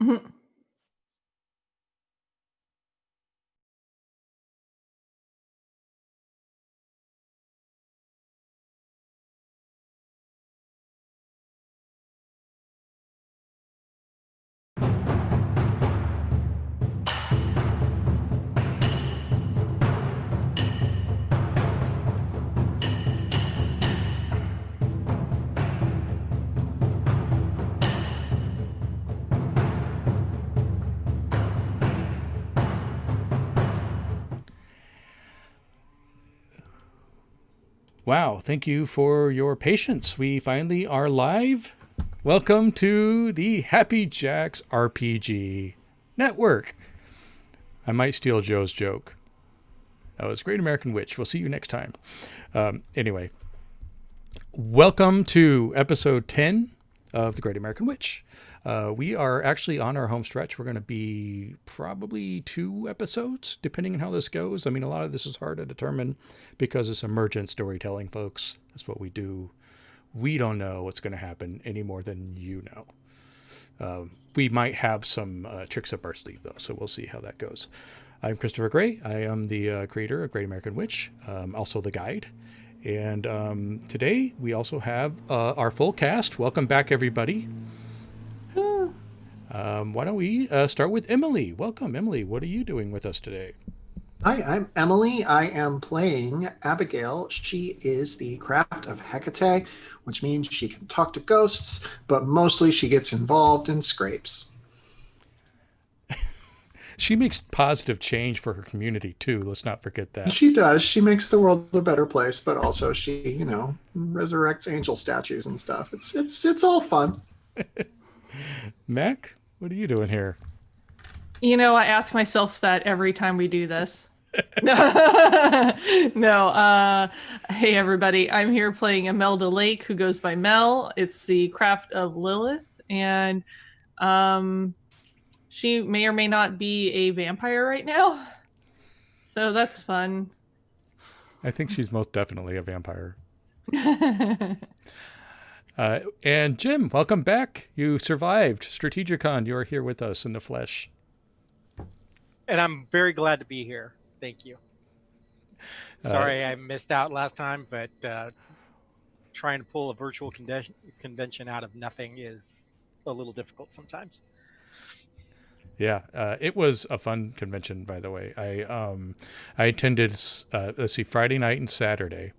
Mhm. Wow, thank you for your patience. We finally are live. Welcome to the Happy Jacks RPG Network. I might steal Joe's joke. That was Great American Witch. We'll see you next time. Anyway, welcome to episode 10 of the Great American Witch. We are actually on our home stretch. We're going to be probably 2 episodes, depending on how this goes. I mean, a lot of this is hard to determine because it's emergent storytelling, folks. That's what we do. We don't know what's going to happen any more than you know. We might have some tricks up our sleeve, though, so we'll see how that goes. I'm Christopher Gray. I am the creator of Great American Witch, also the guide. And today we also have our full cast. Welcome back, everybody. Why don't we start with Emily? Welcome, Emily. What are you doing with us today? Hi, I'm Emily. I am playing Abigail. She is the craft of Hekate, which means she can talk to ghosts, but mostly she gets involved in scrapes. She makes positive change for her community, too. Let's not forget And that. she does. She makes the world a better place, but also she, resurrects angel statues and stuff. It's all fun. Mac, what are you doing here? I ask myself that every time we do this. No, hey everybody, I'm here playing Imelda Lake, who goes by Mel. It's the craft of Lilith, and she may or may not be a vampire right now. So that's fun. I think she's most definitely a vampire. And Jim, welcome back. You survived Strategicon. You are here with us in the flesh. And I'm very glad to be here. Thank you. Uh, Sorry I missed out last time, but trying to pull a virtual convention out of nothing is a little difficult sometimes. Yeah, it was a fun convention, by the way. I attended Friday night and Saturday,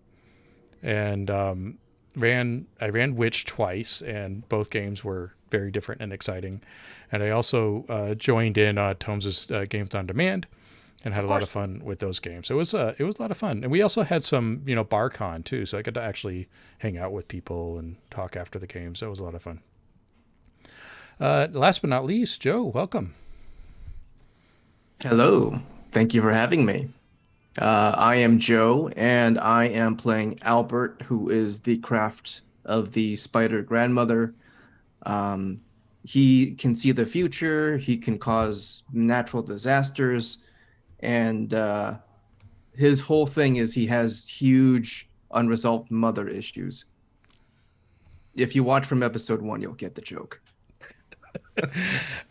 and I ran Witch twice, and both games were very different and exciting. And I also joined in Tomes's Games on Demand, and had a lot of fun with those games. It was a lot of fun, and we also had some BarCon too, so I got to actually hang out with people and talk after the games. That was a lot of fun. Last but not least, Joe, welcome. Hello. Thank you for having me. I am Joe, and I am playing Albert, who is the craft of the spider grandmother. He can see the future, he can cause natural disasters, and his whole thing is he has huge unresolved mother issues. If you watch from episode 1, you'll get the joke.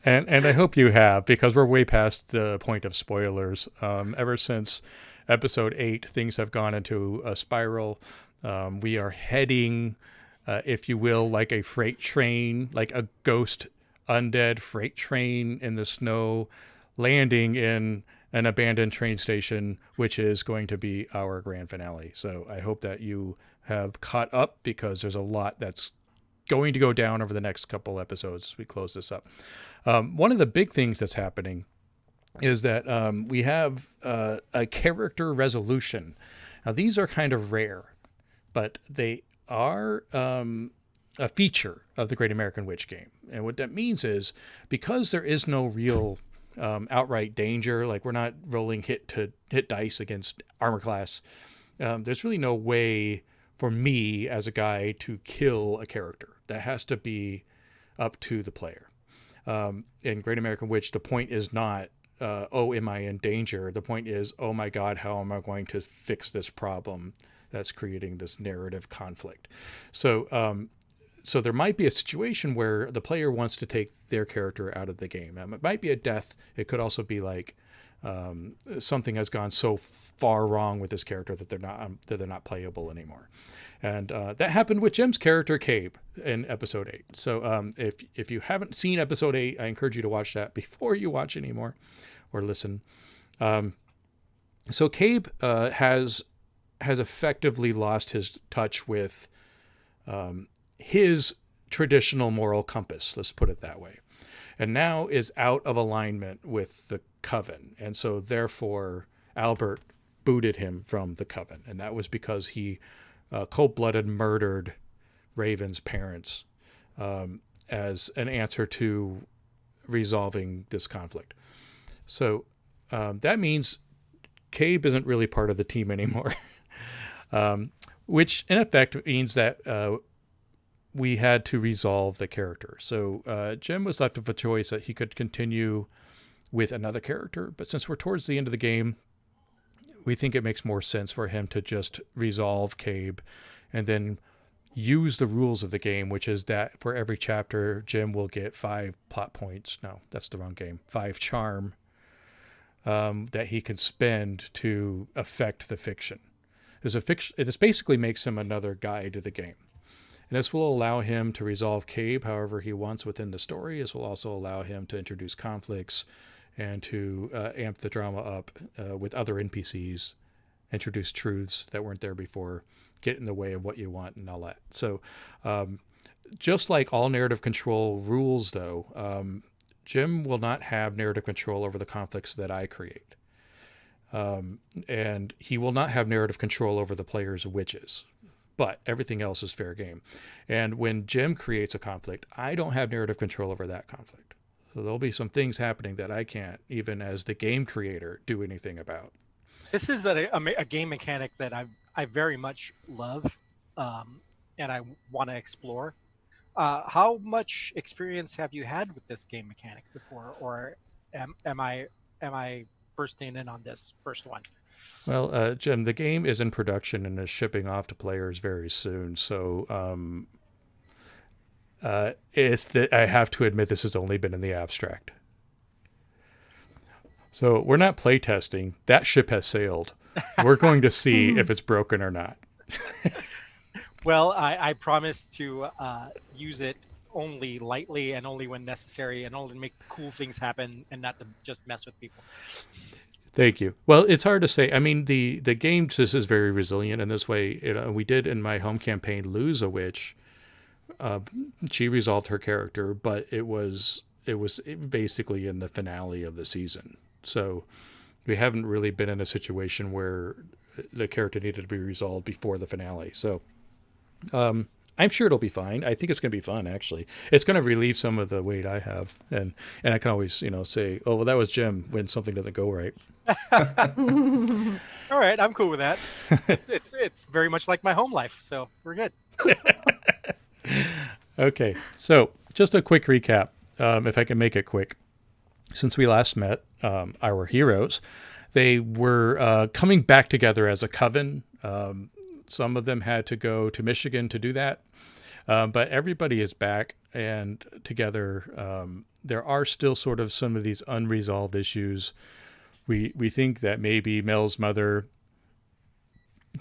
And I hope you have, because we're way past the point of spoilers. Ever since episode 8, things have gone into a spiral. We are heading, if you will, like a freight train, like a ghost undead freight train in the snow, landing in an abandoned train station, which is going to be our grand finale. So I hope that you have caught up, because there's a lot that's going to go down over the next couple episodes as we close this up. One of the big things that's happening is that we have a character resolution. Now, these are kind of rare, but they are a feature of the Great American Witch game. And what that means is, because there is no real outright danger, like we're not rolling hit dice against armor class, there's really no way for me as a guy to kill a character. That has to be up to the player. In Great American Witch, the point is not, oh, am I in danger? The point is, oh my God, how am I going to fix this problem that's creating this narrative conflict? So so there might be a situation where the player wants to take their character out of the game. It might be a death. It could also be like something has gone so far wrong with this character that they're not playable anymore. And that happened with Jim's character Cabe in episode 8. So if you haven't seen episode 8, I encourage you to watch that before you watch anymore or listen. So Cabe has effectively lost his touch with his traditional moral compass, let's put it that way, and now is out of alignment with the coven. And so therefore Albert booted him from the coven, and that was because he cold-blooded murdered Raven's parents as an answer to resolving this conflict. So that means Cabe isn't really part of the team anymore, which in effect means that we had to resolve the character. So Jim was left with a choice that he could continue with another character, but since we're towards the end of the game, we think it makes more sense for him to just resolve Cabe and then use the rules of the game, which is that for every chapter, Jim will get 5 plot points. No, that's the wrong game. 5 charm that he can spend to affect the fiction. This basically makes him another guide to the game. And this will allow him to resolve Cabe however he wants within the story. This will also allow him to introduce conflicts and to amp the drama up with other NPCs, introduce truths that weren't there before, get in the way of what you want and all that. So just like all narrative control rules, though, Jim will not have narrative control over the conflicts that I create. And he will not have narrative control over the player's witches. But everything else is fair game. And when Jim creates a conflict, I don't have narrative control over that conflict. So there'll be some things happening that I can't, even as the game creator, do anything about. This is a game mechanic that I very much love, and I want to explore. How much experience have you had with this game mechanic before, or am I bursting in on this first one? Well, Jim, the game is in production and is shipping off to players very soon. So I have to admit this has only been in the abstract. So we're not playtesting. That ship has sailed. We're going to see if it's broken or not. Well, I promise to use it only lightly and only when necessary and only make cool things happen and not to just mess with people. Thank you. Well, it's hard to say. I mean, the game just is very resilient in this way. We did in my home campaign lose a witch. She resolved her character, but it was basically in the finale of the season. So we haven't really been in a situation where the character needed to be resolved before the finale. So I'm sure it'll be fine. I think it's going to be fun, actually. It's going to relieve some of the weight I have. And I can always, say, oh, well, that was Jim when something doesn't go right. All right, I'm cool with that. It's very much like my home life, so we're good. Okay, so just a quick recap, if I can make it quick. Since we last met our heroes, they were coming back together as a coven. Some of them had to go to Michigan to do that, but everybody is back and together. There are still sort of some of these unresolved issues. We think that maybe Mel's mother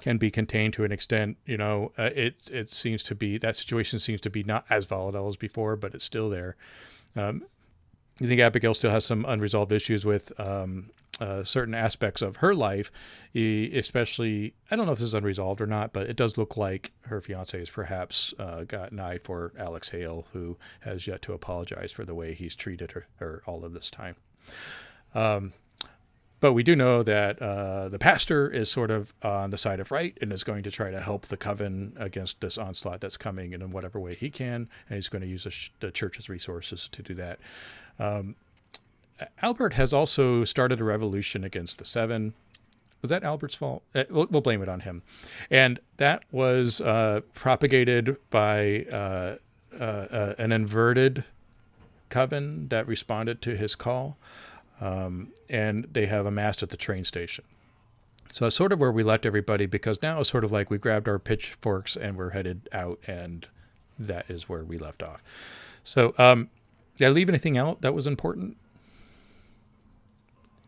can be contained to an extent. It seems to be, that situation seems to be not as volatile as before, but it's still there. I think Abigail still has some unresolved issues with certain aspects of her life, especially, I don't know if this is unresolved or not, but it does look like her fiance has perhaps got an eye for Alex Hale, who has yet to apologize for the way he's treated her all of this time. But we do know that the pastor is sort of on the side of right and is going to try to help the coven against this onslaught that's coming in whatever way he can, and he's going to use the church's resources to do that. Albert has also started a revolution against the Seven. Was that Albert's fault? We'll blame it on him. And that was propagated by an inverted coven that responded to his call. And they have amassed at the train station. So it's sort of where we left everybody, because now it's sort of like we grabbed our pitchforks and we're headed out and that is where we left off. So, did I leave anything out that was important?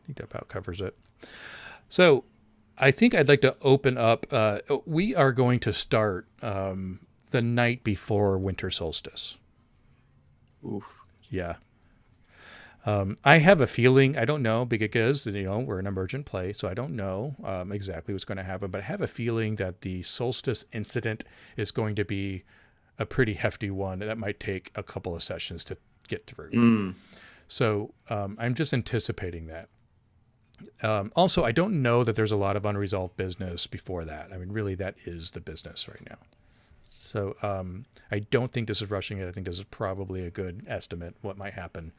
I think that about covers it. So, I think I'd like to open up. We are going to start the night before winter solstice. Oof. Yeah. I have a feeling, I don't know, because, we're an emergent play, so I don't know exactly what's going to happen, but I have a feeling that the solstice incident is going to be a pretty hefty one that might take a couple of sessions to get through. So I'm just anticipating that. Also, I don't know that there's a lot of unresolved business before that. I mean, really, that is the business right now. So I don't think this is rushing it. I think this is probably a good estimate what might happen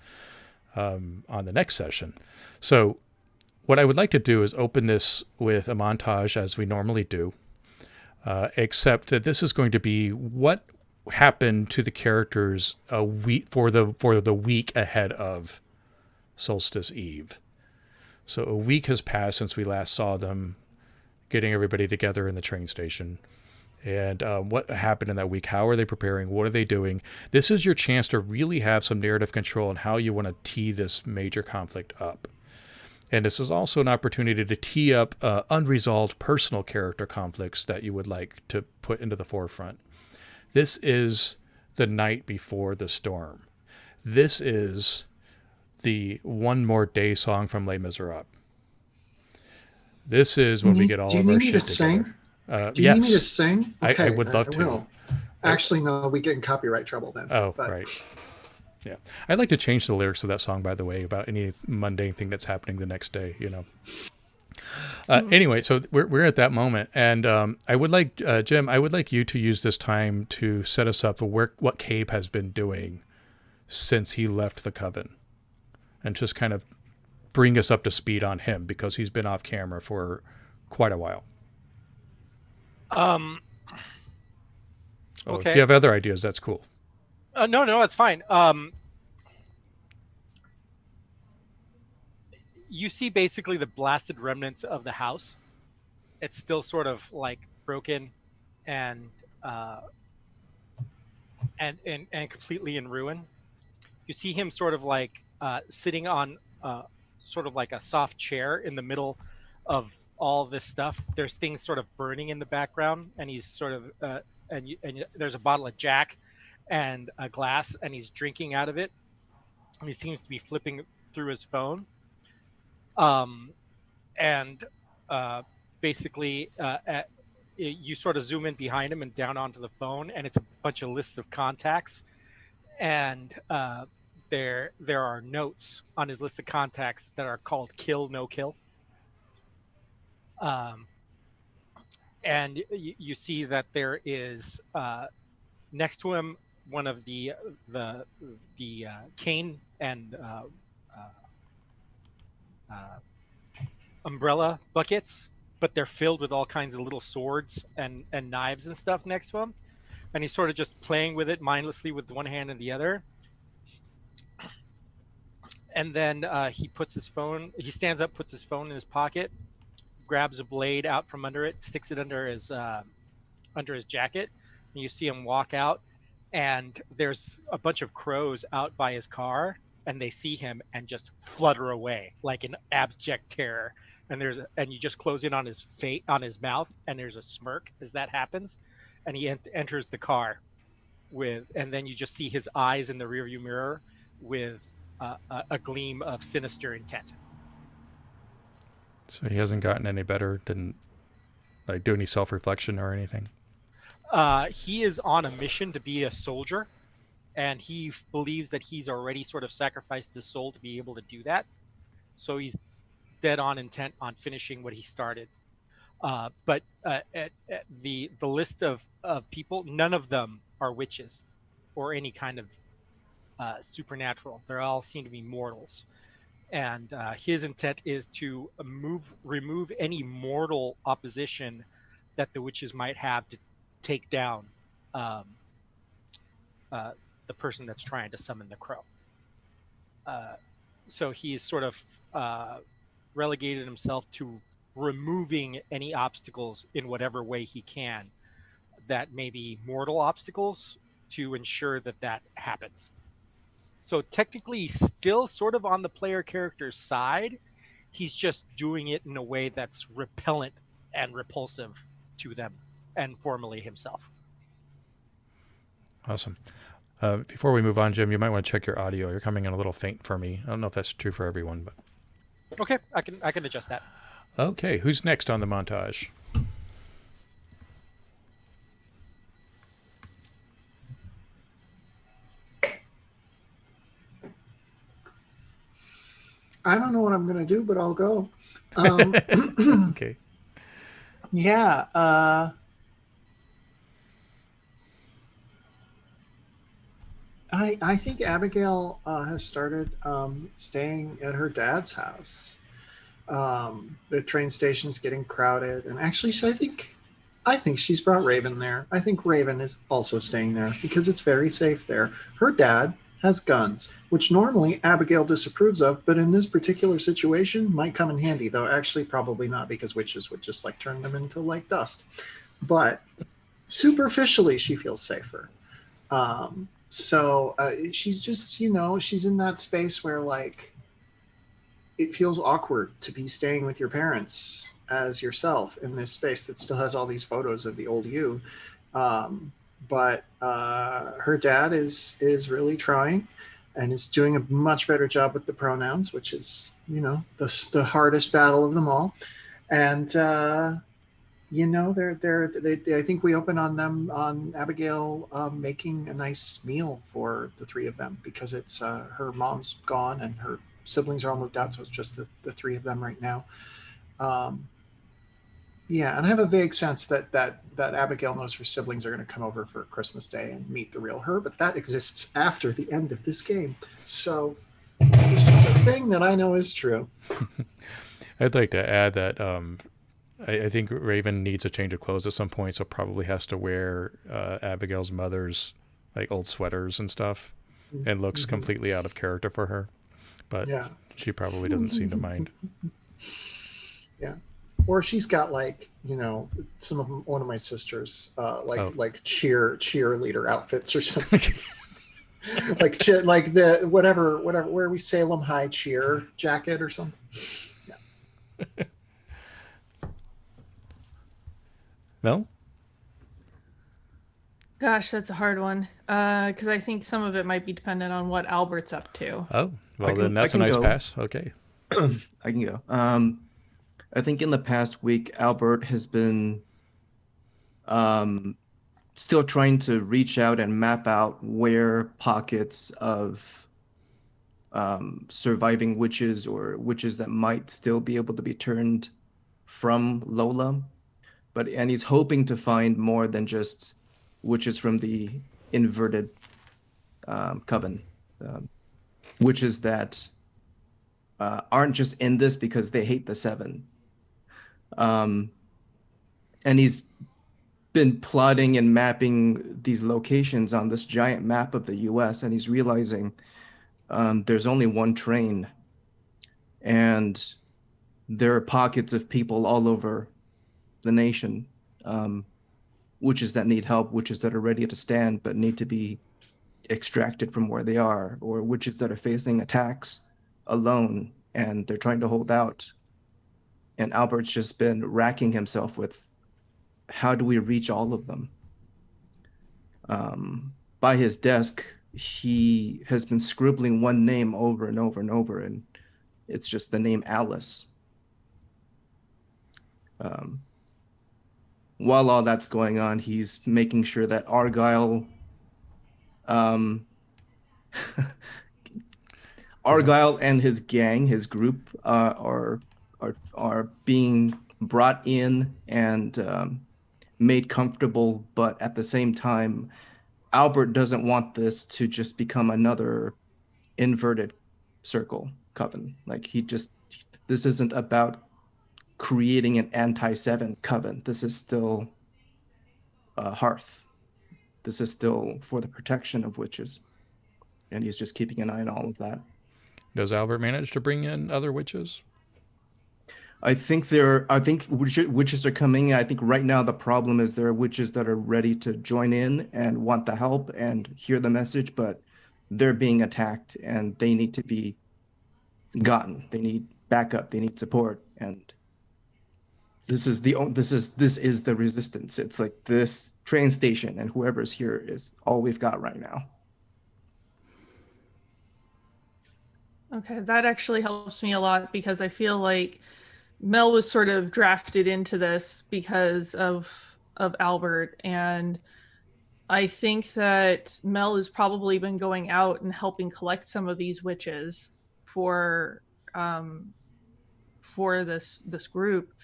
on the next session. So what I would like to do is open this with a montage as we normally do, except that this is going to be what happened to the characters a week for the week ahead of Solstice Eve. So a week has passed since we last saw them getting everybody together in the train station. And what happened in that week? How are they preparing? What are they doing? This is your chance to really have some narrative control on how you want to tee this major conflict up. And this is also an opportunity to tee up unresolved personal character conflicts that you would like to put into the forefront. This is the night before the storm. This is the One More Day song from Les Miserables. This is when we get all of our shit together. Do you need me to sing? Okay, I would love to. Will. Actually, no, we get in copyright trouble then. Oh, right. Yeah. I'd like to change the lyrics of that song, by the way, about any mundane thing that's happening the next day, Anyway, so we're at that moment. And I would like, Jim, I would like you to use this time to set us up for what Cabe has been doing since he left the coven. And just kind of bring us up to speed on him, because he's been off camera for quite a while. Okay. If you have other ideas, that's cool. No, it's fine. You see basically the blasted remnants of the house. It's still sort of like broken and completely in ruin. You see him sort of like sitting on sort of like a soft chair in the middle of all this stuff. There's things sort of burning in the background, and he's sort of and there's a bottle of Jack and a glass, and he's drinking out of it. And he seems to be flipping through his phone. Basically, you sort of zoom in behind him and down onto the phone, and it's a bunch of lists of contacts, and there are notes on his list of contacts that are called "Kill No Kill." And you see that there is next to him one of the cane and umbrella buckets, but they're filled with all kinds of little swords and knives and stuff next to him, and he's sort of just playing with it mindlessly with one hand and the other. And then he stands up, puts his phone in his pocket, grabs a blade out from under it, sticks it under his jacket, and you see him walk out, and there's a bunch of crows out by his car, and they see him and just flutter away like an abject terror. And you just close in on his face, on his mouth, and there's a smirk as that happens, and he enters the car and then you just see his eyes in the rearview mirror with a gleam of sinister intent. So he hasn't gotten any better, didn't like do any self-reflection or anything? He is on a mission to be a soldier, and he believes that he's already sort of sacrificed his soul to be able to do that. So he's dead on intent on finishing what he started. But at the list of people, none of them are witches or any kind of supernatural. They all seem to be mortals. And his intent is to remove any mortal opposition that the witches might have to take down the person that's trying to summon the crow. So he's sort of relegated himself to removing any obstacles in whatever way he can that may be mortal obstacles to ensure that that happens. So technically, he's still sort of on the player character's side. He's just doing it in a way that's repellent and repulsive to them and formerly himself. Awesome. Before we move on, Jim, you might want to check your audio. You're coming in a little faint for me. I don't know if that's true for everyone, but Okay, I can adjust that. okay. Who's next on the montage? I don't know what I'm going to do, but I'll go. Okay. Yeah. I think Abigail has started staying at her dad's house. The train station's getting crowded, and actually, I think she's brought Raven there. I think Raven is also staying there because it's very safe there. Her dad has guns, which normally Abigail disapproves of, but in this particular situation might come in handy, though actually probably not, because witches would just like turn them into like dust. But superficially, she feels safer. So she's just, she's in that space where like it feels awkward to be staying with your parents as yourself in this space that still has all these photos of the old you. But her dad is really trying and is doing a much better job with the pronouns, which is, the hardest battle of them all. And, I think we open on Abigail making a nice meal for the three of them because it's her mom's gone and her siblings are all moved out. So it's just the three of them right now. Yeah, and I have a vague sense that Abigail knows her siblings are going to come over for Christmas Day and meet the real her, but that exists after the end of this game. So it's just a thing that I know is true. I'd like to add that I think Raven needs a change of clothes at some point, so probably has to wear Abigail's mother's like old sweaters and stuff, and looks completely out of character for her. But yeah, she probably doesn't seem to mind. Yeah. Or she's got like, some of them, one of my sisters, like cheerleader outfits or something. like the whatever, where we Salem High cheer jacket or something. Yeah. Mel? Gosh, that's a hard one. Because I think some of it might be dependent on what Albert's up to. Oh, well, then that's a nice pass. Okay. I can go. I think in the past week, Albert has been still trying to reach out and map out where pockets of surviving witches or witches that might still be able to be turned from Lola. And he's hoping to find more than just witches from the inverted coven. Witches that aren't just in this because they hate the Seven. And he's been plotting and mapping these locations on this giant map of the US, and he's realizing there's only one train, and there are pockets of people all over the nation, witches that need help, witches that are ready to stand but need to be extracted from where they are, or witches that are facing attacks alone and they're trying to hold out. And Albert's just been racking himself with, how do we reach all of them? By his desk, he has been scribbling one name over and over and over, and it's just the name Alice. While all that's going on, he's making sure that Argyle and his gang, his group, are being brought in and made comfortable, but at the same time, Albert doesn't want this to just become another inverted circle coven. Like, this isn't about creating an anti-Seven coven. This is still Hearth. This is still for the protection of witches. And he's just keeping an eye on all of that. Does Albert manage to bring in other witches? I think witches are coming. I think right now the problem is there are witches that are ready to join in and want the help and hear the message, but they're being attacked and they need to be gotten. They need backup. They need support. And this is the resistance. It's like this train station and whoever's here is all we've got right now. Okay, that actually helps me a lot because I feel like Mel was sort of drafted into this because of Albert, and I think that Mel has probably been going out and helping collect some of these witches for this group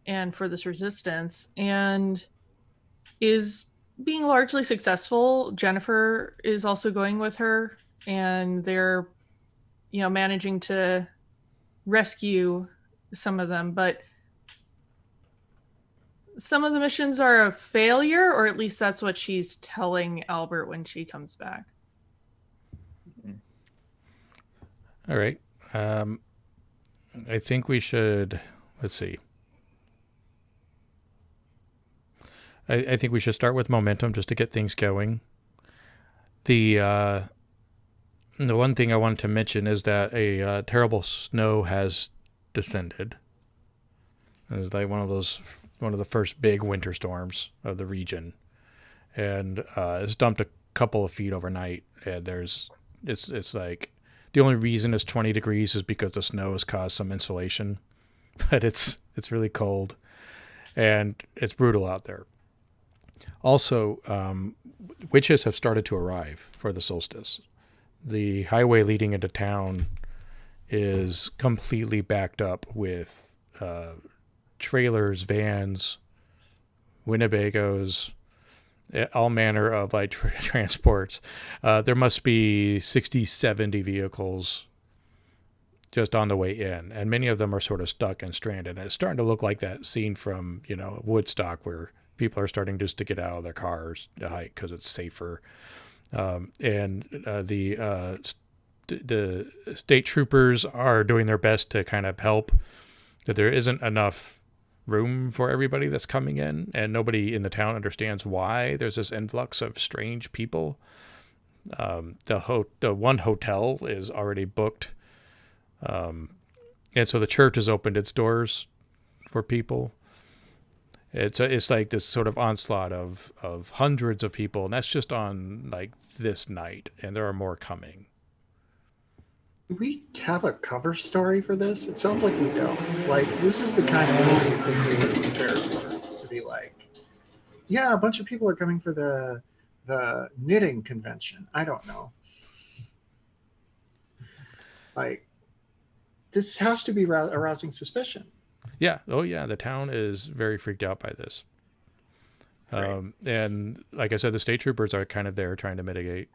and for this resistance, and is being largely successful. Jennifer is also going with her, and they're managing to rescue some of them, but some of the missions are a failure, or at least that's what she's telling Albert when she comes back. All right. I think we should, let's see. I think we should start with momentum just to get things going. The one thing I wanted to mention is that a terrible snow has descended. It was like one of the first big winter storms of the region, and it's dumped a couple of feet overnight. And it's like the only reason it's 20 degrees is because the snow has caused some insulation, but it's really cold, and it's brutal out there. Also, witches have started to arrive for the solstice. The highway leading into town is completely backed up with trailers, vans, Winnebagos, all manner of like transports. There must be 60, 70 vehicles just on the way in, and many of them are sort of stuck and stranded. And it's starting to look like that scene from Woodstock, where people are starting just to get out of their cars to hike because it's safer. And the state troopers are doing their best to kind of help. That there isn't enough room for everybody that's coming in, and nobody in the town understands why there's this influx of strange people. The one hotel is already booked, and so the church has opened its doors for people. It's like this sort of onslaught of hundreds of people, and that's just on like this night, and there are more coming. Do we have a cover story for this? It sounds like we don't. Like, this is the kind of movie you think we would prepare for. To be like, yeah, a bunch of people are coming for the knitting convention. I don't know. Like, this has to be arousing suspicion. Yeah. Oh, yeah. The town is very freaked out by this. And like I said, the state troopers are kind of there trying to mitigate.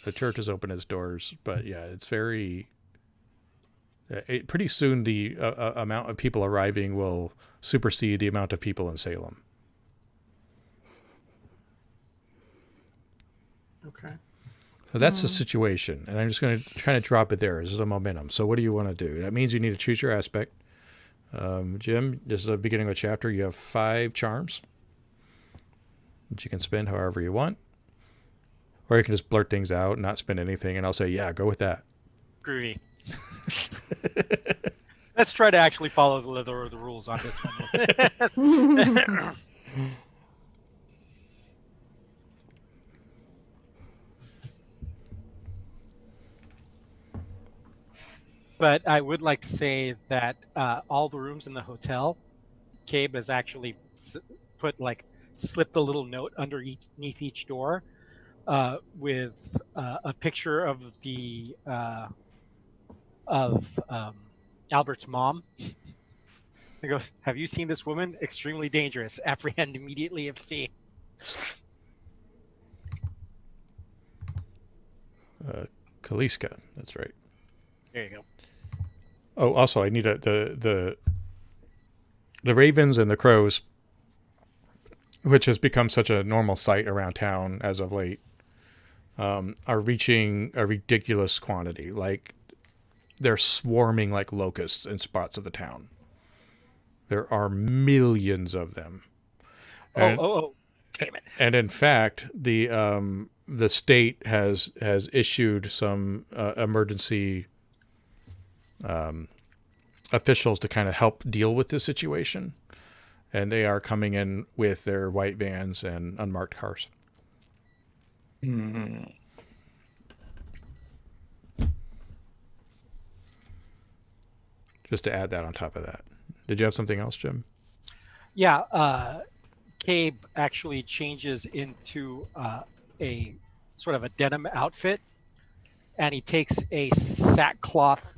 The church has opened its doors, but yeah, it's very. Pretty soon, the amount of people arriving will supersede the amount of people in Salem. Okay. So that's the situation, and I'm just going to try to drop it there as a momentum. So what do you want to do? That means you need to choose your aspect. Jim, this is the beginning of a chapter. You have 5 charms that you can spend however you want. Or you can just blurt things out and not spend anything, and I'll say, yeah, go with that. Groovy. Let's try to actually follow the rules on this one. But I would like to say that all the rooms in the hotel, Cabe has actually slipped a little note underneath each door with a picture of Albert's mom. He goes, "Have you seen this woman? Extremely dangerous. Apprehend immediately if seen." Kaliska, that's right. There you go. Oh, also, I need the ravens and the crows, which has become such a normal sight around town as of late, are reaching a ridiculous quantity. Like, they're swarming like locusts in spots of the town. There are millions of them. Oh, damn it. And in fact, the state has issued some emergency officials to kind of help deal with this situation, and they are coming in with their white vans and unmarked cars. Mm. Just to add that on top of that. Did you have something else, Jim? Yeah, Cabe actually changes into a sort of a denim outfit, and he takes a sackcloth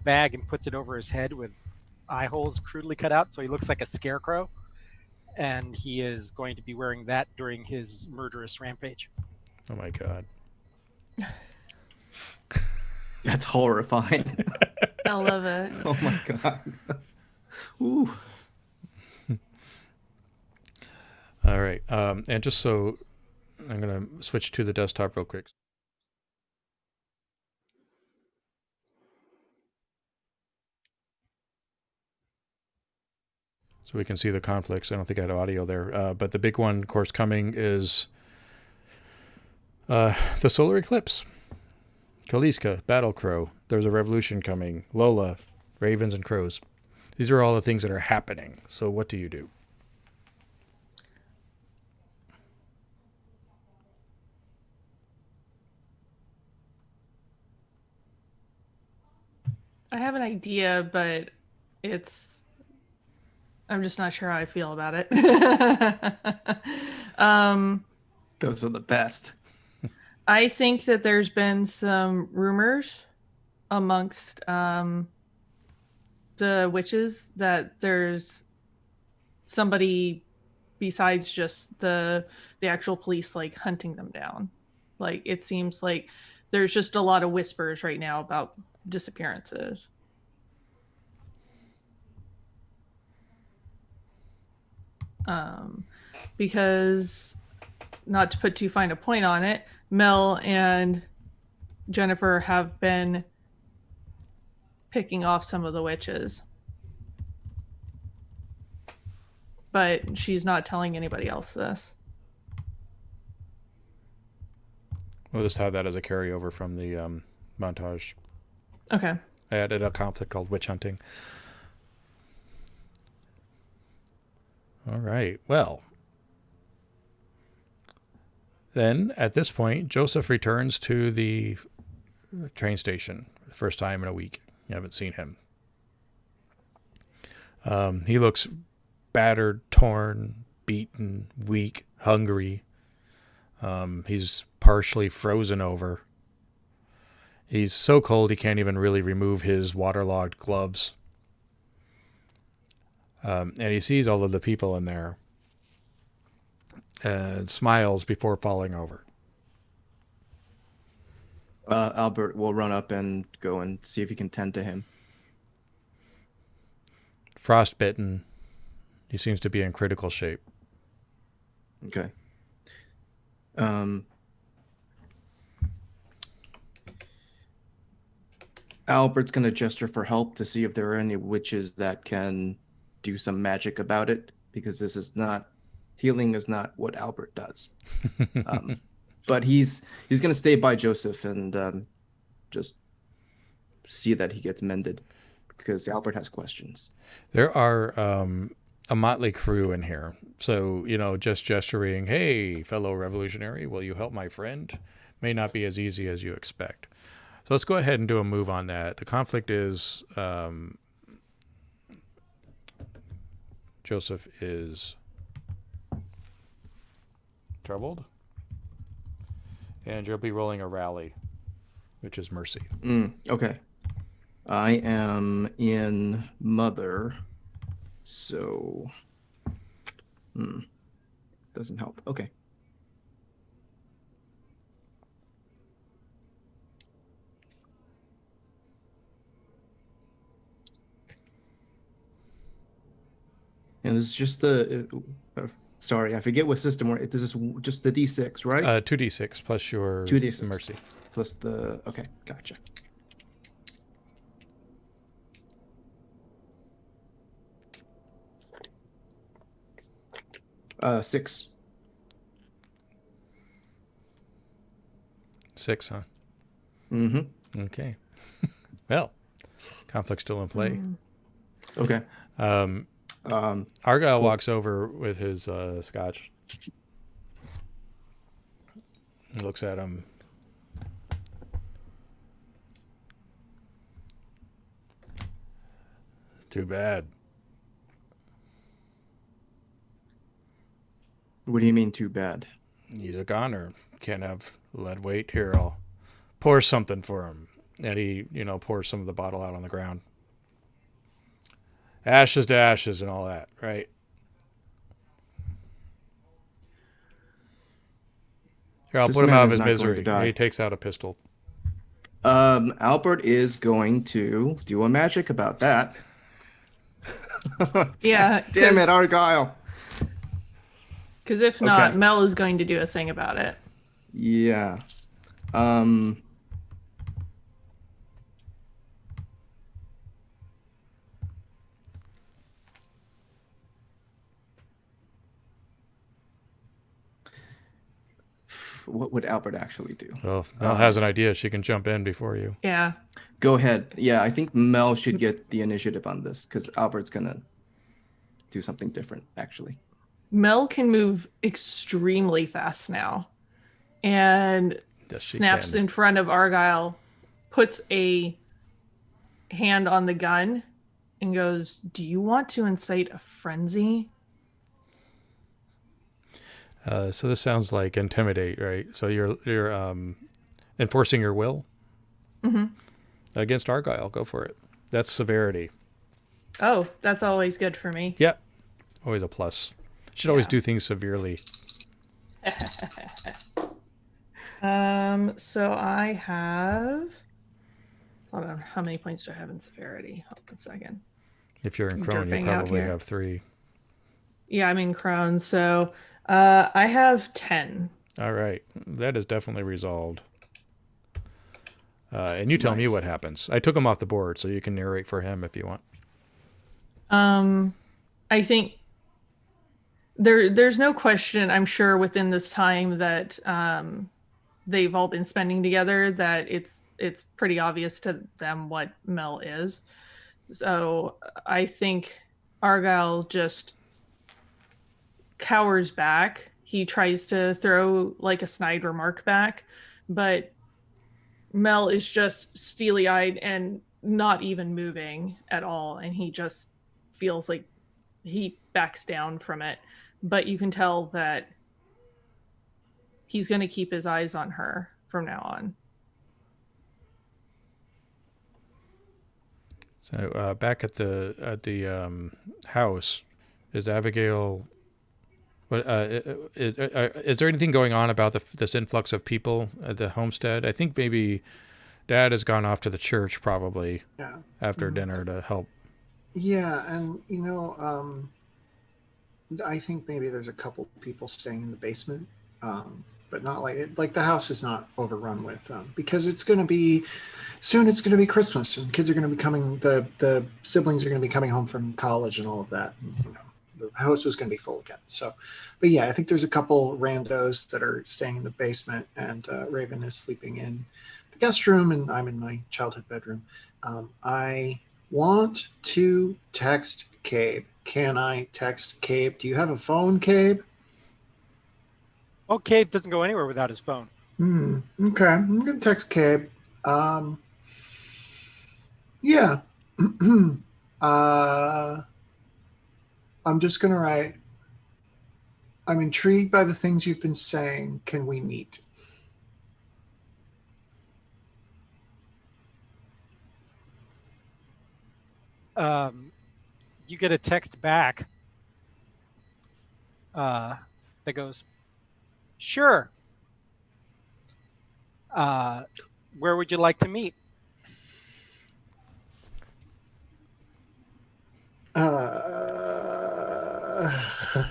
bag and puts it over his head with eye holes crudely cut out, so he looks like a scarecrow. And he is going to be wearing that during his murderous rampage. Oh my God. That's horrifying. I love it. Oh my God. Ooh. All right. And just so I'm going to switch to the desktop real quick. So we can see the conflicts. I don't think I had audio there. But the big one, of course, coming is the solar eclipse. Kaliska, Battle Crow. There's a revolution coming. Lola, Ravens and Crows. These are all the things that are happening. So what do you do? I have an idea, but I'm just not sure how I feel about it. Those are the best. I think that there's been some rumors amongst the witches that there's somebody besides just the actual police like hunting them down. Like it seems like there's just a lot of whispers right now about disappearances. Because not to put too fine a point on it, Mel and Jennifer have been picking off some of the witches. But she's not telling anybody else this. We'll just have that as a carryover from the montage. Okay. I added a conflict called witch hunting. All right. Well, then at this point, Joseph returns to the train station for the first time in a week. You haven't seen him. He looks battered, torn, beaten, weak, hungry. He's partially frozen over. He's so cold he can't even really remove his waterlogged gloves. And he sees all of the people in there and smiles before falling over. Albert will run up and go and see if he can tend to him. Frostbitten. He seems to be in critical shape. Okay. Albert's going to gesture for help to see if there are any witches that can do some magic about it, because healing is not what Albert does. But he's going to stay by Joseph and just see that he gets mended, because Albert has questions. There are a motley crew in here. So, just gesturing, hey, fellow revolutionary, will you help my friend? May not be as easy as you expect. So let's go ahead and do a move on that. The conflict is Joseph is troubled. And you'll be rolling a rally, which is mercy. Okay. I am in Mother, so doesn't help. Okay. And this is just sorry, I forget what system we're. This is just the D6, right? 2d6 plus your 2d6 mercy. Plus the. Okay, gotcha. 6. 6, huh? Mm-hmm. Okay. Well, conflict's still in play. Okay. Argyle Cool. walks over with his scotch. He looks at him. Too bad. What do you mean too bad? He's a goner. Can't have lead weight. Here, I'll pour something for him. And he, pours some of the bottle out on the ground. Ashes to ashes and all that, right? Here, I'll This put him man out of is his not going misery. to die. He takes out a pistol. Albert is going to do a magic about that. Yeah. Damn it, Argyle. Because if not, Okay. Mel is going to do a thing about it. Yeah. What would Albert actually do? Well, if Mel has an idea, she can jump in before you. Yeah. Go ahead. Yeah, I think Mel should get the initiative on this because Albert's gonna do something different, actually. Mel can move extremely fast now and Yes, she snaps can. in front of Argyle, puts a hand on the gun, and goes, "Do you want to incite a frenzy?" So this sounds like intimidate, right? So you're enforcing your will against Argyle. Go for it. That's severity. Oh, that's always good for me. Yep. Always a plus. Should always Yeah. do things severely. So I have. Hold on. How many points do I have in severity? Hold on a second. If you're in Crone, you Derping out probably here. have 3. Yeah, I'm in Crown. So I have 10. All right. That is definitely resolved. And you tell me Nice. what happens. I took him off the board, so you can narrate for him if you want. I think there's no question, I'm sure, within this time that they've all been spending together, that it's pretty obvious to them what Mel is. So I think Argyle just cowers back. He tries to throw like a snide remark back, but Mel is just steely-eyed and not even moving at all, and he just feels like he backs down from it. But you can tell that he's going to keep his eyes on her from now on. So back at the house, is Abigail? Is there anything going on about this influx of people at the homestead? I think maybe Dad has gone off to the church probably Yeah. after dinner to help. Yeah, and I think maybe there's a couple people staying in the basement, but not like the house is not overrun with because it's going to be soon. It's going to be Christmas, and kids are going to be coming. The siblings are going to be coming home from college and all of that. And, the house is going to be full again. So, but yeah, I think there's a couple randos that are staying in the basement, and Raven is sleeping in the guest room, and I'm in my childhood bedroom. I want to text Cabe. Can I text Cabe? Do you have a phone, Cabe? Oh, Cabe doesn't go anywhere without his phone. Okay, I'm gonna text Cabe. Yeah. I'm just gonna write. I'm intrigued by the things you've been saying. Can we meet? You get a text back that goes, "Sure. Where would you like to meet?"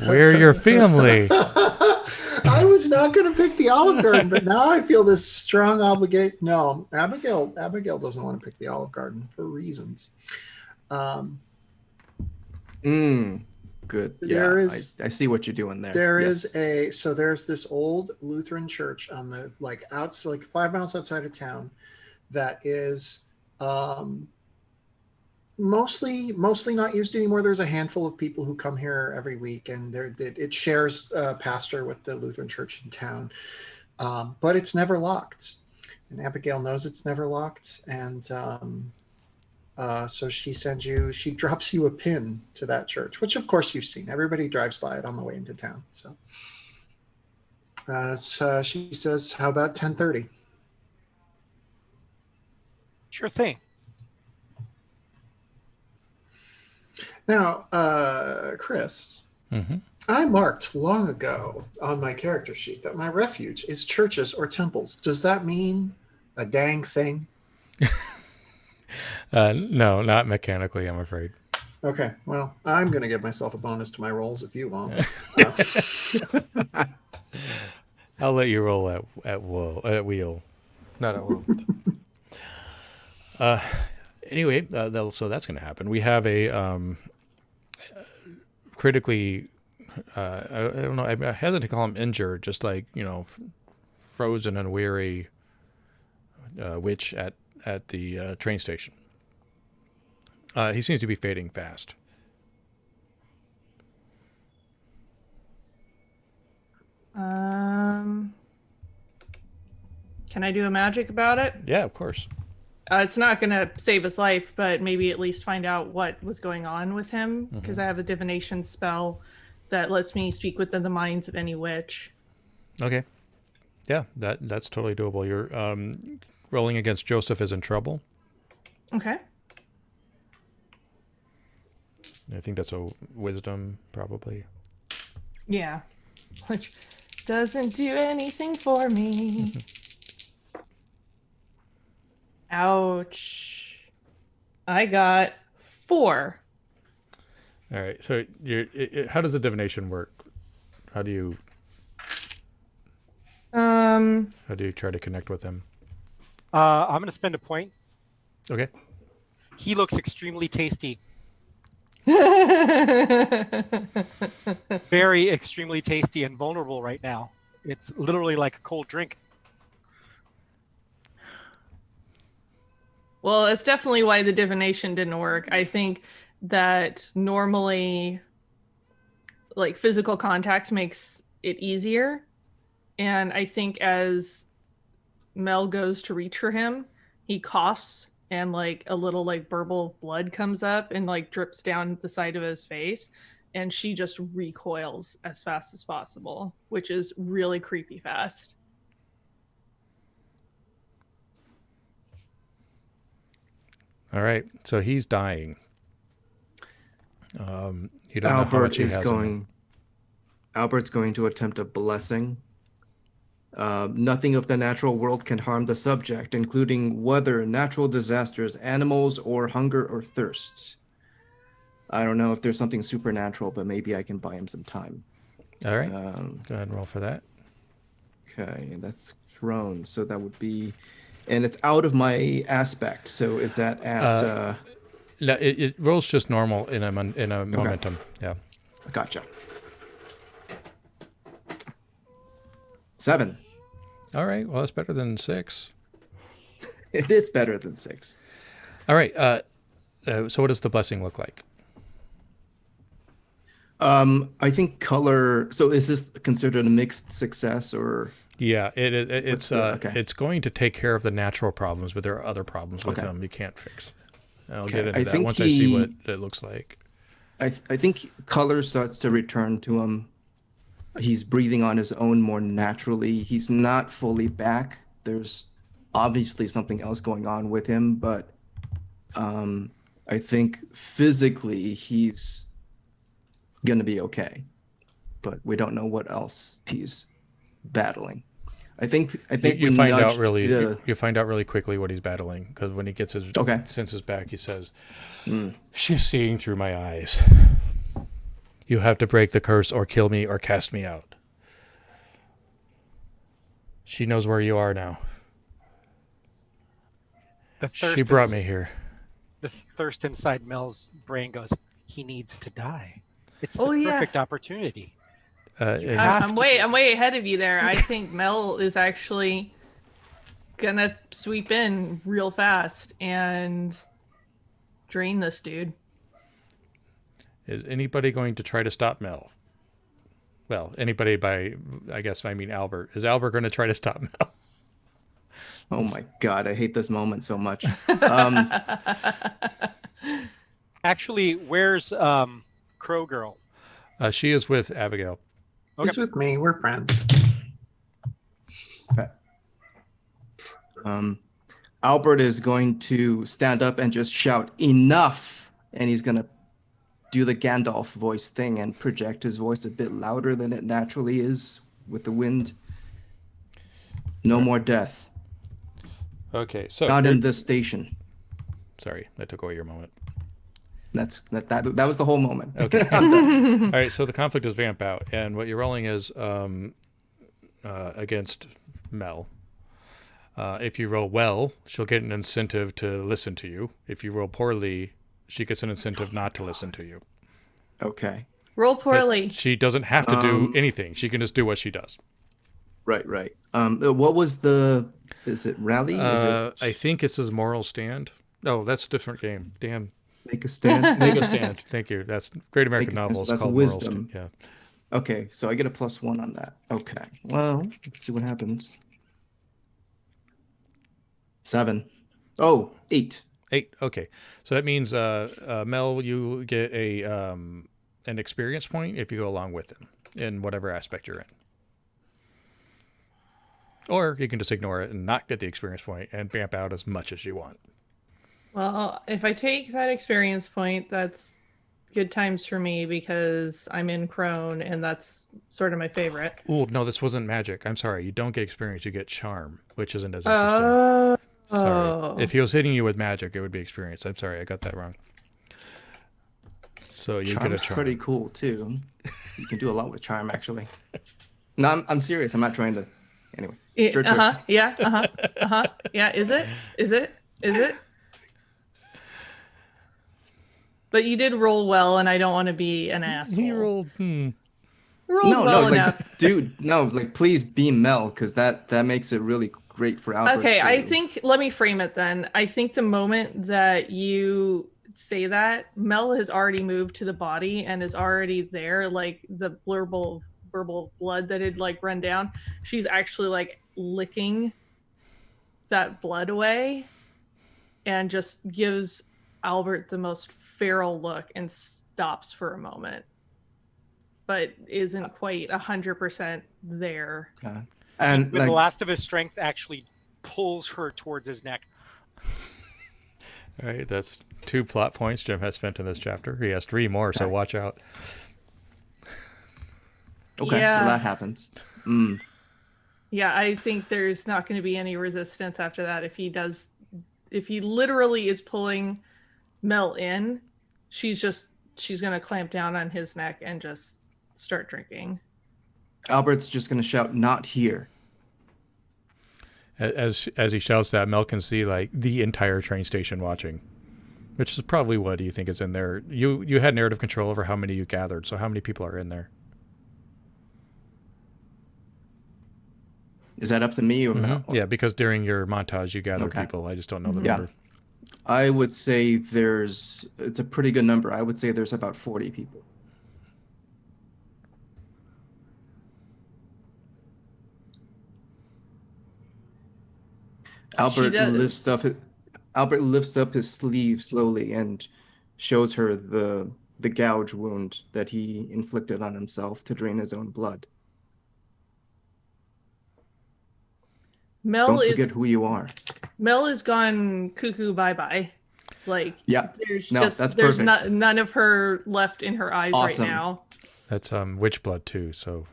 Where your family? I was not going to pick the Olive Garden, but now I feel this strong obligation. No, Abigail doesn't want to pick the Olive Garden for reasons. Good. There Yeah, is I see what you're doing there. there's Yes. this old Lutheran church on the like 5 miles outside of town that is um, mostly not used anymore. There's a handful of people who come here every week, and it shares a pastor with the Lutheran church in town, but it's never locked. And Abigail knows it's never locked, and so she drops you a pin to that church, which of course you've seen. Everybody drives by it on the way into town. So she says, "How about 10:30?" Sure thing. Now, Chris, Mm-hmm. I marked long ago on my character sheet that my refuge is churches or temples. Does that mean a dang thing? No, not mechanically, I'm afraid. Okay, well, I'm going to give myself a bonus to my rolls if you won't. I'll let you roll at wheel, not at will. Anyway, so that's going to happen. We have a critically, I don't know, I hesitate to call him injured, just like, frozen and weary witch at the train station. He seems to be fading fast. Can I do a magic about it? Yeah, of course. It's not going to save his life, but maybe at least find out what was going on with him, because I have a divination spell that lets me speak within the minds of any witch. Okay. Yeah, that's totally doable. You're rolling against Joseph is in trouble. Okay. I think that's a wisdom, probably. Yeah. Which doesn't do anything for me. Ouch. I got 4. All right. So how does the divination work? How do you try to connect with him? I'm going to spend a point. Okay. He looks extremely tasty. Very extremely tasty and vulnerable right now. It's literally like a cold drink. Well, that's definitely why the divination didn't work. I think that normally, like, physical contact makes it easier. And I think as Mel goes to reach for him, he coughs and like a little like burble of blood comes up and like drips down the side of his face. And she just recoils as fast as possible, which is really creepy fast. All right. So he's dying. You don't know how much he has in him. Albert's going to attempt a blessing. Nothing of the natural world can harm the subject, including weather, natural disasters, animals, or hunger or thirst. I don't know if there's something supernatural, but maybe I can buy him some time. All right. Go ahead and roll for that. Okay, that's thrown. So that would be, and it's out of my aspect. So is that at? No, it rolls just normal in a momentum. Yeah. Gotcha. 7. All right. Well, that's better than 6. It is better than 6. All right. So what does the blessing look like? I think color. So is this considered a mixed success or? Yeah, it's okay. It's going to take care of the natural problems, but there are other problems with them you can't fix. I'll get into that once I see what it looks like. I think color starts to return to him. He's breathing on his own more naturally. He's not fully back. There's obviously something else going on with him, but I think physically he's going to be okay. But we don't know what else he's battling. I think you find out really quickly what he's battling, because when he gets his senses back, he says, "She's seeing through my eyes. You have to break the curse or kill me or cast me out. She knows where you are now. She brought me here." The thirst inside Mel's brain goes, he needs to die. It's Oh, the yeah. perfect opportunity. And- I'm way ahead of you there. I think Mel is actually gonna sweep in real fast and drain this dude. Is anybody going to try to stop Mel? Well, anybody I guess I mean Albert. Is Albert going to try to stop Mel? Oh my god, I hate this moment so much. Actually, where's Crow Girl? She is with Abigail. He's with me. We're friends. Albert is going to stand up and just shout enough, and he's going to do the Gandalf voice thing and project his voice a bit louder than it naturally is with the wind. No more death. Okay, so Not in this station. Sorry, that took away your moment. That was the whole moment. Okay. All right, so the conflict is vamp out, and what you're rolling is against Mel. If you roll well, she'll get an incentive to listen to you. If you roll poorly, she gets an incentive not to listen to you. Okay. Roll poorly. But she doesn't have to do anything. She can just do what she does. Right. What was is it rally? I think it's his moral stand. No, that's a different game. Damn. Make a stand? Make a stand. Thank you. That's Great American Novels that's called wisdom. Moral Stand. Yeah. Okay, so I get a +1 on that. Okay. Well, let's see what happens. 7. Oh, 8. 8. Okay. So that means Mel, you get an experience point if you go along with him in whatever aspect you're in. Or you can just ignore it and not get the experience point and vamp out as much as you want. Well, if I take that experience point, that's good times for me because I'm in Crone and that's sort of my favorite. Oh, no, this wasn't magic. I'm sorry. You don't get experience. You get charm, which isn't as interesting. Sorry. If he was hitting you with magic, it would be experience. I'm sorry. I got that wrong. So you get a charm. Pretty cool, too. You can do a lot with charm, actually. No, I'm serious. I'm not trying to... Anyway. Yeah, yeah. Is it? But you did roll well, and I don't want to be an asshole. He rolled. Rolled well enough. Dude, no, please be Mel, because that makes it really great for Albert. Okay, I think, let me frame it then. I think the moment that you say that, Mel has already moved to the body and is already there, like the verbal blood that had like run down. She's actually like licking that blood away and just gives Albert the most feral look and stops for a moment, but isn't quite 100% there. Okay. And with the last of his strength actually pulls her towards his neck. All right, that's 2 plot points Jim has spent in this chapter. He has 3 more, so watch out. Okay, yeah. So that happens. Yeah, I think there's not going to be any resistance after that. If he literally is pulling Mel in, she's going to clamp down on his neck and just start drinking. Albert's just going to shout, "Not here." As he shouts that, Mel can see like the entire train station watching, which is probably what you think is in there. You had narrative control over how many you gathered, so how many people are in there? Is that up to me or Mel? Yeah, because during your montage you gathered people. I just don't know the number. I would say it's a pretty good number. I would say there's about 40 people. Albert lifts up his sleeve slowly and shows her the gouge wound that he inflicted on himself to drain his own blood. Don't forget who you are. Mel is gone cuckoo bye-bye. Like, there's none of her left in her eyes right now. That's witch blood too, so.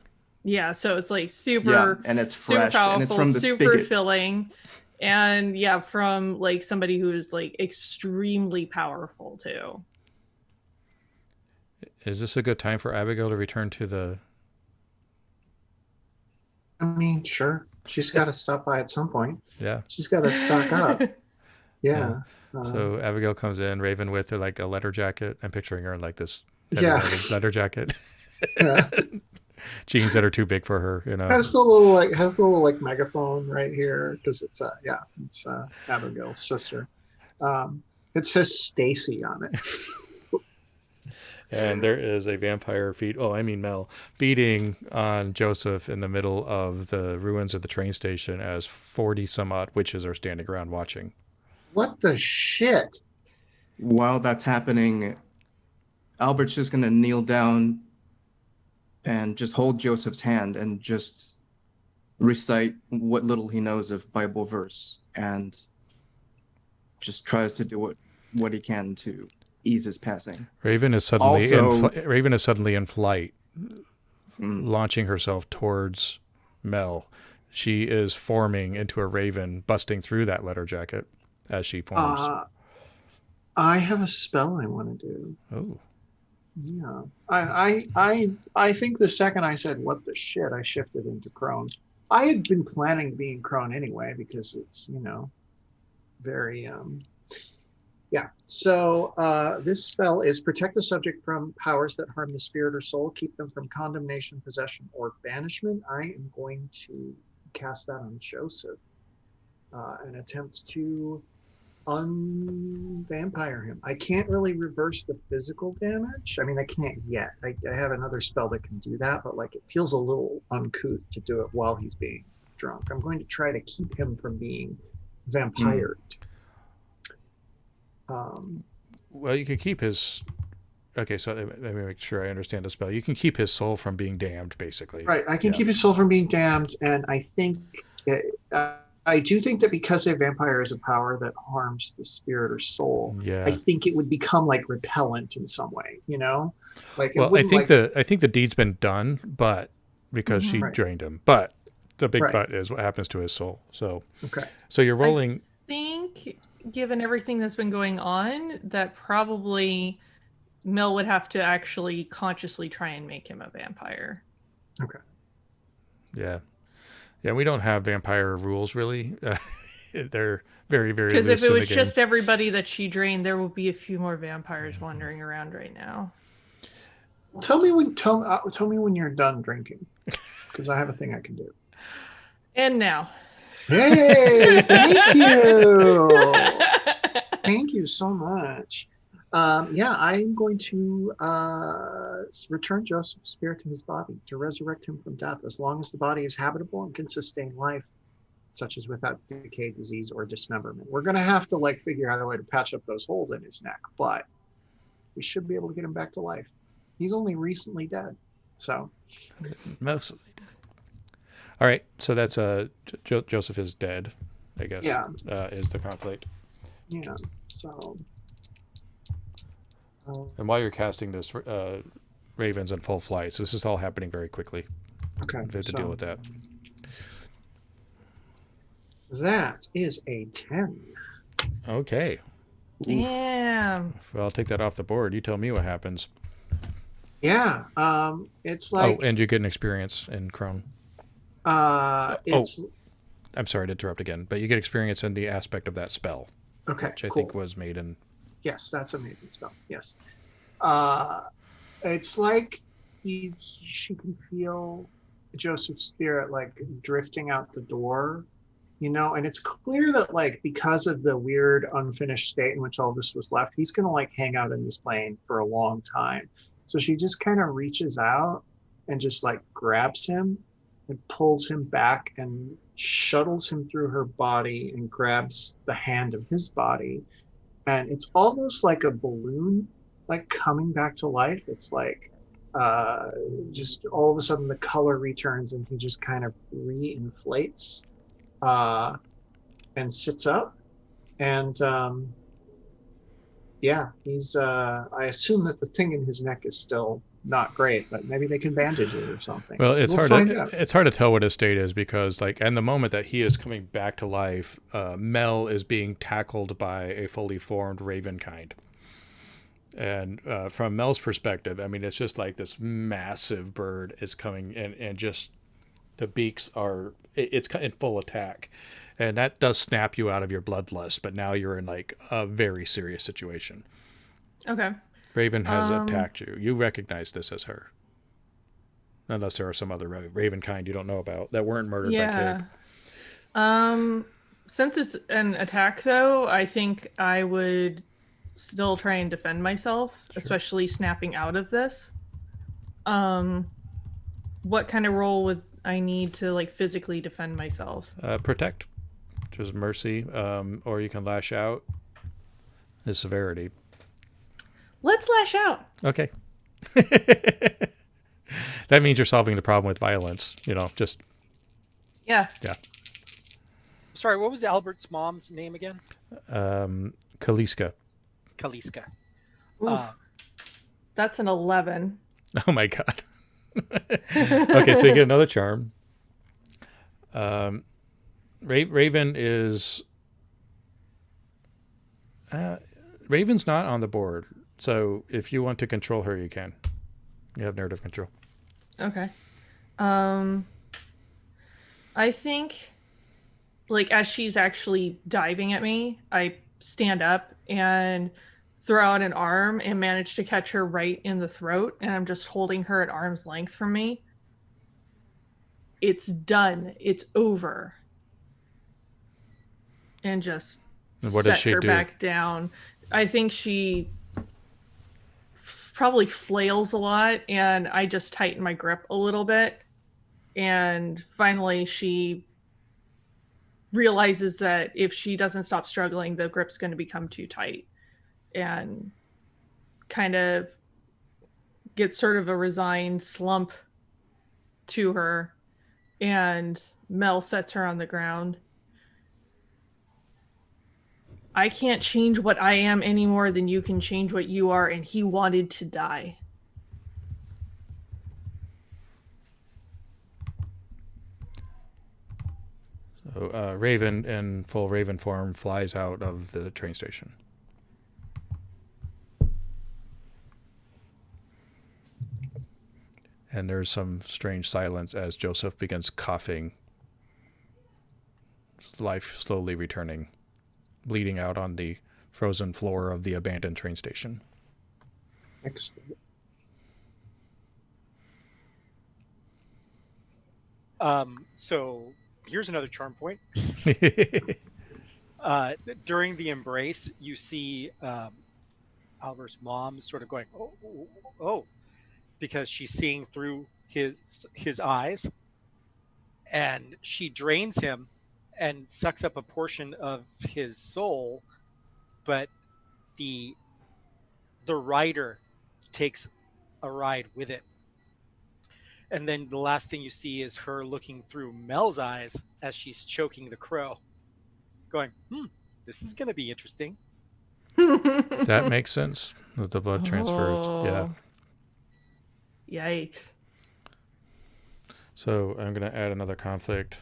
Yeah, so it's like super, and it's fresh, super powerful, and it's from the super spigot. filling. And yeah, from like somebody who is like extremely powerful too. Is this a good time for Abigail to return to the... I mean, sure. She's got to stop by at some point. Yeah. She's got to stock up. Yeah. So Abigail comes in, Raven with like a letter jacket. I'm picturing her in like this Yeah. leather jacket, Yeah. jeans that are too big for her. You know, Has the little like megaphone right here because it's Abigail's sister. It says Stacy on it. and there is a vampire Mel feeding on Joseph in the middle of the ruins of the train station as 40 some odd witches are standing around watching. What the shit? While that's happening, Albert's just going to kneel down and just hold Joseph's hand and just recite what little he knows of Bible verse and just tries to do what he can to ease his passing. Raven is suddenly in flight, launching herself towards Mel. She is forming into a raven, busting through that letter jacket as she forms. I have a spell I want to do. Oh. Yeah. I think the second I said what the shit, I shifted into crone. I had been planning being crone anyway because it's, very yeah. So this spell is protect the subject from powers that harm the spirit or soul, keep them from condemnation, possession, or banishment. I am going to cast that on Joseph and attempt to unvampire him. I can't really reverse the physical damage. I mean, I can't yet. I have another spell that can do that, but like it feels a little uncouth to do it while he's being drunk. I'm going to try to keep him from being vampired. Well, you can keep his. Okay, so let me make sure I understand the spell. You can keep his soul from being damned, basically. Right. I can keep his soul from being damned, and I think I do think that because a vampire is a power that harms the spirit or soul, I think it would become like repellent in some way. Like. Well, I think the deed's been done, but because she drained him. But the big but is what happens to his soul. So okay. So you're rolling. I think, given everything that's been going on, that probably Mel would have to actually consciously try and make him a vampire. Okay. Yeah. Yeah, we don't have vampire rules, really. They're very, very loose. Because if it was just everybody that she drained, there would be a few more vampires wandering around right now. Tell me when you're done drinking, because I have a thing I can do. And now. Hey, thank you. Thank you so much. I'm going to return Joseph's spirit to his body to resurrect him from death as long as the body is habitable and can sustain life, such as without decay, disease, or dismemberment. We're going to have to figure out a way to patch up those holes in his neck, but we should be able to get him back to life. He's only recently dead, so. Mostly dead. All right, so that's Joseph is dead, I guess. Yeah. Is the conflict. Yeah, so. And while you're casting this, Raven's in full flight, so this is all happening very quickly. Okay. We have to deal with that. That is a 10. Okay. Damn. Well, I'll take that off the board. You tell me what happens. Yeah. It's like. Oh, and you get an experience in Crone. It's. I'm sorry to interrupt again, but you get experience in the aspect of that spell. Okay. Which I cool. think was made in. Yes, that's a maiden spell. Yes. It's like she can feel Joseph's spirit drifting out the door, and it's clear that because of the weird unfinished state in which all this was left, he's gonna hang out in this plane for a long time. So she just kind of reaches out and just grabs him and pulls him back and shuttles him through her body and grabs the hand of his body. And it's almost like a balloon, coming back to life. It's just all of a sudden the color returns and he just kind of re-inflates and sits up. And he's, I assume that the thing in his neck is still not great, but maybe they can bandage it or something. Well, it's hard to tell what his state is because in the moment that he is coming back to life, Mel is being tackled by a fully formed raven kind. And from Mel's perspective, I mean, it's just this massive bird is coming and just the beaks it's in full attack. And that does snap you out of your bloodlust, but now you're in a very serious situation. Okay. Raven has attacked you. You recognize this as her. Unless there are some other Raven kind you don't know about that weren't murdered by Cabe. Since it's an attack, though, I think I would still try and defend myself, especially snapping out of this. What kind of role would I need to like physically defend myself? Protect, which is mercy, or you can lash out. Is severity. Let's lash out. Okay. That means you're solving the problem with violence. Just Yeah. Sorry, what was Albert's mom's name again? Kaliska. Kaliska. That's an 11. Oh my god. Okay, so you get another charm. Raven is Raven's not on the board, so if you want to control her, you can. You have narrative control. Okay. I think, like, as she's actually diving at me, I stand up and throw out an arm and manage to catch her right in the throat, and I'm just holding her at arm's length from me. It's done. It's over. And just what does set she her do? back down. I think she probably flails a lot, and I just tighten my grip a little bit. And finally, she realizes that if she doesn't stop struggling, the grip's going to become too tight, and kind of gets sort of a resigned slump to her. And Mel sets her on the ground. I can't change what I am any more than you can change what you are, and he wanted to die. So Raven in full Raven form flies out of the train station. And there's some strange silence as Joseph begins coughing, life slowly returning, bleeding out on the frozen floor of the abandoned train station. Excellent. So here's another charm point. During the embrace, you see Albert's mom sort of going, oh, because she's seeing through his eyes, and she drains him and sucks up a portion of his soul, but the rider takes a ride with it. And then the last thing you see is her looking through Mel's eyes as she's choking the crow, going, this is going to be interesting. That makes sense with the blood transfers. Yeah. Yikes. So I'm going to add another conflict.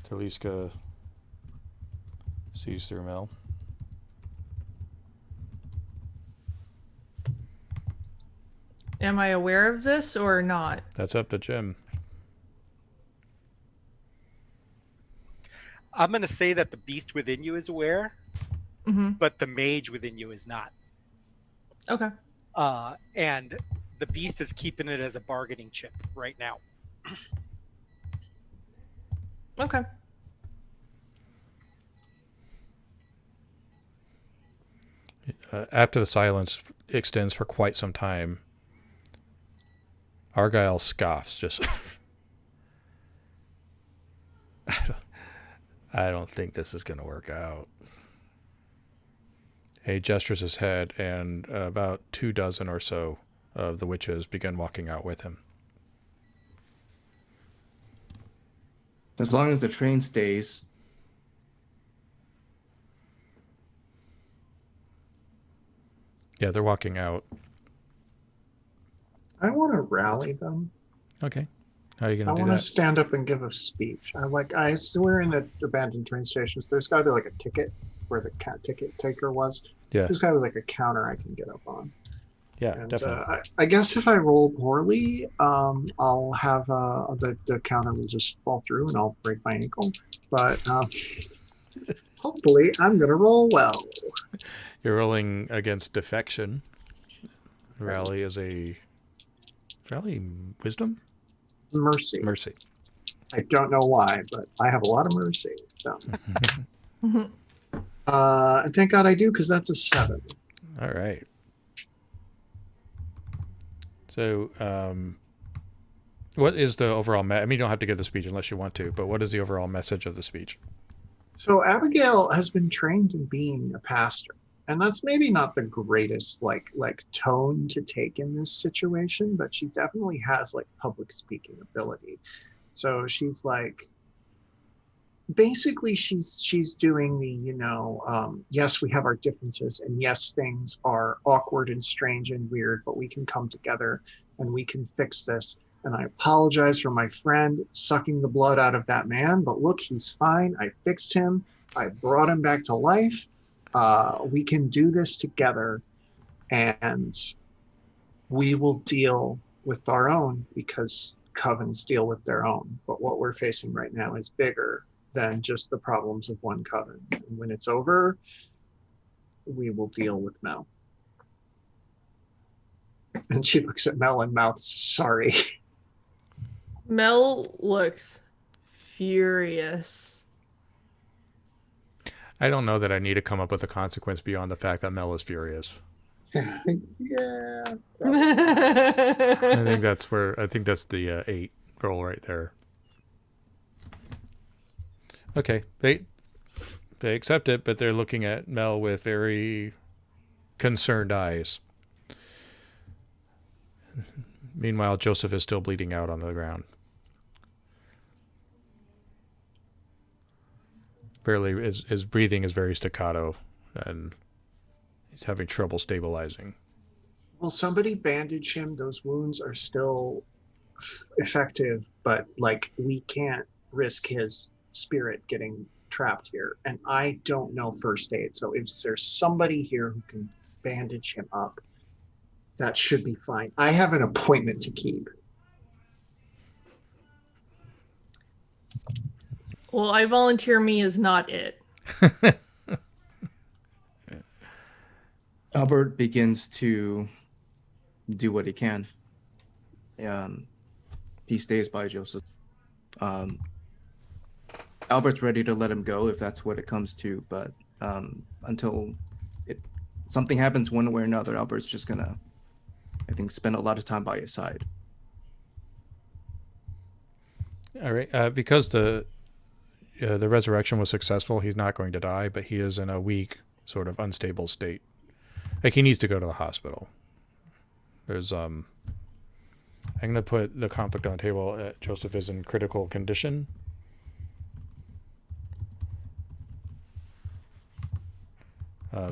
Kaliska sees through Mel. Am I aware of this or not? That's up to Jim. I'm going to say that the beast within you is aware, but the mage within you is not. Okay. And the beast is keeping it as a bargaining chip right now. Okay. After the silence extends for quite some time, Argyle scoffs, just I don't think this is going to work out. He gestures his head, and about 24 or so of the witches begin walking out with him. As long as the train stays. Yeah, they're walking out. I want to rally them. Okay. How are you I going to do want to that? stand up and give a speech. I swear in the abandoned train stations, there's got to be like a ticket where the ticket taker was. Yeah. There's got to be like a counter I can get up on. Yeah, And, definitely. I guess if I roll poorly, I'll have the counter will just fall through and I'll break my ankle. But hopefully, I'm gonna roll well. You're rolling against defection. Rally is rally wisdom? Mercy. Mercy. I don't know why, but I have a lot of mercy. So, and thank God I do, because that's a 7. All right. So, what is the overall? I mean, you don't have to give the speech unless you want to, but what is the overall message of the speech? So Abigail has been trained in being a pastor, and that's maybe not the greatest like tone to take in this situation, but she definitely has like public speaking ability. So she's like, basically she's doing the yes, we have our differences, and yes, things are awkward and strange and weird, but we can come together and we can fix this. And I apologize for my friend sucking the blood out of that man, but look, he's fine. I fixed him. I brought him back to life. We can do this together, and we will deal with our own, because covens deal with their own. But what we're facing right now is bigger than just the problems of one coven. And when it's over, we will deal with Mel. And she looks at Mel and mouths, sorry. Mel looks furious. I don't know that I need to come up with a consequence beyond the fact that Mel is furious. Yeah. I think that's the 8 roll right there. Okay, they accept it, but they're looking at Mel with very concerned eyes. Meanwhile, Joseph is still bleeding out on the ground. His breathing is very staccato, and he's having trouble stabilizing. Will somebody bandage him? Those wounds are still effective, but like, we can't risk his spirit getting trapped here. And I don't know first aid. So if there's somebody here who can bandage him up, that should be fine. I have an appointment to keep. Well, I volunteer me is not it. Albert begins to do what he can. He stays by Joseph. Albert's ready to let him go if that's what it comes to, but until something happens one way or another, Albert's just gonna, I think, spend a lot of time by his side. All right, because the resurrection was successful, he's not going to die, but he is in a weak, sort of unstable state. Like, he needs to go to the hospital. There's I'm going to put the conflict on the table. Joseph is in critical condition.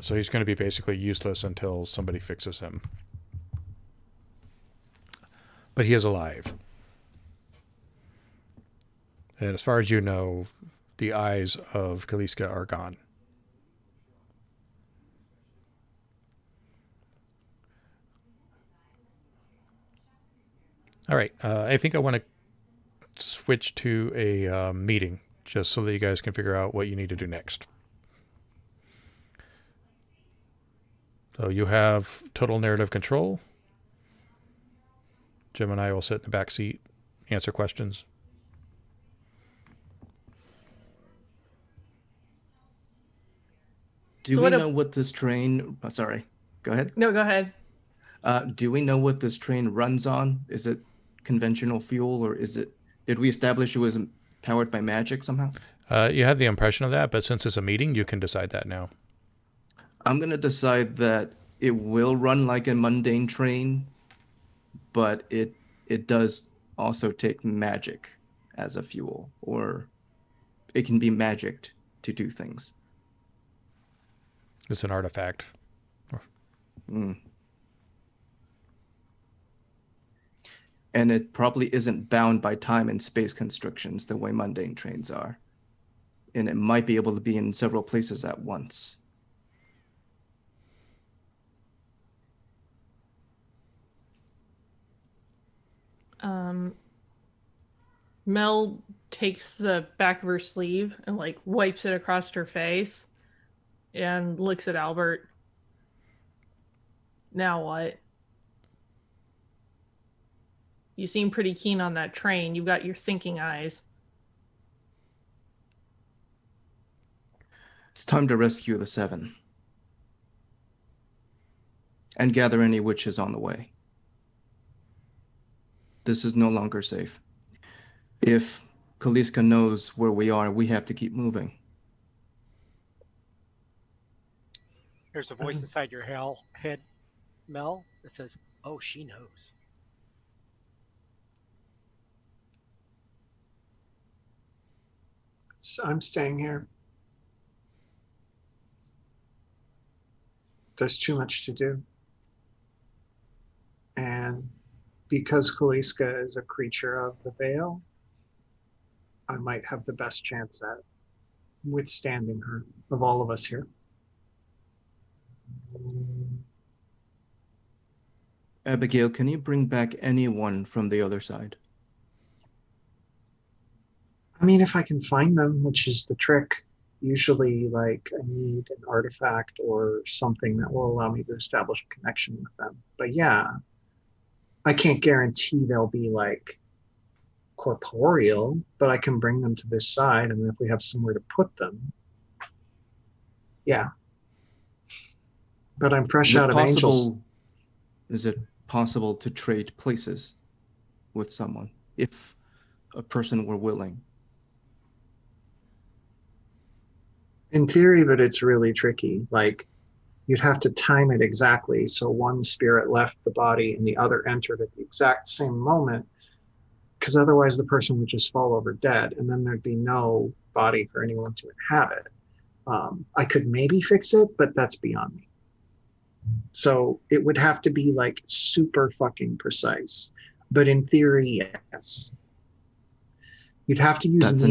So he's going to be basically useless until somebody fixes him. But he is alive. And as far as you know, the eyes of Kaliska are gone. All right. I think I want to switch to a meeting, just so that you guys can figure out what you need to do next. So you have total narrative control. Jim and I will sit in the back seat, answer questions. Do we know what this train... sorry, go ahead. No, go ahead. Do we know what this train runs on? Is it conventional fuel, or did we establish it was powered by magic somehow? You have the impression of that, but since it's a meeting, you can decide that now. I'm going to decide that it will run like a mundane train, but it does also take magic as a fuel, or it can be magicked to do things. It's an artifact. Mm. And it probably isn't bound by time and space constrictions the way mundane trains are. And it might be able to be in several places at once. Mel takes the back of her sleeve and like wipes it across her face and looks at Albert. Now what? You seem pretty keen on that train. You've got your thinking eyes. It's time to rescue the 7 and gather any witches on the way. This is no longer safe. If Kaliska knows where we are, we have to keep moving. There's a voice inside your head, Mel, that says, "Oh, she knows." So I'm staying here. There's too much to do. And because Kaliska is a creature of the veil, I might have the best chance at withstanding her of all of us here. Abigail, can you bring back anyone from the other side? I mean, if I can find them, which is the trick. Usually, like, I need an artifact or something that will allow me to establish a connection with them. But yeah, I can't guarantee they'll be like corporeal, but I can bring them to this side, and if we have somewhere to put them, yeah. But I'm fresh out of angels. Is it possible to trade places with someone if a person were willing? In theory, but it's really tricky. Like, you'd have to time it exactly so one spirit left the body and the other entered at the exact same moment, because otherwise the person would just fall over dead, and then there'd be no body for anyone to inhabit. I could maybe fix it, but that's beyond me. So it would have to be like super fucking precise. But in theory, yes. You'd have to use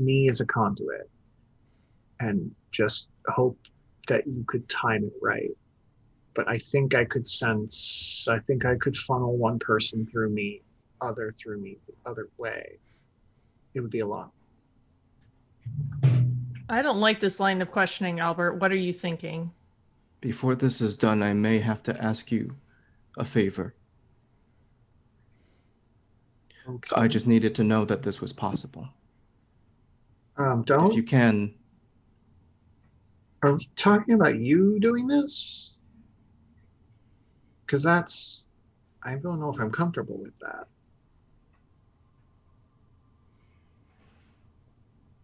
me as a conduit, and just hope that you could time it right. But I think I could funnel one person through me, other way. It would be a lot. I don't like this line of questioning, Albert. What are you thinking? Before this is done, I may have to ask you a favor. Okay. I just needed to know that this was possible. Don't. If you can. Are we talking about you doing this? Because I don't know if I'm comfortable with that.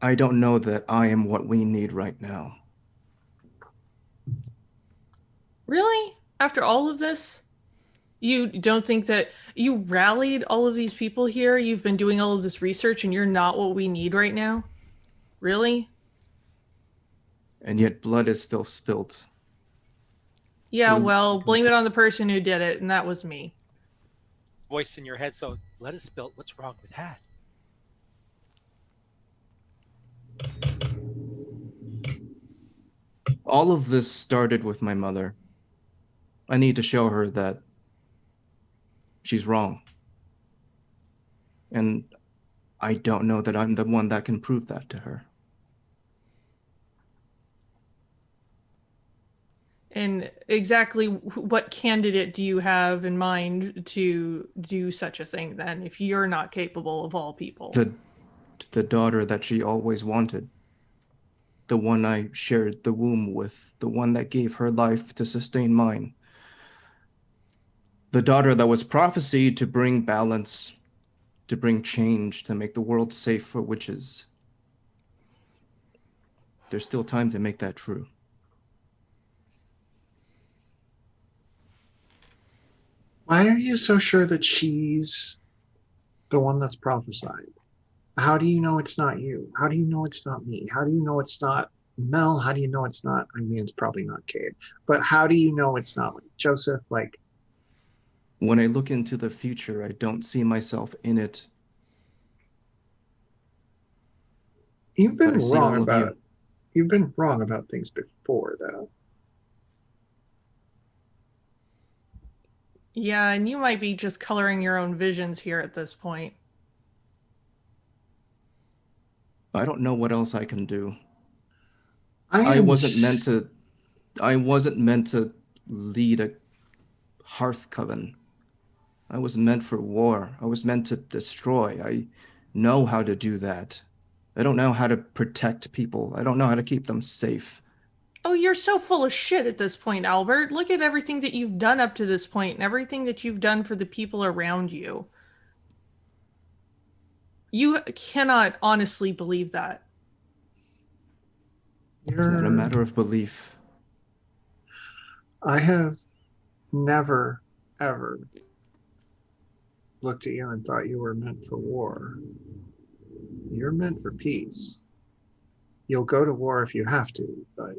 I don't know that I am what we need right now. Really? After all of this? You don't think that you rallied all of these people here? You've been doing all of this research and you're not what we need right now? Really? And yet blood is still spilt. Yeah, well, blame it on the person who did it, and that was me. Voice in your head, so blood is spilt. What's wrong with that? All of this started with my mother. I need to show her that she's wrong. And I don't know that I'm the one that can prove that to her. And exactly what candidate do you have in mind to do such a thing then, if you're not capable of all people? The daughter that she always wanted. The one I shared the womb with. The one that gave her life to sustain mine. The daughter that was prophesied to bring balance, to bring change, to make the world safe for witches. There's still time to make that true. Why are you so sure that she's the one that's prophesied? How do you know it's not you? How do you know it's not me? How do you know it's not Mel? How do you know it's not, I mean, it's probably not Cabe, but how do you know it's not like Joseph? Like, when I look into the future, I don't see myself in it. You've been wrong about things before, though. Yeah, and you might be just coloring your own visions here at this point. I don't know what else I can do. I wasn't meant to lead a hearth coven. I was meant for war. I was meant to destroy. I know how to do that. I don't know how to protect people. I don't know how to keep them safe. Oh, you're so full of shit at this point, Albert. Look at everything that you've done up to this point and everything that you've done for the people around you. You cannot honestly believe that. It's not a matter of belief. I have never, ever looked at you and thought you were meant for war. You're meant for peace. You'll go to war if you have to, but...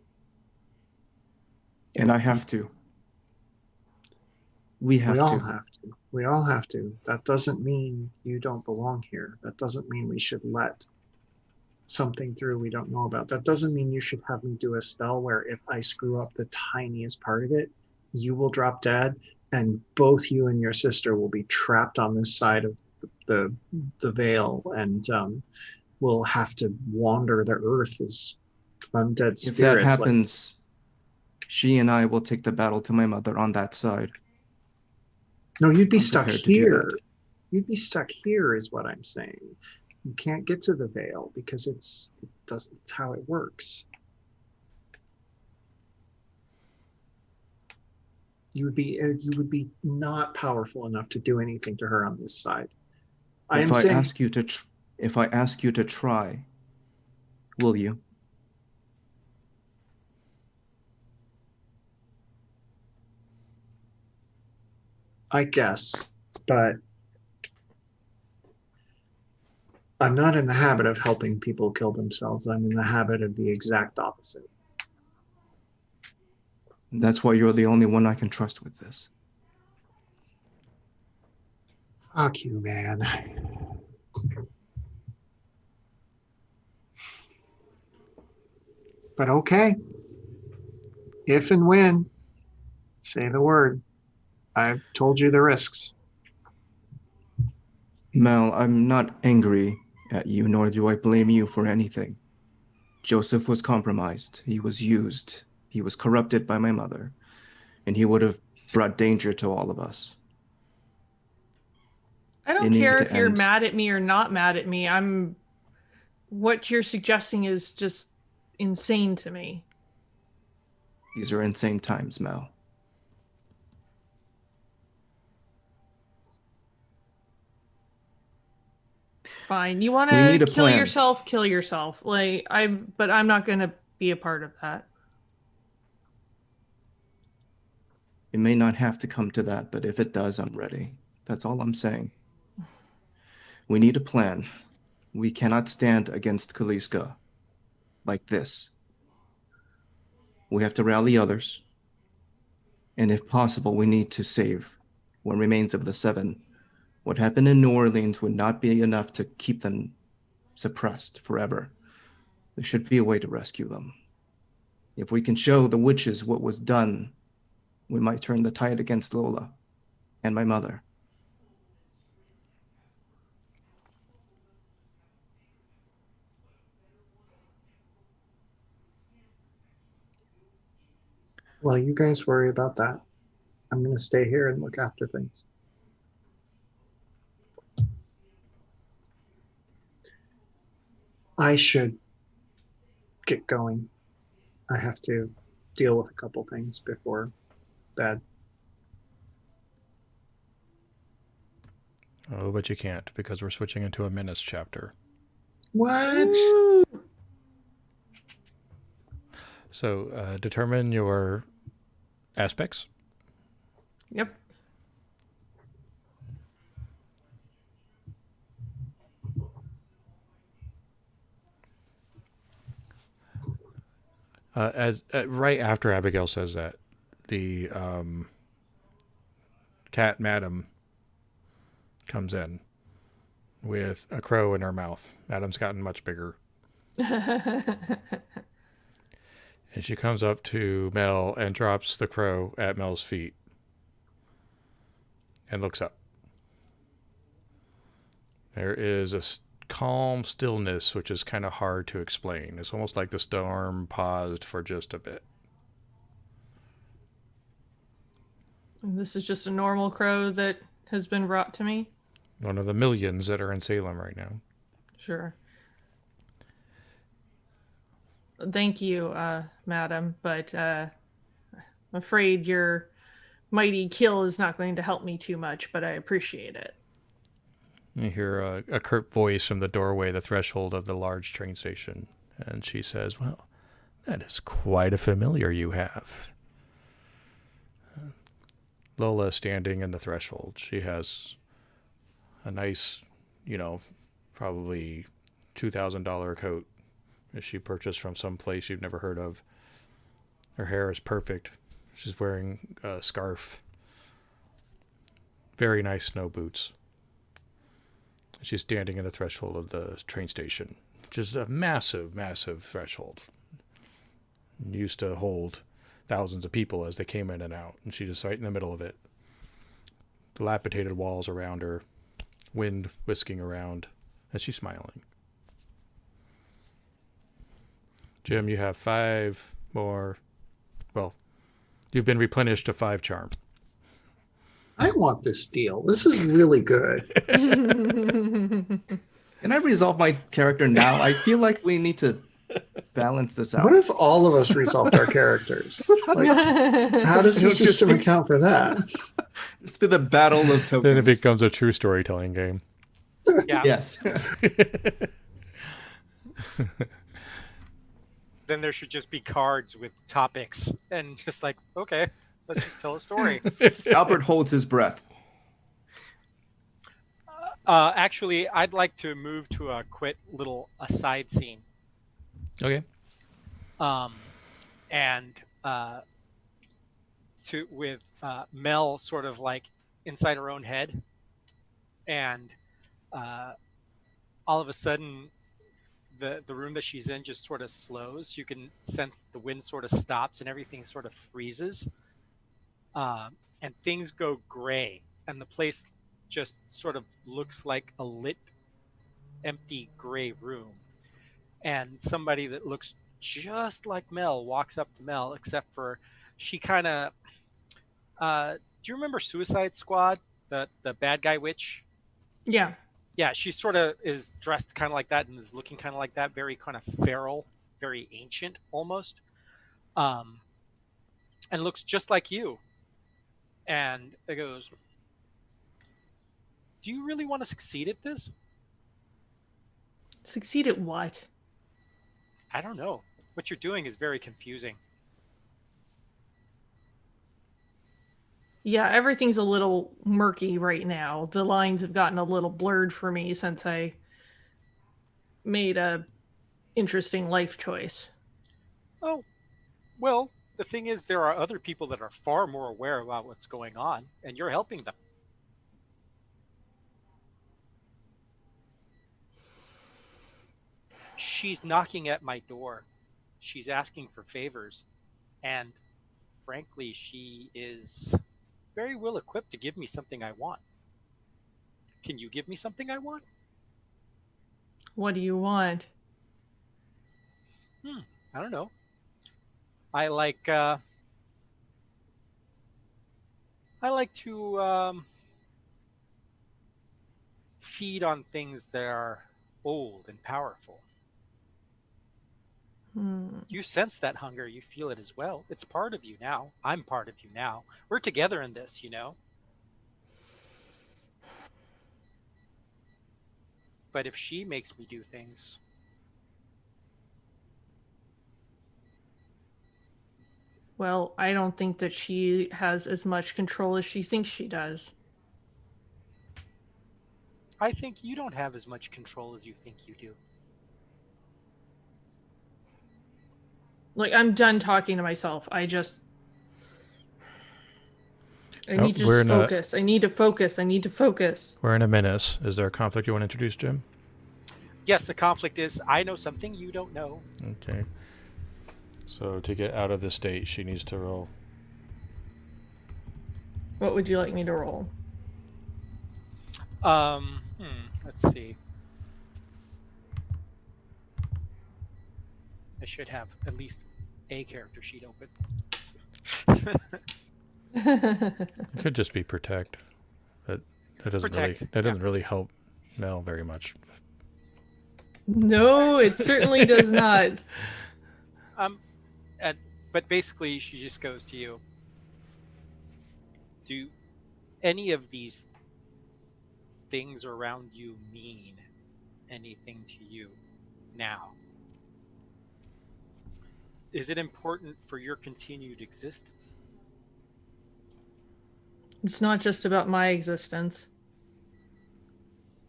And I have to. We all have to. We all have to. That doesn't mean you don't belong here. That doesn't mean we should let something through we don't know about. That doesn't mean you should have me do a spell where if I screw up the tiniest part of it, you will drop dead, and both you and your sister will be trapped on this side of the veil, and will have to wander the earth as undead spirits. If that happens, she and I will take the battle to my mother on that side. No, you'd be stuck here. You'd be stuck here is what I'm saying. You can't get to the veil because it's how it works. You would be not powerful enough to do anything to her on this side. If I ask you to try, will you? I guess, but I'm not in the habit of helping people kill themselves. I'm in the habit of the exact opposite. That's why you're the only one I can trust with this. Fuck you, man. But okay. If and when, say the word. I've told you the risks. Mel, I'm not angry at you, nor do I blame you for anything. Joseph was compromised. He was used. He was corrupted by my mother, and he would have brought danger to all of us. I don't care if you're mad at me or not mad at me. What you're suggesting is just insane to me. These are insane times, Mel. Fine. You want to kill yourself, kill yourself. But I'm not going to be a part of that. It may not have to come to that, but if it does, I'm ready. That's all I'm saying. We need a plan. We cannot stand against Kaliska like this. We have to rally others. And if possible, we need to save what remains of the Seven. What happened in New Orleans would not be enough to keep them suppressed forever. There should be a way to rescue them. If we can show the witches what was done, we might turn the tide against Lola and my mother. Well, you guys worry about that. I'm going to stay here and look after things. I should get going. I have to deal with a couple things before bed. Oh, but you can't, because we're switching into a menace chapter. What? Woo! So, determine your aspects. Yep. Right after Abigail says that, the cat Madam comes in with a crow in her mouth. Madam's gotten much bigger. And she comes up to Mel and drops the crow at Mel's feet and looks up. There is a calm stillness, which is kind of hard to explain. It's almost like the storm paused for just a bit. And this is just a normal crow that has been brought to me? One of the millions that are in Salem right now. Sure. Thank you, madam, but I'm afraid your mighty kill is not going to help me too much, but I appreciate it. You hear a curt voice from the doorway, the threshold of the large train station, and she says, "Well, that is quite a familiar you have." Lola standing in the threshold. She has a nice, probably $2,000 coat that she purchased from some place you've never heard of. Her hair is perfect. She's wearing a scarf. Very nice snow boots. She's standing in the threshold of the train station, which is a massive, massive threshold. It used to hold thousands of people as they came in and out, and she's just right in the middle of it. Dilapidated walls around her, wind whisking around, and she's smiling. Jim, you have 5 more. Well, you've been replenished to 5 charm. I want this deal. This is really good. Can I resolve my character now? I feel like we need to balance this out. What if all of us resolved our characters? Like, how does the system account for that? It's been the battle of tokens. Then it becomes a true storytelling game. Yeah. Yes. Then there should just be cards with topics and just like, okay, let's just tell a story. Albert holds his breath. Actually, I'd like to move to a quick little aside scene. Okay. With Mel sort of like inside her own head, and all of a sudden the room that she's in just sort of slows. You can sense the wind sort of stops and everything sort of freezes, and things go gray, and the place just sort of looks like a lit, empty gray room. And somebody that looks just like Mel walks up to Mel, except for she kind of do you remember Suicide Squad, the bad guy witch? Yeah. Yeah, she sort of is dressed kind of like that and is looking kind of like that, very kind of feral, very ancient almost, and looks just like you. And it goes, do you really want to succeed at this? Succeed at what? I don't know. What you're doing is very confusing. Yeah, everything's a little murky right now. The lines have gotten a little blurred for me since I made a interesting life choice. Oh, well, the thing is there are other people that are far more aware about what's going on, and you're helping them. She's knocking at my door. She's asking for favors, and frankly, she is very well equipped to give me something I want. Can you give me something I want? What do you want? I don't know. I like to feed on things that are old and powerful. You sense that hunger. You feel it as well. It's part of you now. I'm part of you now. We're together in this, you know. But if she makes me do things, Well, I don't think that she has as much control as she thinks she does. I think you don't have as much control as you think you do. Like, I'm done talking to myself. I need to we're just focus. I need to focus. I need to focus. We're in a menace. Is there a conflict you want to introduce, Jim? Yes, the conflict is I know something you don't know. Okay. So to get out of this state, she needs to roll. What would you like me to roll? Let's see. I should have at least a character sheet open. It could just be protect. But Protect. That doesn't really help Mel very much. No, it certainly does not. But basically, she just goes to you. Do any of these things around you mean anything to you now? Is it important for your continued existence? It's not just about my existence.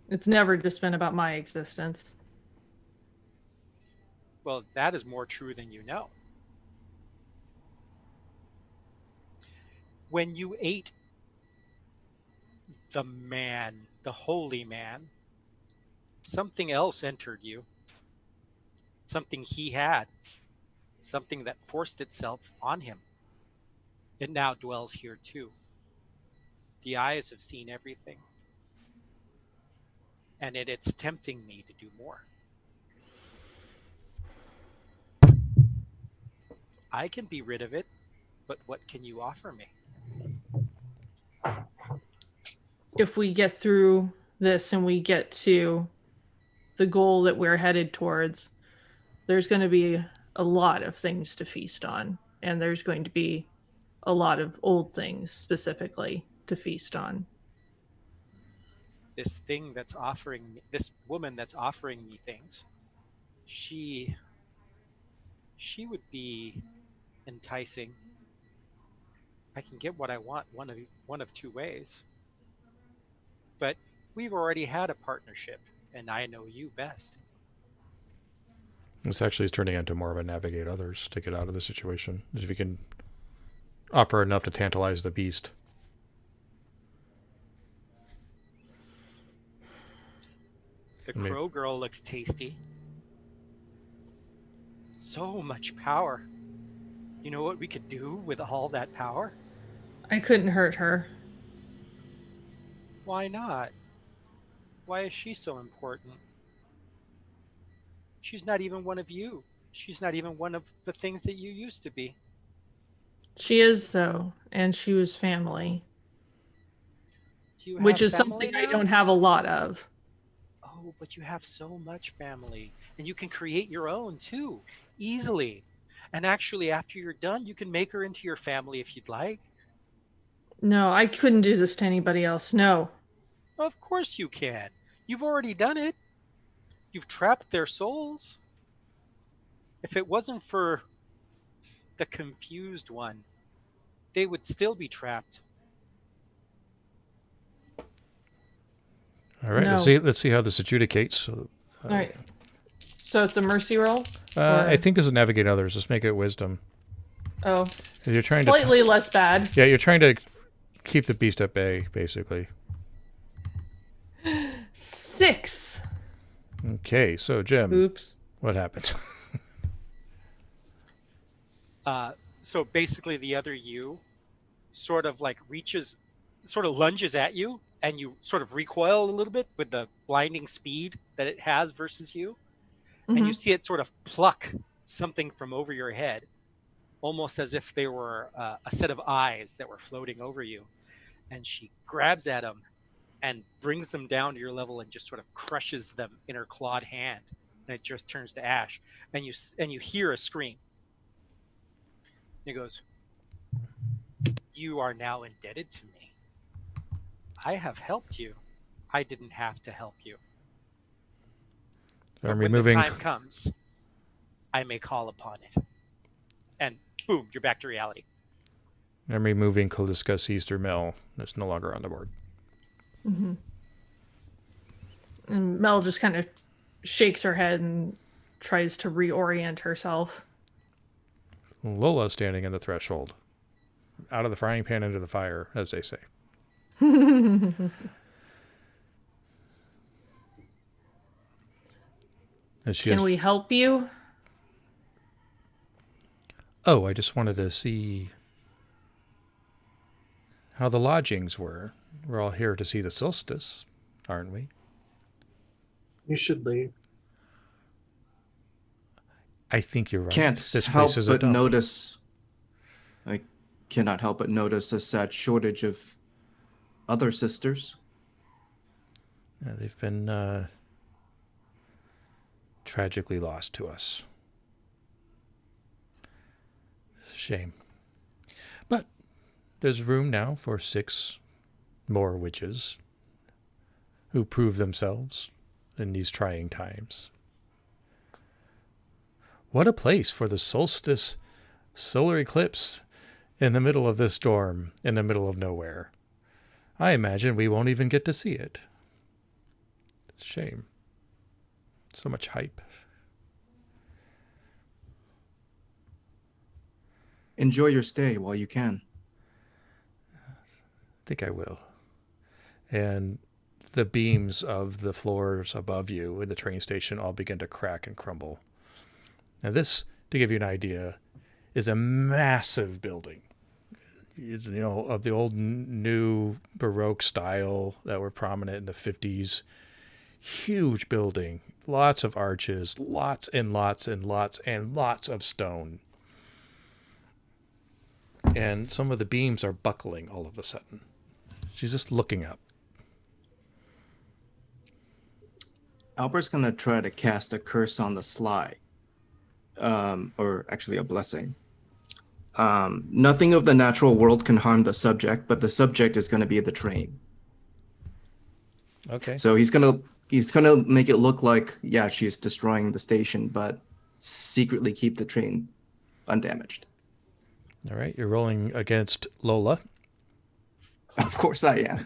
It's never just been about my existence. Well, that is more true than you know. When you ate the man, the holy man, something else entered you. Something he had. Something that forced itself on him. It now dwells here too. The eyes have seen everything. And it's tempting me to do more. I can be rid of it, but what can you offer me? If we get through this and we get to the goal that we're headed towards, there's going to be a lot of things to feast on. And there's going to be a lot of old things specifically to feast on. This thing that's offering me, this woman that's offering me things, she would be enticing. I can get what I want one of two ways. But we've already had a partnership, and I know you best. This actually is turning into more of a navigate others to get out of the situation. If you can offer enough to tantalize the beast. The crow girl looks tasty. So much power. You know what we could do with all that power? I couldn't hurt her. Why not? Why is she so important? She's not even one of you. She's not even one of the things that you used to be. She is, though, and she was family. Which is something I don't have a lot of. Oh, but you have so much family. And you can create your own, too, easily. And actually, after you're done, you can make her into your family if you'd like. No, I couldn't do this to anybody else. No. Of course you can. You've already done it. You've trapped their souls. If it wasn't for the confused one, they would still be trapped. All right, No. let's see how this adjudicates. All right. So it's a mercy roll? I think this is navigate others. Let's make it wisdom. Oh. You're trying slightly less bad. Yeah, you're trying to keep the beast at bay, basically. 6. Okay, so Jim. Oops. What happens? So basically the other you sort of like lunges at you, and you sort of recoil a little bit with the blinding speed that it has versus you. Mm-hmm. And you see it sort of pluck something from over your head, almost as if they were a set of eyes that were floating over you. And she grabs at them and brings them down to your level and just sort of crushes them in her clawed hand. And it just turns to ash. And you hear a scream. It goes, "You are now indebted to me. I have helped you. I didn't have to help you. But when the time comes, I may call upon it." And boom, you're back to reality. I'm removing Kaliska Easter Mel. That's no longer on the board. Mm-hmm. And Mel just kind of shakes her head and tries to reorient herself. Lola standing in the threshold. Out of the frying pan into the fire, as they say. Can we help you? Oh, I just wanted to see how the lodgings were. We're all here to see the solstice, aren't we? You should leave. I think you're right. Can't this help place is a but dump. notice. I cannot help but notice a sad shortage of other sisters. They've been tragically lost to us. It's a shame. But there's room now for 6 more witches who prove themselves in these trying times. What a place for the solstice solar eclipse in the middle of this storm, in the middle of nowhere. I imagine we won't even get to see it. It's a shame. So much hype. Enjoy your stay while you can. I think I will. And the beams of the floors above you in the train station all begin to crack and crumble. Now this, to give you an idea, is a massive building. It's, of the old new Baroque style that were prominent in the 50s. Huge building, lots of arches, lots and lots and lots and lots of stone. And some of the beams are buckling all of a sudden. She's just looking up. Albert's going to try to cast a curse on the sly. Or actually a blessing. Nothing of the natural world can harm the subject, but the subject is going to be the train. Okay. So he's gonna make it look like, yeah, she's destroying the station, but secretly keep the train undamaged. All right. You're rolling against Lola. Of course I am.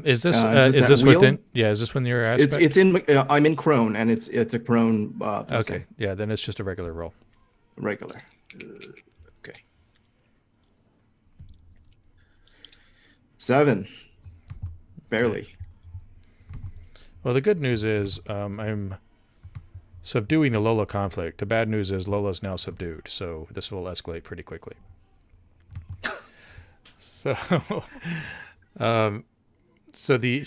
Is this is this within? Yeah, is this when you're aspect? It's in. I'm in Crone, and it's a Crone. Blessing. Okay. Yeah. Then it's just a regular roll. Regular. Okay. 7. Barely. Well, the good news is I'm subduing the Lola conflict. The bad news is Lola's now subdued, so this will escalate pretty quickly. So, so the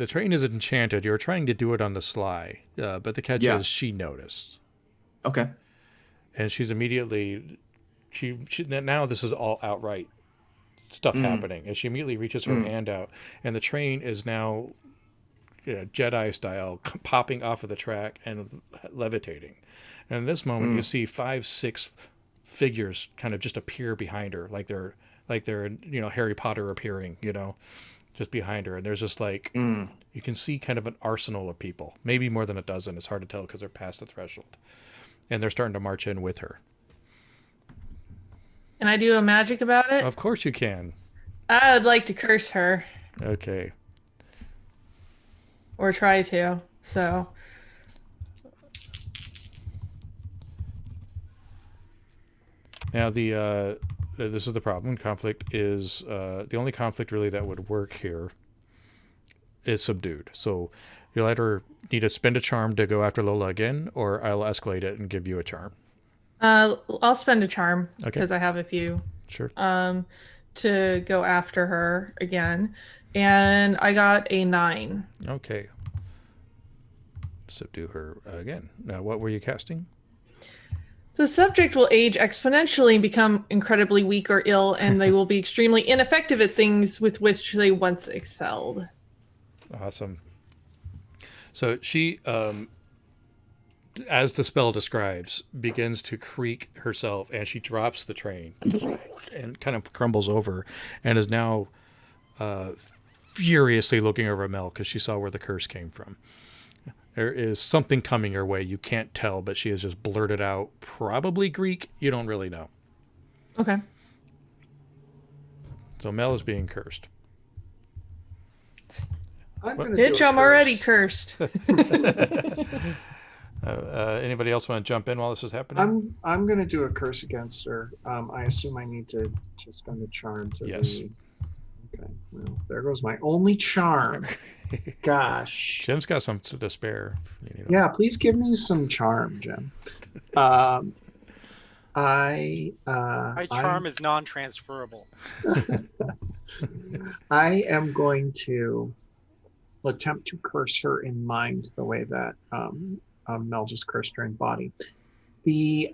train is enchanted. You're trying to do it on the sly, but the catch is she noticed. Okay. And she's immediately she now this is all outright stuff happening, and she immediately reaches her hand out, and the train is now Jedi style popping off of the track and levitating. And in this moment, you see 5-6 figures kind of just appear behind her, like they're Harry Potter appearing, just behind her. And there's just you can see kind of an arsenal of people, maybe more than a dozen. It's hard to tell because they're past the threshold, and they're starting to march in with her. Can I do a magic about it? Of course you can. I would like to curse her. Okay. Or try to. So. Now this is the problem. Conflict is the only conflict really that would work here is subdued. So you'll either need to spend a charm to go after Lola again, or I'll escalate it and give you a charm. I'll spend a charm because I have a few. Sure. To go after her again, and I got a 9. Okay. Subdue her again. Now, what were you casting? The subject will age exponentially and become incredibly weak or ill, and they will be extremely ineffective at things with which they once excelled. Awesome. So she, as the spell describes, begins to creak herself, and she drops the train and kind of crumbles over, and is now furiously looking over at Mel because she saw where the curse came from. There is something coming her way. You can't tell, but she has just blurted out, probably Greek. You don't really know. Okay. So Mel is being cursed. Bitch, I'm already cursed. Anybody else want to jump in while this is happening? I'm going to do a curse against her. I assume I need to spend a charm to Yes. Okay. Well, there goes my only charm. Gosh. Jim's got some to spare. Yeah, please give me some charm, Jim. My charm is non-transferable. I am going to attempt to curse her in mind the way that Mel just cursed her in body. The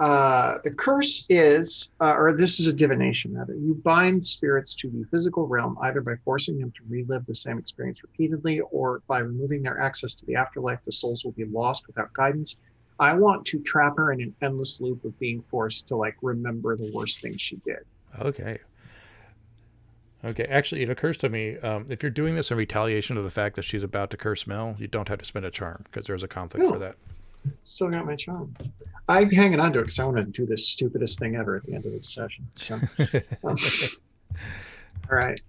curse is, or this is a divination rather. You bind spirits to the physical realm either by forcing them to relive the same experience repeatedly, or by removing their access to the afterlife. The souls will be lost without guidance. I want to trap her in an endless loop of being forced to like remember the worst thing she did. Okay. Okay. Actually, it occurs to me if you're doing this in retaliation of the fact that she's about to curse Mel, you don't have to spend a charm because there's a conflict for that. Still got my charm. I'm hanging on to it because I want to do the stupidest thing ever at the end of this session. So, all right.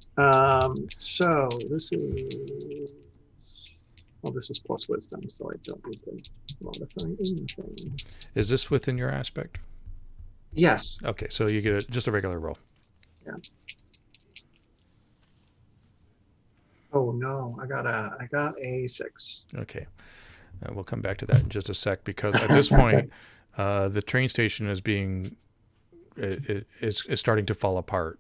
So this is. Well, this is plus wisdom, so I don't need to modify anything. Is this within your aspect? Yes. Okay, so you get just a regular roll. Yeah. Oh no, I got a 6. Okay. We'll come back to that in just a sec because at this point, the train station is starting to fall apart.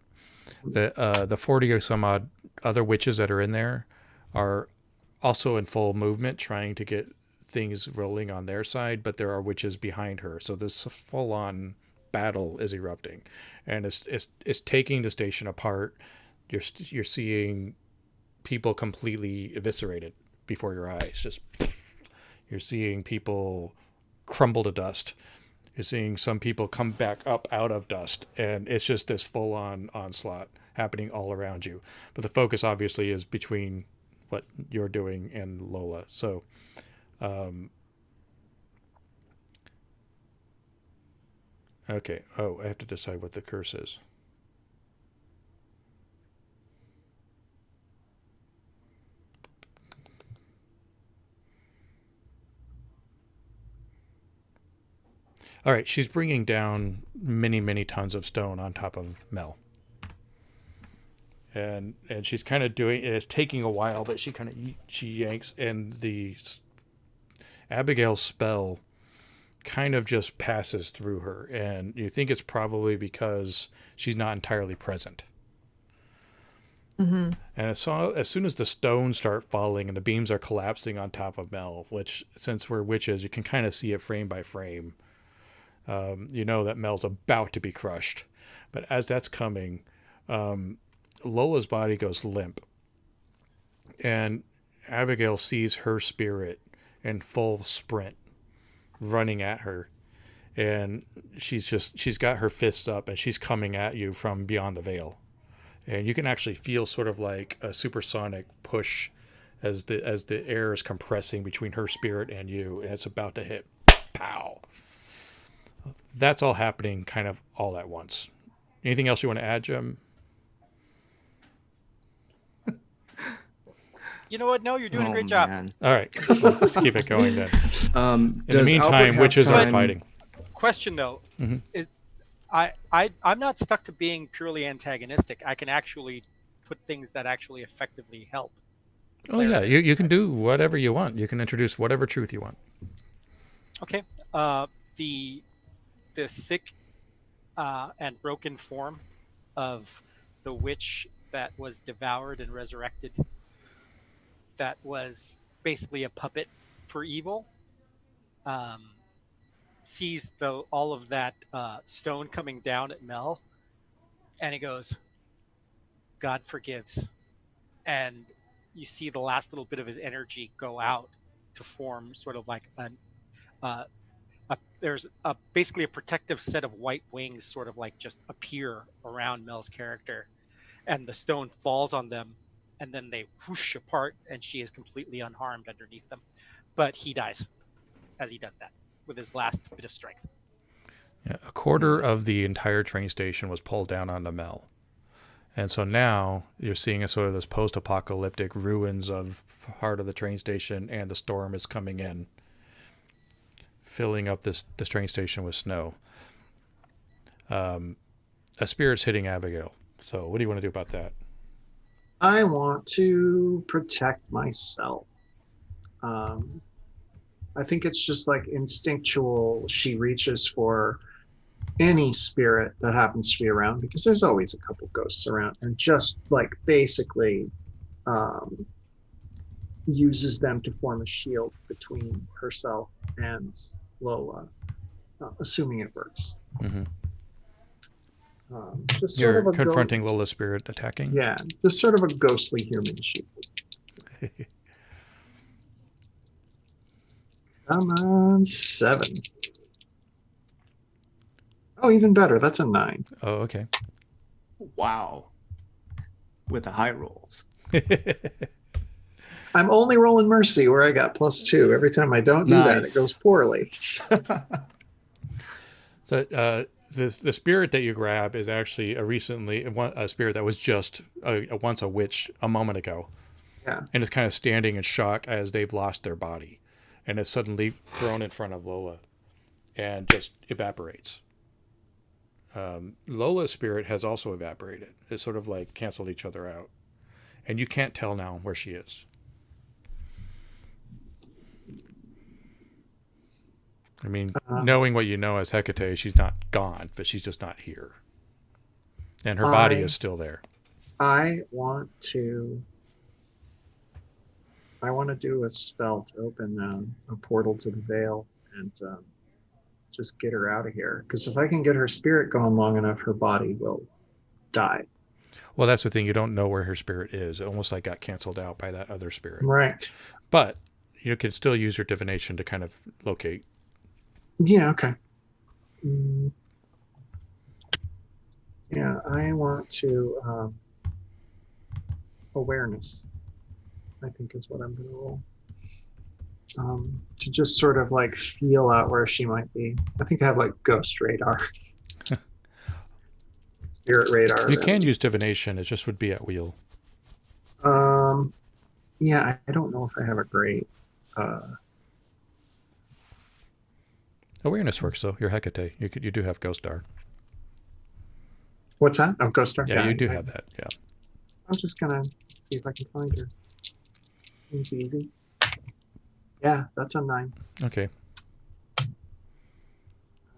The 40 or some odd other witches that are in there are also in full movement, trying to get things rolling on their side, but there are witches behind her. So this full-on battle is erupting, and it's taking the station apart. You're seeing people completely eviscerated before your eyes. Just you're seeing people crumble to dust. You're seeing some people come back up out of dust, and it's just this full-on onslaught happening all around you. But the focus obviously is between what you're doing and Lola. So okay. Oh, I have to decide what the curse is. All right, she's bringing down many, many tons of stone on top of Mel. And she's kind of doing it. It's taking a while, but she yanks, and the Abigail's spell kind of just passes through her, and you think it's probably because she's not entirely present. Mm-hmm. And as soon as the stones start falling and the beams are collapsing on top of Mel, which since we're witches, you can kind of see it frame by frame. You know that Mel's about to be crushed, but as that's coming, Lola's body goes limp, and Abigail sees her spirit in full sprint running at her, and she's got her fists up and she's coming at you from beyond the veil, and you can actually feel sort of like a supersonic push as the air is compressing between her spirit and you, and it's about to hit. Pow! That's all happening kind of all at once. Anything else you want to add, Jim? You know what? No, you're doing a great job. Man. All right, let's keep it going then. In the Does meantime, Albert have witches are time- fighting. Question though, is I'm not stuck to being purely antagonistic. I can actually put things that actually effectively help. Oh yeah, you can do whatever you want. You can introduce whatever truth you want. Okay. The sick and broken form of the witch that was devoured and resurrected, that was basically a puppet for evil, sees all of that stone coming down at Mel, and he goes, God forgives. And you see the last little bit of his energy go out to form sort of like there's basically a protective set of white wings sort of like just appear around Mel's character, and the stone falls on them, and then they whoosh apart, and she is completely unharmed underneath them. But he dies as he does that with his last bit of strength. Yeah, a quarter of the entire train station was pulled down onto Mel. And so now you're seeing a sort of this post-apocalyptic ruins of part of the train station, and the storm is coming in, filling up this train station with snow. A spirit's hitting Abigail. So what do you want to do about that? I want to protect myself. I think it's just like instinctual. She reaches for any spirit that happens to be around, because there's always a couple ghosts around, and just like basically uses them to form a shield between herself and Lola. assuming it works. Mm-hmm. Just sort You're of a confronting Lola's spirit attacking. Yeah, just sort of a ghostly human sheep. Come on, 7. Oh, even better. That's a 9. Oh, okay. Wow. With the high rolls. I'm only rolling mercy where I got +2. Every time I don't do that, it Nice. goes poorly. So the spirit that you grab is actually a spirit that was just once a witch a moment ago. Yeah. And it's kind of standing in shock as they've lost their body. And it's suddenly thrown in front of Lola and just evaporates. Lola's spirit has also evaporated. It's sort of like canceled each other out. And you can't tell now where she is. I mean, knowing what you know as Hekate, she's not gone, but she's just not here. And her body is still there. I want to do a spell to open a portal to the Veil and just get her out of here. Because if I can get her spirit going long enough, her body will die. Well, that's the thing. You don't know where her spirit is. It almost like got canceled out by that other spirit. Right. But you can still use your divination to kind of locate. Yeah, okay. Yeah, I want to awareness, I think is what I'm going to roll. To just sort of like feel out where she might be. I think I have like ghost radar. Spirit radar. You can use divination. It just would be at wheel. Yeah, I don't know if I have a great... Awareness works, though. You're Hekate. You do have ghost star. What's that? Oh, ghost star? Yeah, you do have that. Yeah. I'm just going to see if I can find her. Seems easy. Yeah, that's a 9. Okay.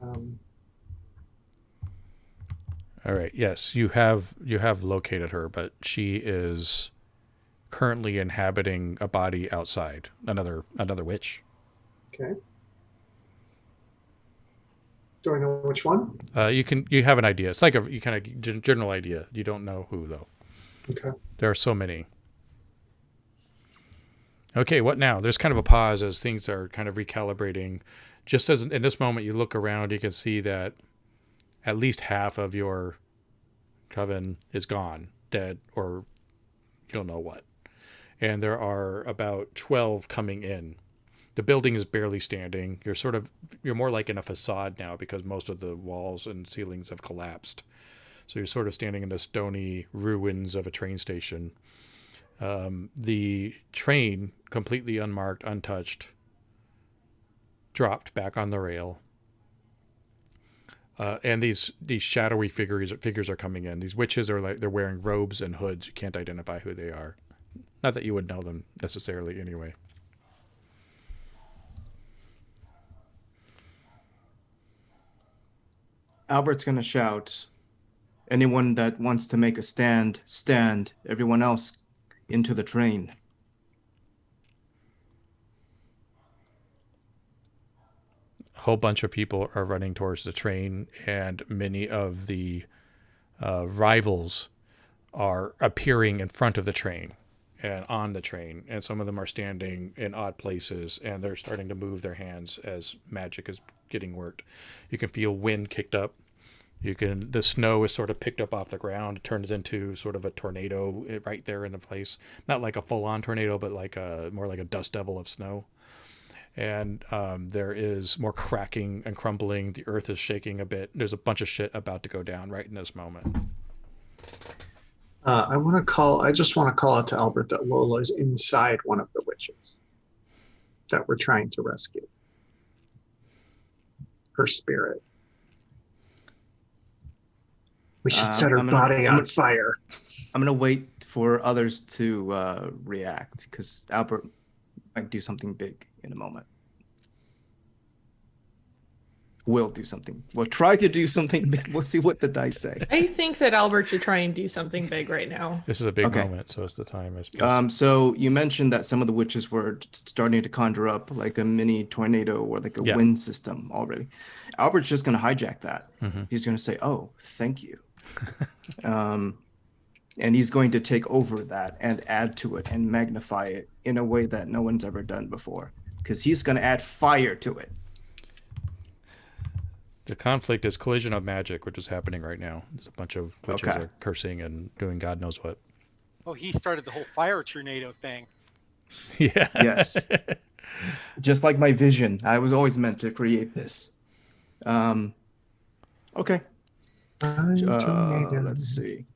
All right. Yes, you have located her, but she is currently inhabiting a body outside. Another witch. Okay. Do I know which one? You have an idea. It's like you kind of general idea. You don't know who though. Okay. There are so many. Okay, what now? There's kind of a pause as things are kind of recalibrating. Just as in this moment you look around, you can see that at least half of your coven is gone, dead, or you don't know what. And there are about 12 coming in. The building is barely standing. You're more like in a facade now because most of the walls and ceilings have collapsed. So you're sort of standing in the stony ruins of a train station. The train, completely unmarked, untouched, dropped back on the rail. And these shadowy figures are coming in. These witches they're wearing robes and hoods. You can't identify who they are. Not that you would know them necessarily anyway. Albert's going to shout, anyone that wants to make a stand, stand. Everyone else into the train. A whole bunch of people are running towards the train, and many of the rivals are appearing in front of the train and on the train, and some of them are standing in odd places, and they're starting to move their hands as magic is getting worked. You can feel wind kicked up. The snow is sort of picked up off the ground. It turns into sort of a tornado right there in the place. Not like a full-on tornado, but more like a dust devil of snow. And there is more cracking and crumbling. The earth is shaking a bit. There's a bunch of shit about to go down right in this moment. I just want to call out to Albert that Lola is inside one of the witches that we're trying to rescue. Her spirit. We should set her body on fire. I'm going to wait for others to react because Albert might do something big in a moment. will do something. We'll try to do something big. We'll see what the dice say. I think that Albert should try and do something big right now. This is a big Okay. moment, so it's the time, I suppose. So you mentioned that some of the witches were starting to conjure up like a mini tornado or like a Yeah. wind system already. Albert's just going to hijack that. Mhm. He's going to say, "Oh, thank you," and he's going to take over that and add to it and magnify it in a way that no one's ever done before, because he's going to add fire to it. The conflict is collision of magic, which is happening right now. There's a bunch of witches Okay. are cursing and doing God knows what. Oh, he started the whole fire tornado thing. Yeah. Yes. Just like my vision, I was always meant to create this. Okay. Let's see.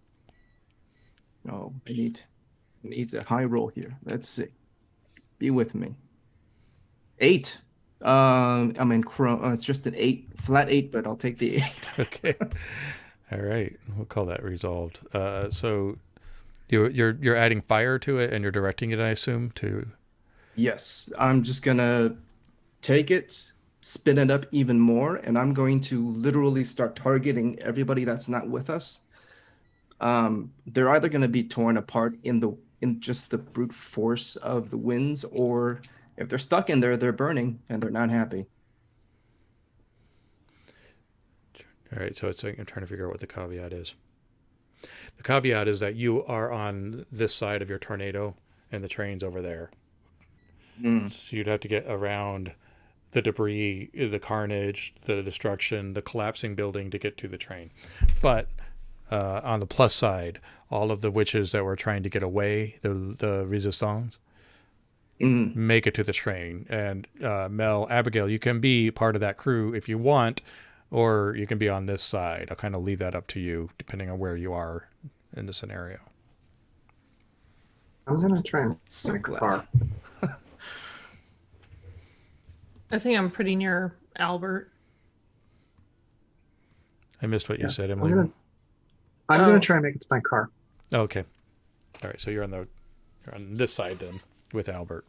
Oh, I need a high roll here. Let's see. Be with me. 8. I'm in Chrome. It's just an 8, flat 8, but I'll take the 8. Okay. All right. We'll call that resolved. So you're adding fire to it and you're directing it, I assume, to. Yes, I'm just gonna take it, spin it up even more, and I'm going to literally start targeting everybody that's not with us. They're either going to be torn apart in just the brute force of the winds, or if they're stuck in there, they're burning and they're not happy. All right. So I'm trying to figure out what the caveat is. The caveat is that you are on this side of your tornado and the train's over there. So you'd have to get around the debris, the carnage, the destruction, the collapsing building to get to the train. But on the plus side, all of the witches that were trying to get away, the resistance, make it to the train. And Mel, Abigail, you can be part of that crew if you want, or you can be on this side. I'll kind of leave that up to you, depending on where you are in the scenario. I'm gonna try and So make glad. car. I think I'm pretty near Albert. I missed what you Yeah, said, I'm Emily. gonna Oh. try and make it to my car. Oh, okay. All right. So you're on this side then with Albert.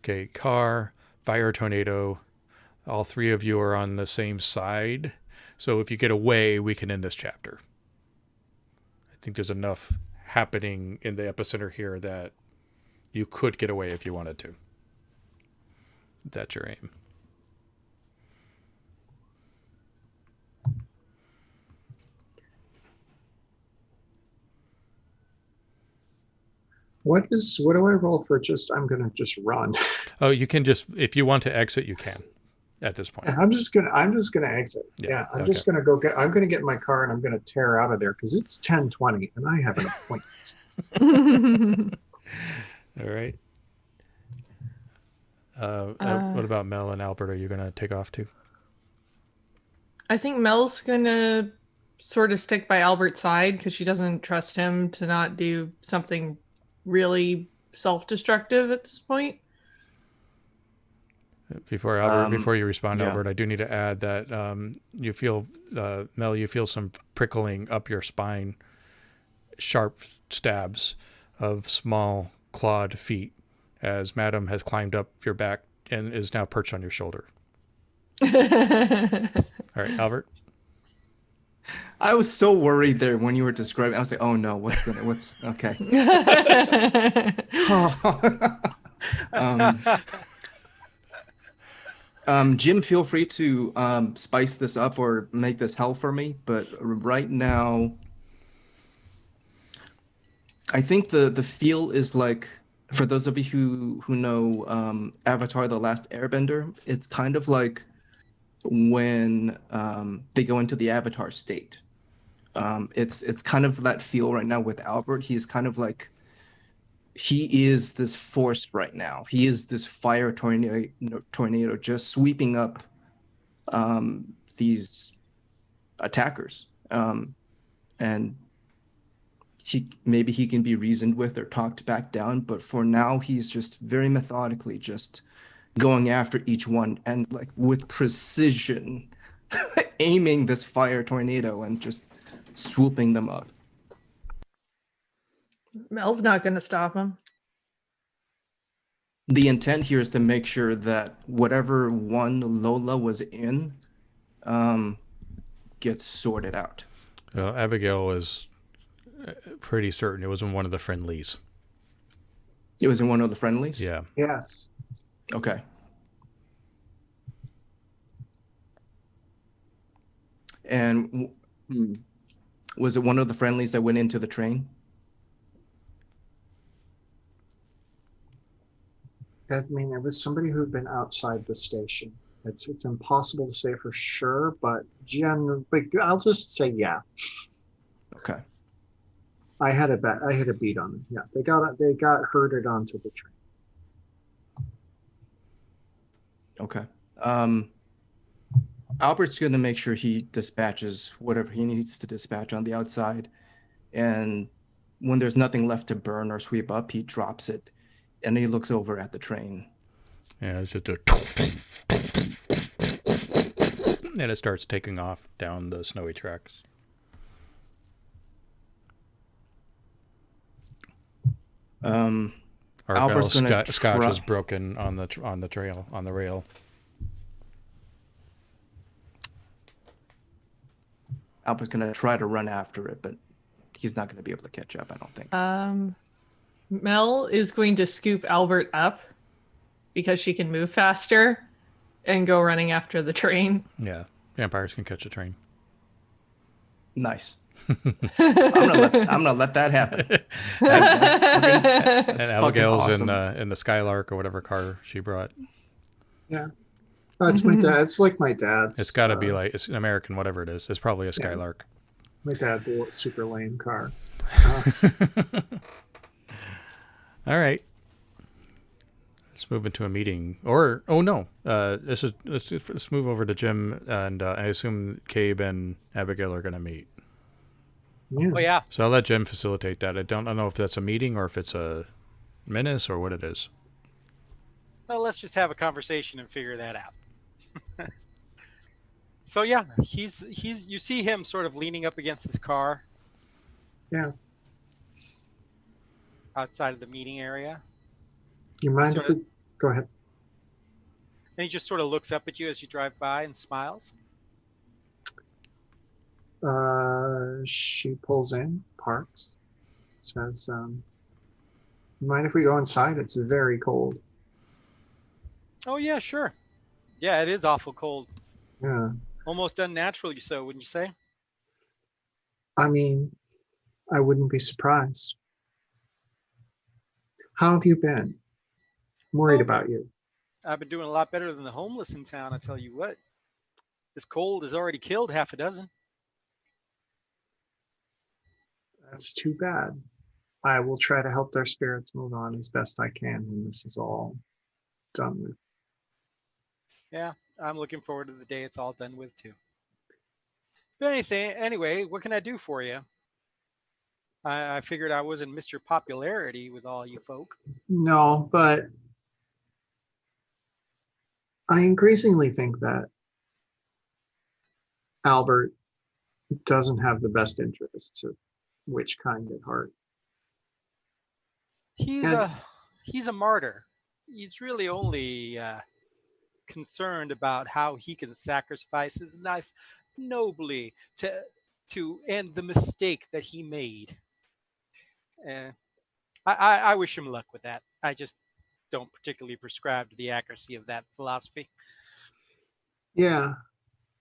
Okay. Car, fire, tornado. All three of you are on the same side. So if you get away, we can end this chapter. I think there's enough happening in the epicenter here that you could get away if you wanted to. If that's your aim. What do I roll for just I'm gonna just run. Oh, you can just, if you want to exit, you can at this point. I'm just gonna exit. Yeah, Yeah, I'm okay. just gonna I'm gonna get in my car and I'm gonna tear out of there because it's 10:20 and I have an appointment. All right. What about Mel and Albert? Are you going to take off too? I think Mel's gonna sort of stick by Albert's side because she doesn't trust him to not do something really self-destructive at this point. Before Albert, before you respond, yeah. Albert, I do need to add that you feel, Mel, you feel some prickling up your spine, sharp stabs of small clawed feet as Madam has climbed up your back and is now perched on your shoulder. All right, Albert. I was so worried there when you were describing. I was like, "Oh no, what's okay?" Jim, feel free to spice this up or make this hell for me. But right now, I think the feel is like, for those of you who know Avatar: The Last Airbender, it's kind of like when they go into the Avatar state. It's kind of that feel right now with Albert. He's kind of like, he is this force right now. He is this fire tornado just sweeping up these attackers. And maybe he can be reasoned with or talked back down, but for now he's just very methodically just going after each one and like with precision aiming this fire tornado and just swooping them up. Mel's not gonna stop him. the intent here is to make sure that whatever one Lola was in gets sorted out. Abigail was pretty certain it was in one of the friendlies. It was in one of the friendlies? Yeah. Yes. Okay. And was it one of the friendlies that went into the train? I mean, it was somebody who'd been outside the station. It's impossible to say for sure, but I'll just say yeah. Okay. I had a beat on them. Yeah, they got herded onto the train. Okay. Albert's going to make sure he dispatches whatever he needs to dispatch on the outside. And when there's nothing left to burn or sweep up, he drops it. And he looks over at the train. Yeah, it's just a... and it starts taking off down the snowy tracks. Albert's gonna Scotch is broken on the trail, on the rail. Albert's going to try to run after it, but he's not going to be able to catch up, I don't think. Mel is going to scoop Albert up because she can move faster and go running after the train. Yeah, vampires can catch a train. Nice. I'm gonna let that happen. And Abigail's awesome. in the Skylark or whatever car she brought. Yeah. That's my dad. It's like my dad's. It's got to be like, it's an American, whatever it is. It's probably a Skylark. My dad's a super lame car. All right. Let's move into a meeting. Or, oh no. Let's move over to Jim, and I assume Cabe and Abigail are going to meet. Yeah. Oh, yeah. So I'll let Jim facilitate that. I don't know if that's a meeting or if it's a menace or what it is. Well, let's just have a conversation and figure that out. So yeah, he's you see him sort of leaning up against his car. Yeah. Outside of the meeting area. You mind if we go ahead? And he just sort of looks up at you as you drive by and smiles. She pulls in, parks, says, mind if we go inside? It's very cold. Oh yeah, sure. Yeah, it is awful cold. Yeah. Almost unnaturally so, wouldn't you say? I mean, I wouldn't be surprised. How have you been? I'm worried about you. I've been doing a lot better than the homeless in town, I tell you what. This cold has already killed half a dozen. That's too bad. I will try to help their spirits move on as best I can when this is all done with. Yeah, I'm looking forward to the day it's all done with too. But anyway, what can I do for you? I figured I wasn't Mr. Popularity with all you folk. No, but I increasingly think that Albert doesn't have the best interests of which kind at heart. He's a martyr. He's really only concerned about how he can sacrifice his life nobly to end the mistake that he made. I wish him luck with that. I just don't particularly prescribe to the accuracy of that philosophy. Yeah,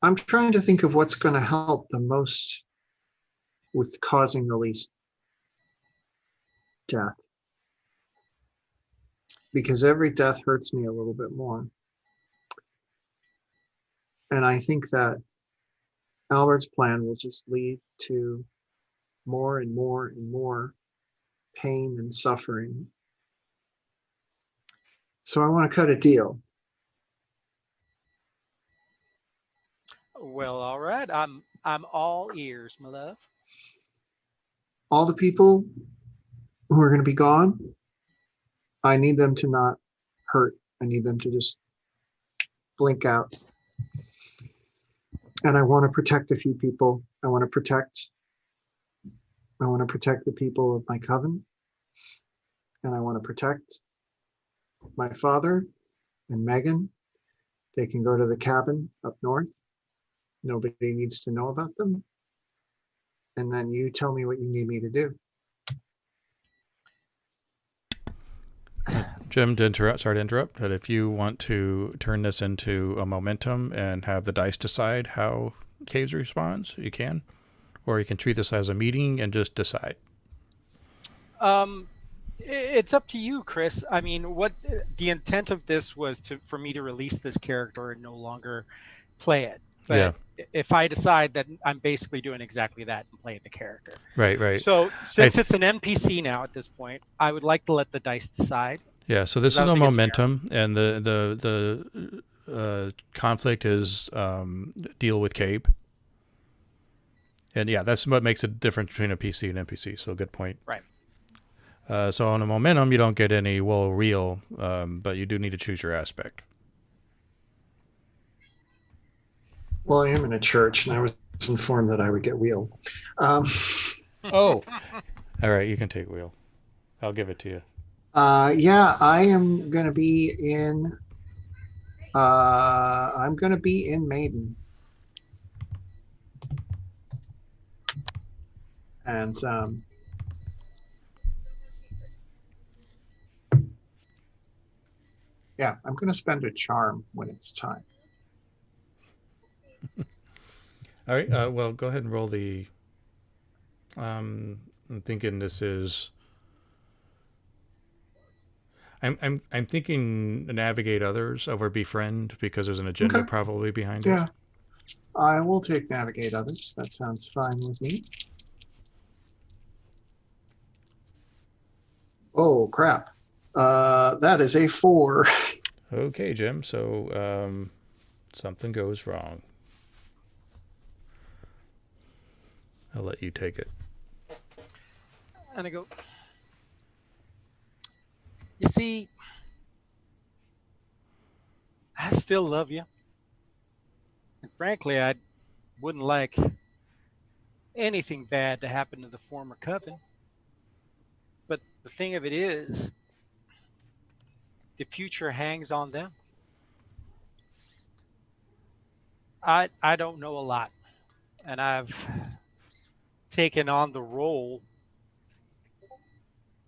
I'm trying to think of what's going to help the most with causing the least death. Because every death hurts me a little bit more. And I think that Albert's plan will just lead to more and more and more pain and suffering. So I want to cut a deal. Well, all right. I'm all ears, my love. All the people who are going to be gone, I need them to not hurt. I need them to just blink out. And I want to protect a few people. I want to protect the people of my coven. And I want to protect my father and Megan, they can go to the cabin up north. Nobody needs to know about them. And then you tell me what you need me to do. Jim, sorry to interrupt, but if you want to turn this into a momentum and have the dice decide how Caves responds, you can. Or you can treat this as a meeting and just decide. It's up to you, Chris. I mean, what the intent of this was for me to release this character and no longer play it. But if I decide that I'm basically doing exactly that and playing the character. Right. So since it's an NPC now at this point, I would like to let the dice decide. Yeah, so this is no momentum, and the conflict is deal with Cabe. And yeah, that's what makes it different between a PC and NPC, so good point. Right. So on a momentum, you don't get any real, but you do need to choose your aspect. Well, I am in a church, and I was informed that I would get wheel. Oh. All right, you can take wheel. I'll give it to you. Yeah, I am going to be in... I'm going to be in Maiden. And... yeah, I'm going to spend a charm when it's time. All right. Well, go ahead and roll the. I'm thinking this is. I'm thinking navigate others over befriend because there's an agenda probably behind it. Yeah, I will take navigate others. That sounds fine with me. Oh crap! That is a 4. Okay, Jim. So something goes wrong. I'll let you take it. And I go, you see, I still love you. And frankly, I wouldn't like anything bad to happen to the former coven. But the thing of it is, the future hangs on them. I don't know a lot, and I've taken on the role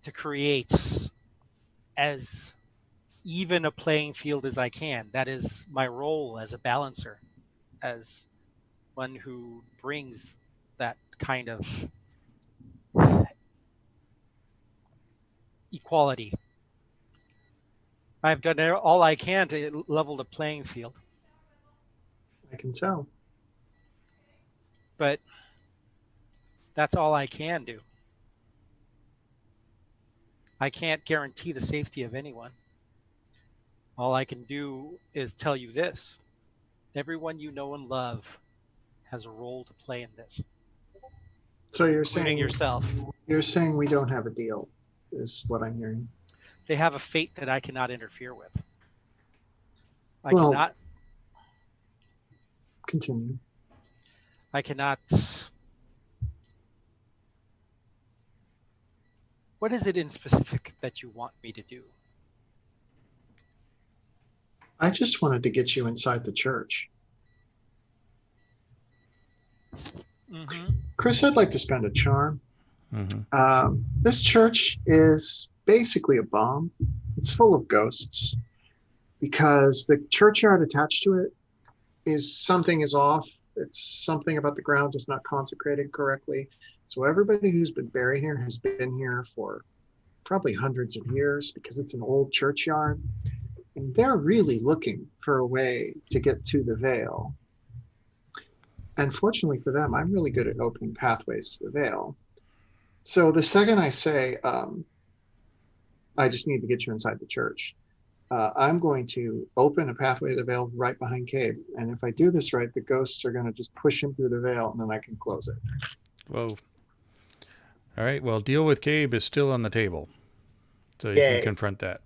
to create as even a playing field as I can. That is my role as a balancer, as one who brings that kind of equality. I've done all I can to level the playing field. I can tell. But that's all I can do. I can't guarantee the safety of anyone. All I can do is tell you this. Everyone you know and love has a role to play in this. So you're including saying yourself. You're saying we don't have a deal, is what I'm hearing. They have a fate that I cannot interfere with. I Well, cannot. Continue. I cannot. What is it in specific that you want me to do? I just wanted to get you inside the church. Mm-hmm. Chris, I'd like to spend a charm. Mm-hmm. This church is basically a bomb. It's full of ghosts because the churchyard attached to it is something is off. It's something about the ground is not consecrated correctly. So everybody who's been buried here has been here for probably hundreds of years because it's an old churchyard. And they're really looking for a way to get to the veil. And fortunately for them, I'm really good at opening pathways to the veil. So the second I say, I just need to get you inside the church, I'm going to open a pathway to the veil right behind Cabe. And if I do this right, the ghosts are going to just push him through the veil and then I can close it. Whoa. All right. Well, deal with Cabe is still on the table. So you can confront that.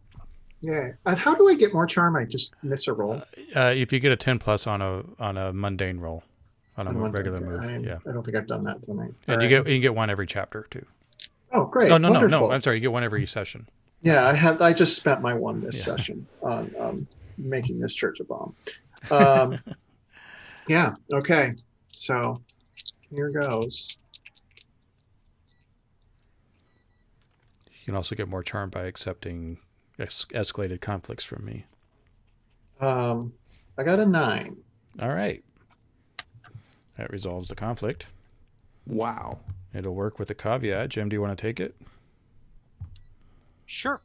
Yeah. And how do I get more charm? I just miss a roll. If you get a 10 plus on a mundane roll, on a regular move. I don't think I've done that tonight. And you can get one every chapter too. Oh, great. No. Wonderful. I'm sorry. You get one every session. Yeah, I just spent my one this Yeah. session on making this church a bomb. Um, yeah. Okay. So here goes. You can also get more charm by accepting escalated conflicts from me. I got a 9. All right. That resolves the conflict. Wow. It'll work with a caveat. Jim, do you want to take it? Sure.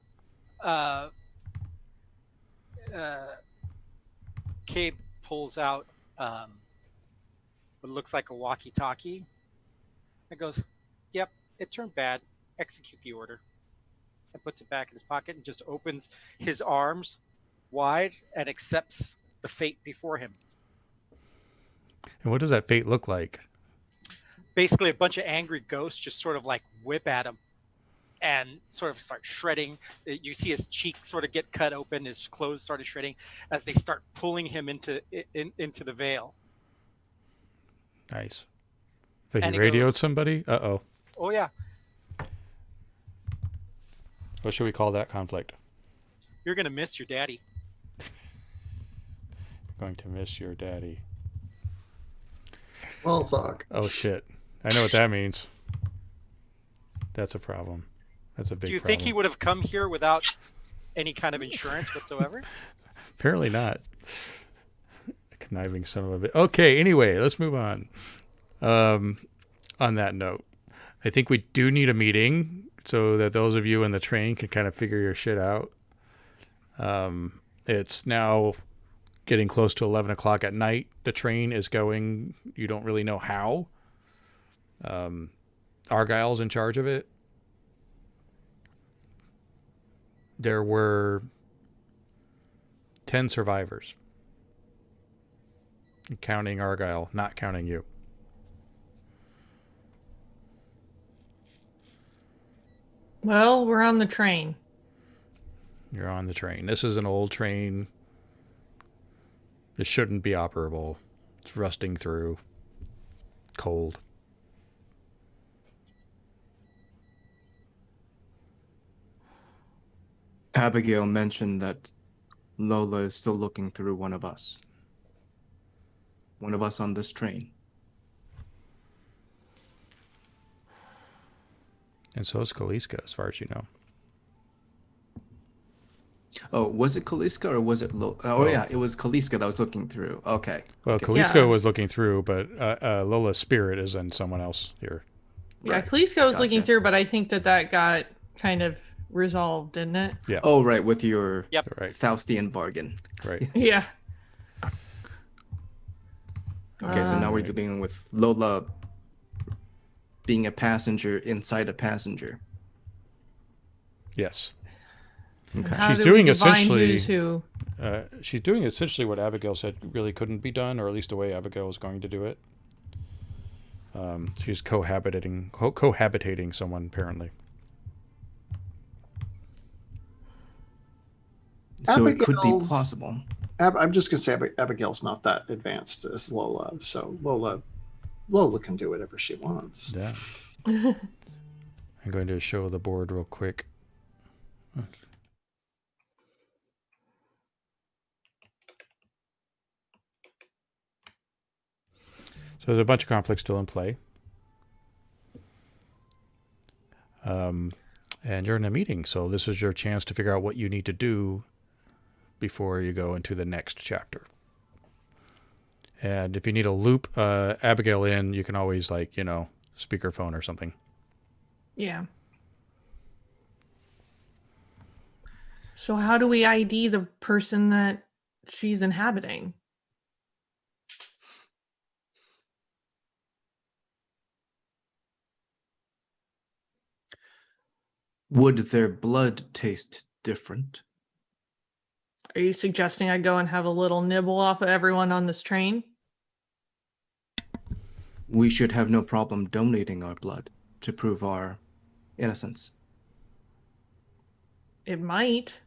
Cabe pulls out what looks like a walkie-talkie and goes, "Yep, it turned bad. Execute the order." And puts it back in his pocket and just opens his arms wide and accepts the fate before him. And what does that fate look like? Basically, a bunch of angry ghosts just sort of like whip at him and sort of start shredding. You see his cheek sort of get cut open, his clothes started shredding as they start pulling him into the veil. Nice. But And he he radioed goes- somebody? Uh-oh. Oh yeah, What should we call that conflict? you're gonna miss your daddy. Going to miss your daddy. Well, fuck. Oh, shit. I know what that means. That's a problem. That's a big problem. Do you think he would have come here without any kind of insurance whatsoever? Apparently not. Conniving son of a bit. Okay, anyway, let's move on. On that note, I think we do need a meeting so that those of you in the train can kind of figure your shit out. It's now getting close to 11 o'clock at night. The train is going, you don't really know how. Argyle's in charge of it. There were 10 survivors. Counting Argyle, not counting you. Well, we're on the train. You're on the train. This is an old train. This shouldn't be operable. It's rusting through. Cold. Abigail mentioned that Lola is still looking through one of us. One of us on this train. And so is Kaliska, as far as you know. Oh, was it Kaliska or was it Lola? Oh, yeah, it was Kaliska that was looking through. Okay. Well, Okay. Kaliska Yeah. was looking through, but Lola's spirit is in someone else here. Yeah, Right. Kaliska was looking Gotcha. through, but I think that got kind of resolved, didn't it? Yeah. Oh, right, with your Yep. Right. Faustian bargain. Right. Yeah. Okay, so now we're Right. dealing with Lola being a passenger inside a passenger. Yes. Okay. How She's do doing we divine essentially- who's who? She's doing essentially what Abigail said really couldn't be done, or at least the way Abigail was going to do it. She's cohabitating someone, apparently. So it could be Abigail's- possible. I'm just gonna say Abigail's not that advanced as Lola, so Lola can do whatever she wants. Yeah. I'm going to show the board real quick. So there's a bunch of conflicts still in play. And you're in a meeting, so this is your chance to figure out what you need to do before you go into the next chapter. And if you need to loop Abigail in, you can always, like, speakerphone or something. Yeah. So how do we ID the person that she's inhabiting? Would their blood taste different? Are you suggesting I go and have a little nibble off of everyone on this train? We should have no problem donating our blood to prove our innocence. It might.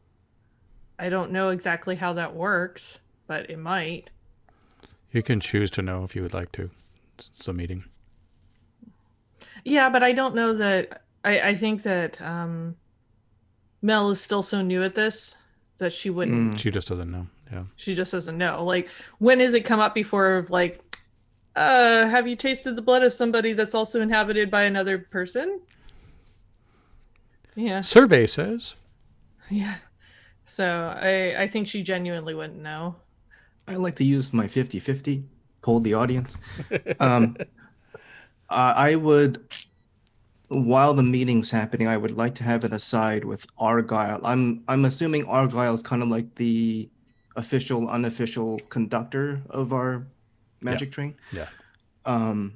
I don't know exactly how that works, but it might. You can choose to know if you would like to. It's a meeting. Yeah, but I don't know that. I think that Mel is still so new at this that she wouldn't. She just doesn't know. Yeah. She just doesn't know. Like, when has it come up before? Of like, have you tasted the blood of somebody that's also inhabited by another person? Yeah. Survey says. Yeah. So I think she genuinely wouldn't know. I like to use my 50-50, poll the audience. I would, while the meeting's happening, I would like to have an aside with Argyle. I'm assuming Argyle is kind of like the official, unofficial conductor of our magic train. Yeah. And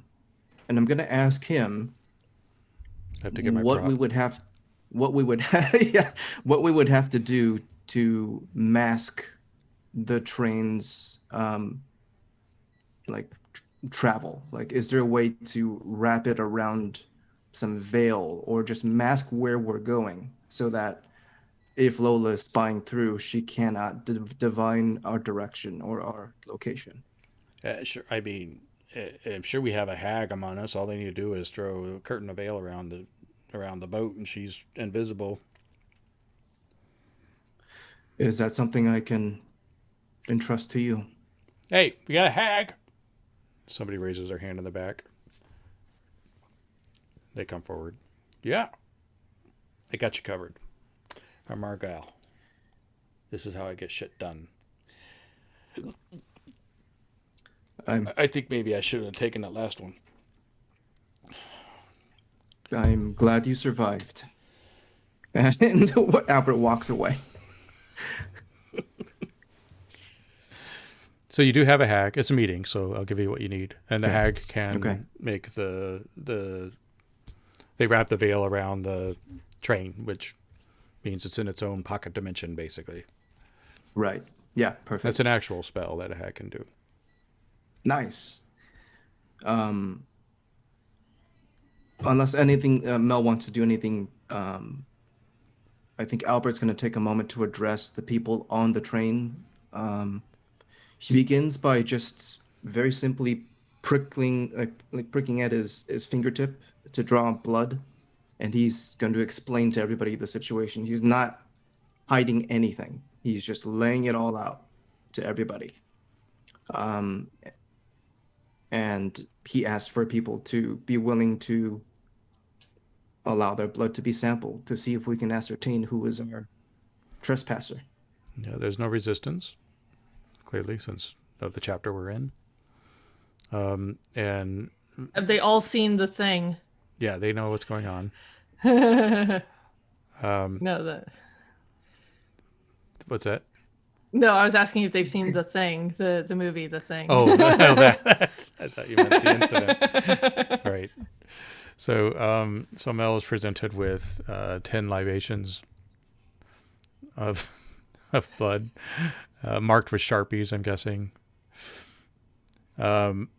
I'm gonna ask him I have to get my what prop. we would have yeah, what we would have to do to mask the train's like travel. Like, is there a way to wrap it around some veil or just mask where we're going so that if Lola is spying through, she cannot divine our direction or our location? Sure. I mean, I'm sure we have a hag among us. All they need to do is throw a curtain of veil around the boat, and she's invisible. Is that something I can entrust to you? Hey, we got a hag. Somebody raises their hand in the back. They come forward. Yeah, I got you covered. I'm Argyle. This is how I get shit done. I think maybe I should have taken that last one. I'm glad you survived. And Albert walks away. So you do have a hag. It's a meeting, so I'll give you what you need. And the hag can make the they wrap the veil around the train, which means it's in its own pocket dimension, basically. Right. Yeah, perfect. That's an actual spell that a hag can do. Nice. Unless anything, Mel wants to do anything, I think Albert's going to take a moment to address the people on the train. He begins by just very simply pricking at his fingertip to draw blood, and he's going to explain to everybody the situation. He's not hiding anything. He's just laying it all out to everybody. And he asked for people to be willing to allow their blood to be sampled to see if we can ascertain who is our trespasser. Yeah, there's no resistance, clearly, since of the chapter we're in. And Have they all seen the thing? yeah, they know what's going on. No, What's that? No, I was asking if they've seen the thing, the movie, The Thing. Oh, that. I thought you meant the incident. Right. So, so Mel is presented with 10 libations of blood, marked with Sharpies, I'm guessing. And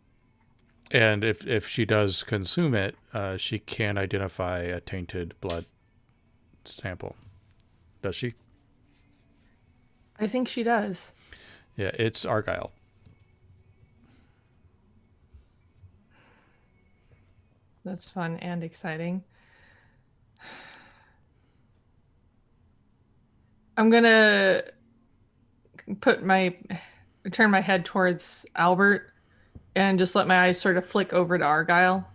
if she does consume it, she can identify a tainted blood sample. Does she? I think she does. Yeah, it's Argyle. That's fun and exciting. I'm gonna turn my head towards Albert and just let my eyes sort of flick over to Argyle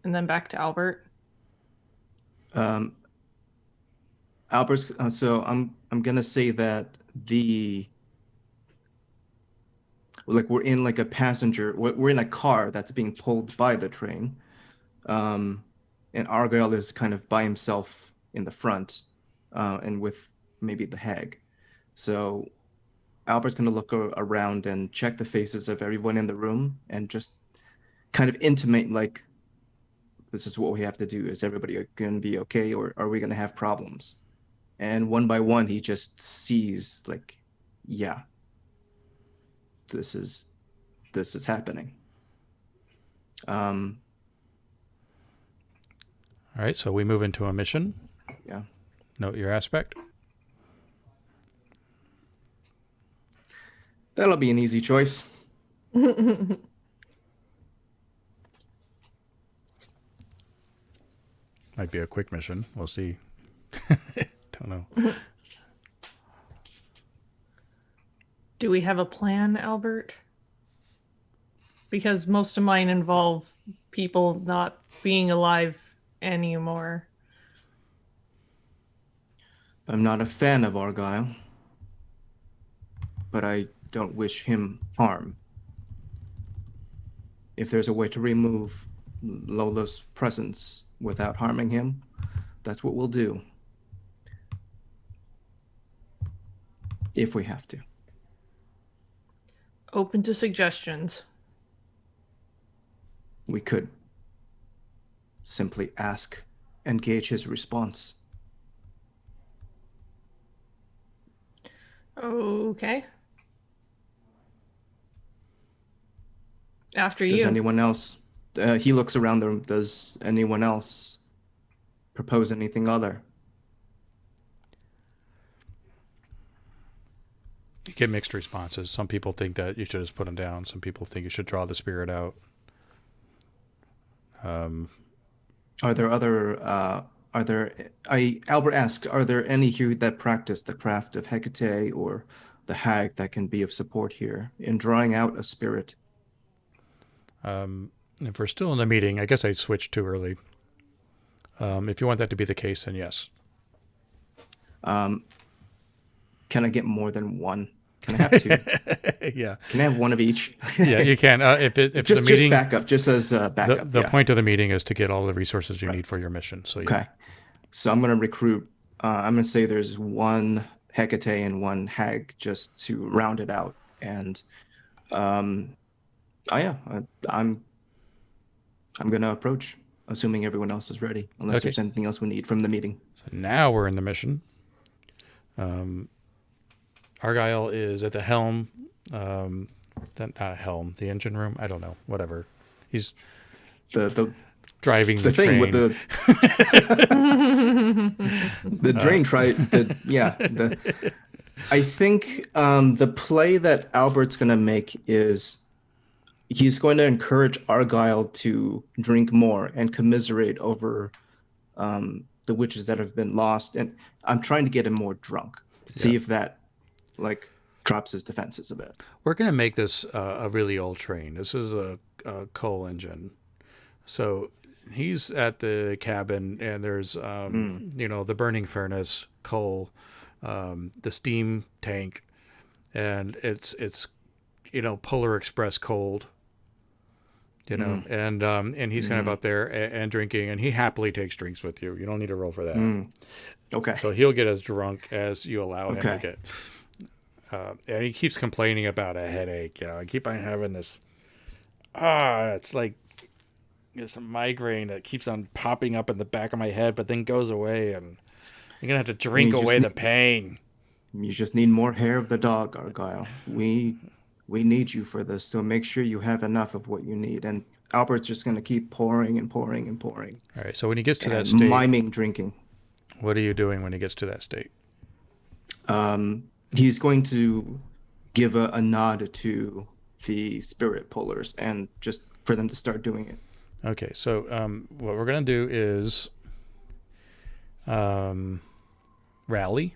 and then back to Albert. Albert's so I'm gonna say that we're in like a passenger, we're in a car that's being pulled by the train, and Argyle is kind of by himself in the front, and with maybe the hag. So Albert's gonna look around and check the faces of everyone in the room and just kind of intimate, like, this is what we have to do. Is everybody gonna be okay, or are we gonna have problems? And one by one, he just sees, like, yeah, this is happening. All right, so we move into a mission. Yeah. Note your aspect. That'll be an easy choice. Might be a quick mission. We'll see. Don't know. Do we have a plan, Albert? Because most of mine involve people not being alive anymore. I'm not a fan of Argyle, but I don't wish him harm. If there's a way to remove Lola's presence without harming him, that's what we'll do. If we have to. Open to suggestions. We could simply ask and gauge his response. Okay. After Does you. anyone else? He looks around the room. Does anyone else propose anything other? You get mixed responses. Some people think that you should just put him down. Some people think you should draw the spirit out. Are there other? Albert asked, are there any here that practice the craft of Hekate or the hag that can be of support here in drawing out a spirit? If we're still in the meeting, I guess I switched too early. If you want that to be the case, then yes. Can I get more than one? Can I have two? Yeah. Can I have one of each? Yeah, you can. If just, the meeting, just backup, just as backup. the point of the meeting is to get all the resources you need for your mission. So okay. So I'm going to recruit. I'm going to say there's one Hekate and one hag just to round it out. And I'm going to approach, assuming everyone else is ready, unless there's anything else we need from the meeting. So now we're in the mission. Argyle is at the helm. Not a helm, the engine room. I don't know. Whatever. He's the driving the thing train. with the the drain I think the play that Albert's going to make is he's going to encourage Argyle to drink more and commiserate over the witches that have been lost. And I'm trying to get him more drunk to see if that drops his defenses a bit. We're going to make this a really old train. This is a coal engine. So he's at the cabin and there's, the burning furnace, coal, the steam tank, and it's Polar Express cold, and he's kind of up there and drinking, and he happily takes drinks with you. You don't need to roll for that. Okay. So he'll get as drunk as you allow him to get. And he keeps complaining about a headache. I keep on having this. It's like it's a migraine that keeps on popping up in the back of my head, but then goes away, and you're gonna have to drink away the pain. You just need more hair of the dog, Argyle. We need you for this, so make sure you have enough of what you need. And Albert's just gonna keep pouring and pouring and pouring. All right. So when he gets to that state, miming drinking. What are you doing when he gets to that state? He's going to give a nod to the spirit pullers and just for them to start doing it. Okay, so what we're going to do is rally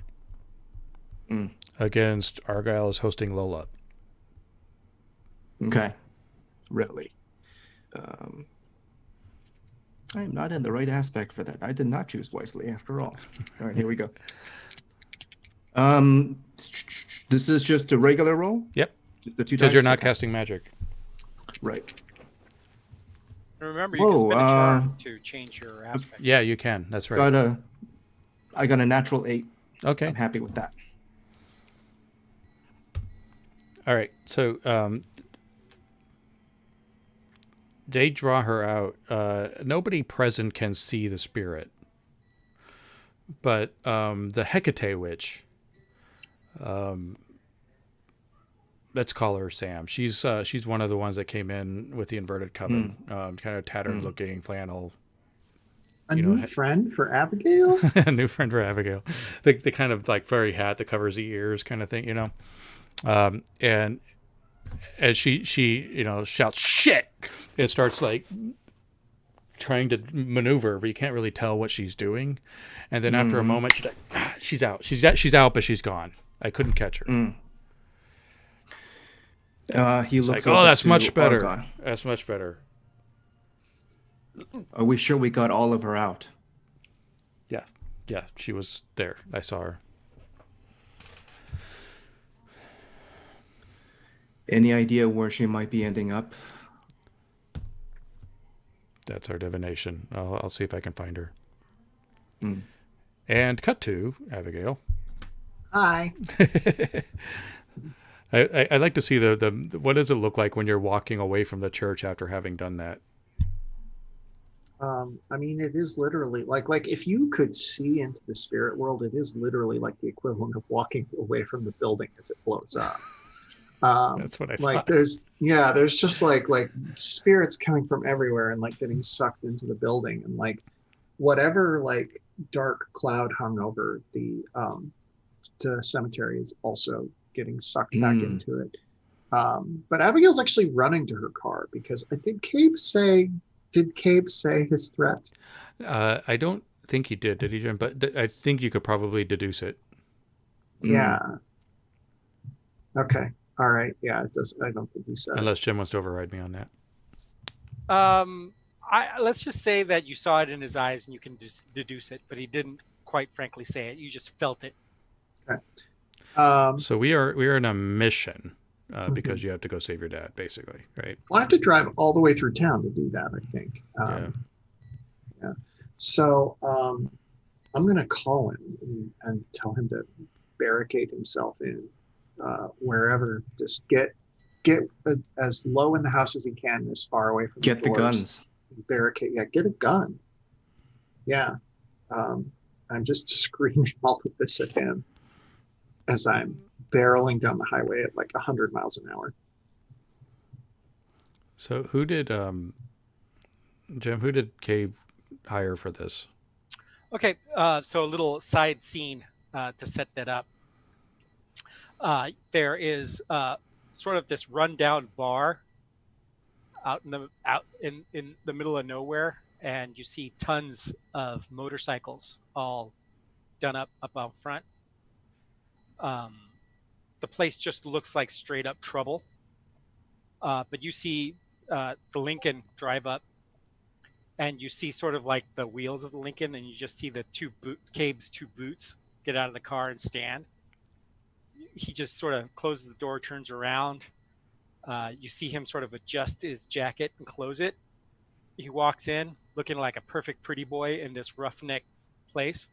against Argyle is hosting Lola. Okay. Rally. I am not in the right aspect for that. I did not choose wisely after all. All right, here we go. This is just a regular roll? Yep. Just the 2 dice? Because you're not casting magic. Right. And remember, you can spend a turn to change your aspect. Yeah, you can. That's right. I got a natural 8. Okay. I'm happy with that. All right. So they draw her out. Nobody present can see the spirit. But the Hekate witch, let's call her Sam. She's one of the ones that came in with the inverted coven, kind of tattered looking flannel. A new friend for Abigail? A new friend for Abigail. The kind of furry hat that covers the ears kind of thing, and as she shouts shit, it starts trying to maneuver, but you can't really tell what she's doing. And then after a moment, she's like, she's out. She's out, but she's gone. I couldn't catch her. He looks like, oh, that's much better. Argon. That's much better. Are we sure we got all of her out? Yeah, she was there. I saw her. Any idea where she might be ending up? That's our divination. I'll see if I can find her. And cut to Abigail. Hi. I like to see the what does it look like when you're walking away from the church after having done that? I mean, it is literally like if you could see into the spirit world, it is literally like the equivalent of walking away from the building as it blows up. That's what I like thought. there's just like spirits coming from everywhere and like getting sucked into the building, and like whatever like dark cloud hung over the cemetery is also getting sucked back into it. But Abigail's actually running to her car because I think did Cabe say his threat? I don't think he did he, Jim? But I think you could probably deduce it. Yeah. Okay. All right. Yeah, it does. I don't think he said. Unless Jim wants to override me on that. Let's just say that you saw it in his eyes and you can just deduce it, but he didn't quite frankly say it. You just felt it. Okay. So we are in a mission because you have to go save your dad, basically, right? Well, I have to drive all the way through town to do that, I think. Yeah. So I'm going to call him and tell him to barricade himself in wherever. Just get as low in the house as he can, as far away from get the doors. The guns. Barricade. Yeah, get a gun. Yeah. I'm just screaming all of this at him as I'm barreling down the highway at like 100 miles an hour. So who did Jim? Who did Cabe hire for this? Okay, so a little side scene to set that up. There is sort of this rundown bar out in the middle of nowhere, and you see tons of motorcycles all done up out front. The place just looks like straight up trouble. But you see the Lincoln drive up, and you see sort of like the wheels of the Lincoln, and you just see the Cabe's two boots get out of the car and stand. He just sort of closes the door, turns around. You see him sort of adjust his jacket and close it. He walks in looking like a perfect pretty boy in this roughneck place.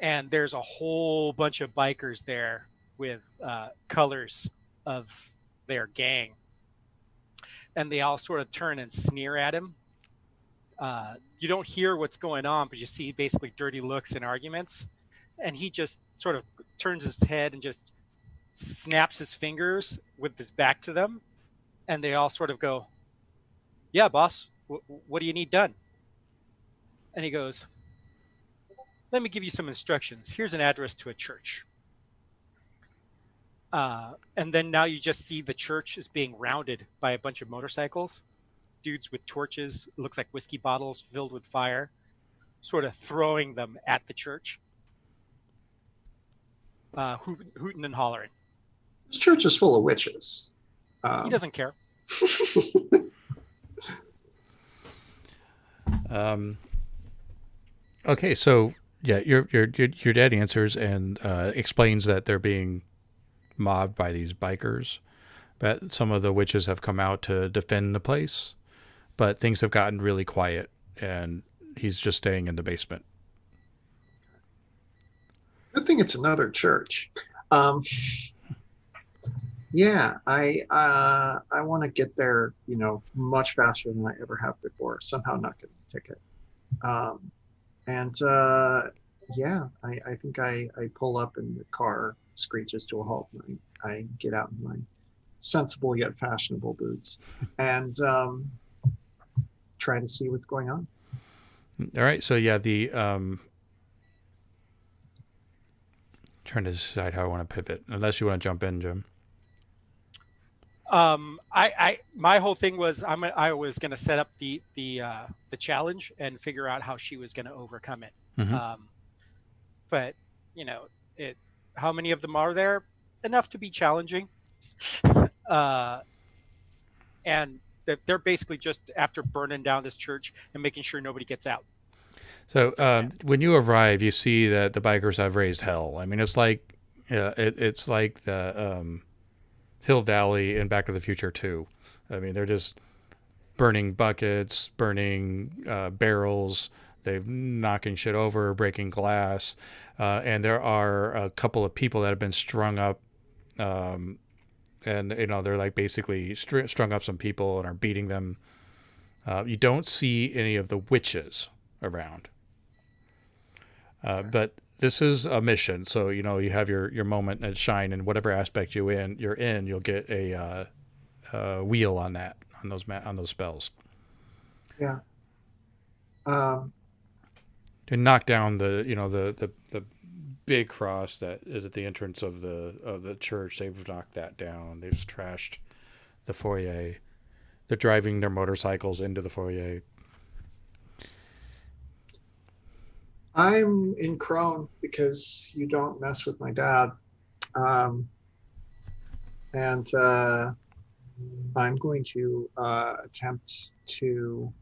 And there's a whole bunch of bikers there with colors of their gang. And they all sort of turn and sneer at him. You don't hear what's going on, but you see basically dirty looks and arguments. And he just sort of turns his head and just snaps his fingers with his back to them. And they all sort of go, "Yeah, boss, what do you need done?" And he goes, "Let me give you some instructions. Here's an address to a church." And then now you just see the church is being rounded by a bunch of motorcycles, dudes with torches, it looks like whiskey bottles filled with fire, sort of throwing them at the church, hooting and hollering. This church is full of witches. He doesn't care. Okay, so yeah, your dad answers and explains that they're being mobbed by these bikers, but some of the witches have come out to defend the place, but things have gotten really quiet, and he's just staying in the basement. Good thing it's another church. Yeah, I want to get there, much faster than I ever have before. Somehow not getting a ticket. Yeah, I think I pull up and the car screeches to a halt, and I get out in my sensible yet fashionable boots and try to see what's going on. All right, so yeah, the trying to decide how I want to pivot, unless you want to jump in, Jim. My whole thing was I was going to set up the challenge and figure out how she was going to overcome it. Mhm. But you know, how many of them are there? Enough to be challenging. And they're basically just after burning down this church and making sure nobody gets out. So when you arrive, you see that the bikers have raised hell. I mean, it's like it's like the Hill Valley in Back to the Future 2. I mean, they're just burning buckets, burning barrels. They're knocking shit over, breaking glass, and there are a couple of people that have been strung up. And they're like basically strung up some people and are beating them. You don't see any of the witches around, but this is a mission, so you have your moment and shine, and whatever aspect you're in, you'll get a wheel on those spells. Yeah. To knock down the big cross that is at the entrance of the church. They've knocked that down. They've trashed the foyer. They're driving their motorcycles into the foyer. I'm in Crone because you don't mess with my dad. And I'm going to attempt to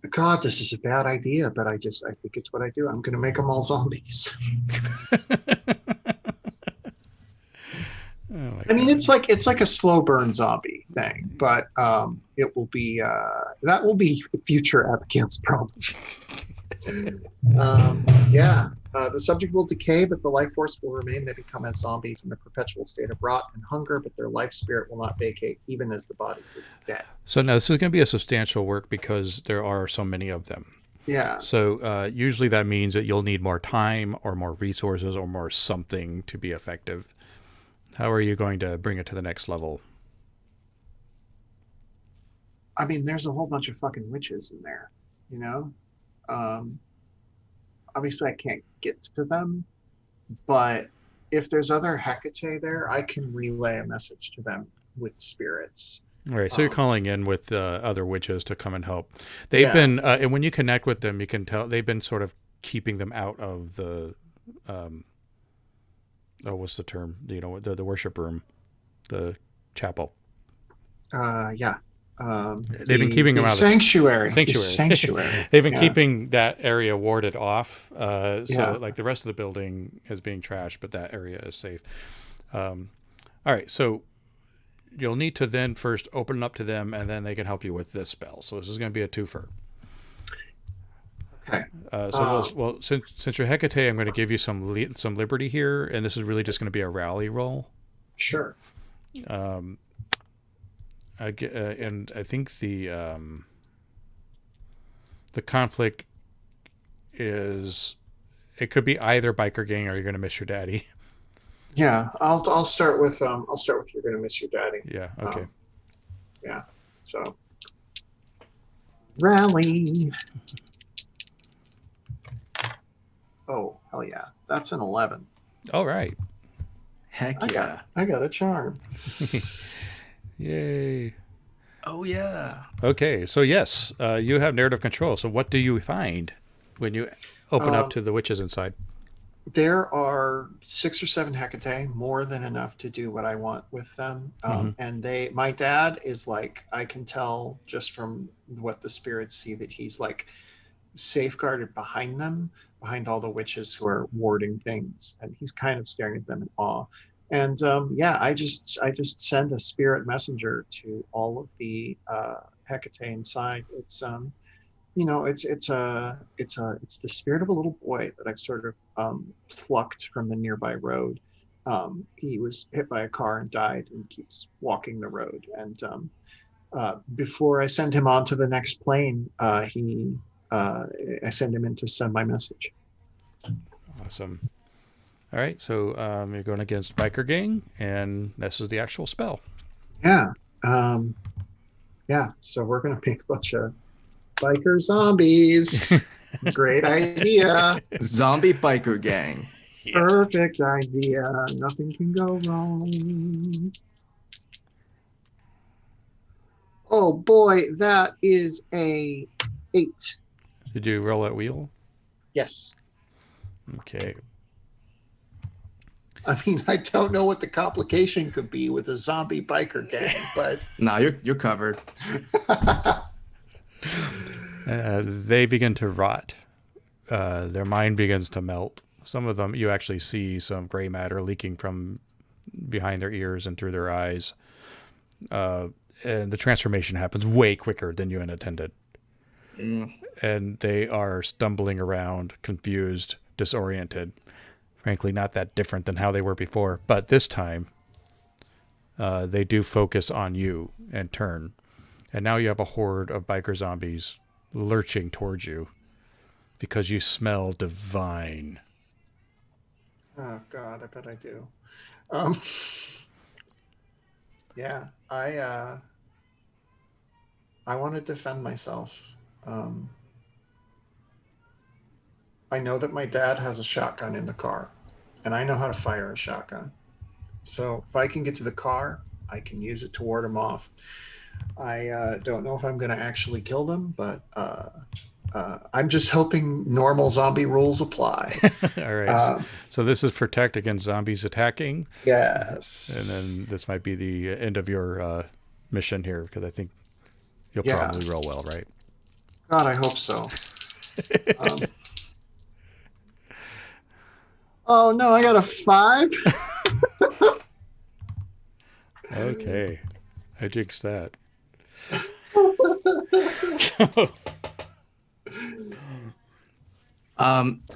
God, this is a bad idea, but I think it's what I do. I'm going to make them all zombies. Oh I mean, it's like a slow burn zombie thing, but it will be that will be future Abigail's problem. The subject will decay, but the life force will remain. They become as zombies in a perpetual state of rot and hunger, but their life spirit will not vacate, even as the body is dead. So now this is going to be a substantial work because there are so many of them. Yeah. So usually that means that you'll need more time or more resources or more something to be effective. How are you going to bring it to the next level? I mean, there's a whole bunch of fucking witches in there, Obviously, I can't get to them, but if there's other Hekate there, I can relay a message to them with spirits. All right, so you're calling in with other witches to come and help. They've been, and when you connect with them, you can tell they've been sort of keeping them out of the, what's the term? The worship room, the chapel. They've been keeping them out of sanctuary. Sanctuary. They've been keeping that area warded off. Like the rest of the building is being trashed, but that area is safe. All right, so you'll need to then first open it up to them, and then they can help you with this spell. So this is going to be a twofer. Okay. Since you're Hekate, I'm going to give you some liberty here, and this is really just going to be a rally roll. Sure. And I think the conflict is it could be either biker gang or you're going to miss your daddy. Yeah, I'll start with you're going to miss your daddy. Yeah. Okay. So rally. Oh hell yeah, that's an 11. All right. Heck yeah. I got a charm. Yay. Oh, yeah. Okay, so yes, you have narrative control. So what do you find when you open up to the witches inside? There are 6 or 7 Hekate, more than enough to do what I want with them. And my dad is like, I can tell just from what the spirits see that he's like safeguarded behind them, behind all the witches who are warding things. And he's kind of staring at them in awe. And I just send a spirit messenger to all of the Hekate inside. It's it's the spirit of a little boy that I've sort of plucked from the nearby road. He was hit by a car and died, and keeps walking the road. And before I send him on to the next plane, I send him in to send my message. Awesome. All right, so you're going against Biker Gang, and this is the actual spell. Yeah. So we're going to make a bunch of biker zombies. Great idea. Zombie biker gang. Perfect idea. Nothing can go wrong. Oh boy, that is a 8. Did you roll that wheel? Yes. Okay. I mean, I don't know what the complication could be with a zombie biker gang, but Nah, you're covered. They begin to rot. Their mind begins to melt. Some of them, you actually see some gray matter leaking from behind their ears and through their eyes. And the transformation happens way quicker than you had intended. And they are stumbling around, confused, disoriented. Frankly, not that different than how they were before. But this time, they do focus on you and turn. And now you have a horde of biker zombies lurching towards you because you smell divine. oh god, I bet I do. Yeah, I want to defend myself. I know that my dad has a shotgun in the car, and I know how to fire a shotgun. So if I can get to the car, I can use it to ward him off. I don't know if I'm going to actually kill them, but I'm just hoping normal zombie rules apply. All right. So this is protect against zombies attacking. Yes. And then this might be the end of your mission here, because I think you'll probably roll well, right? God, I hope so. Oh no, I got a 5. Okay. I jinxed that.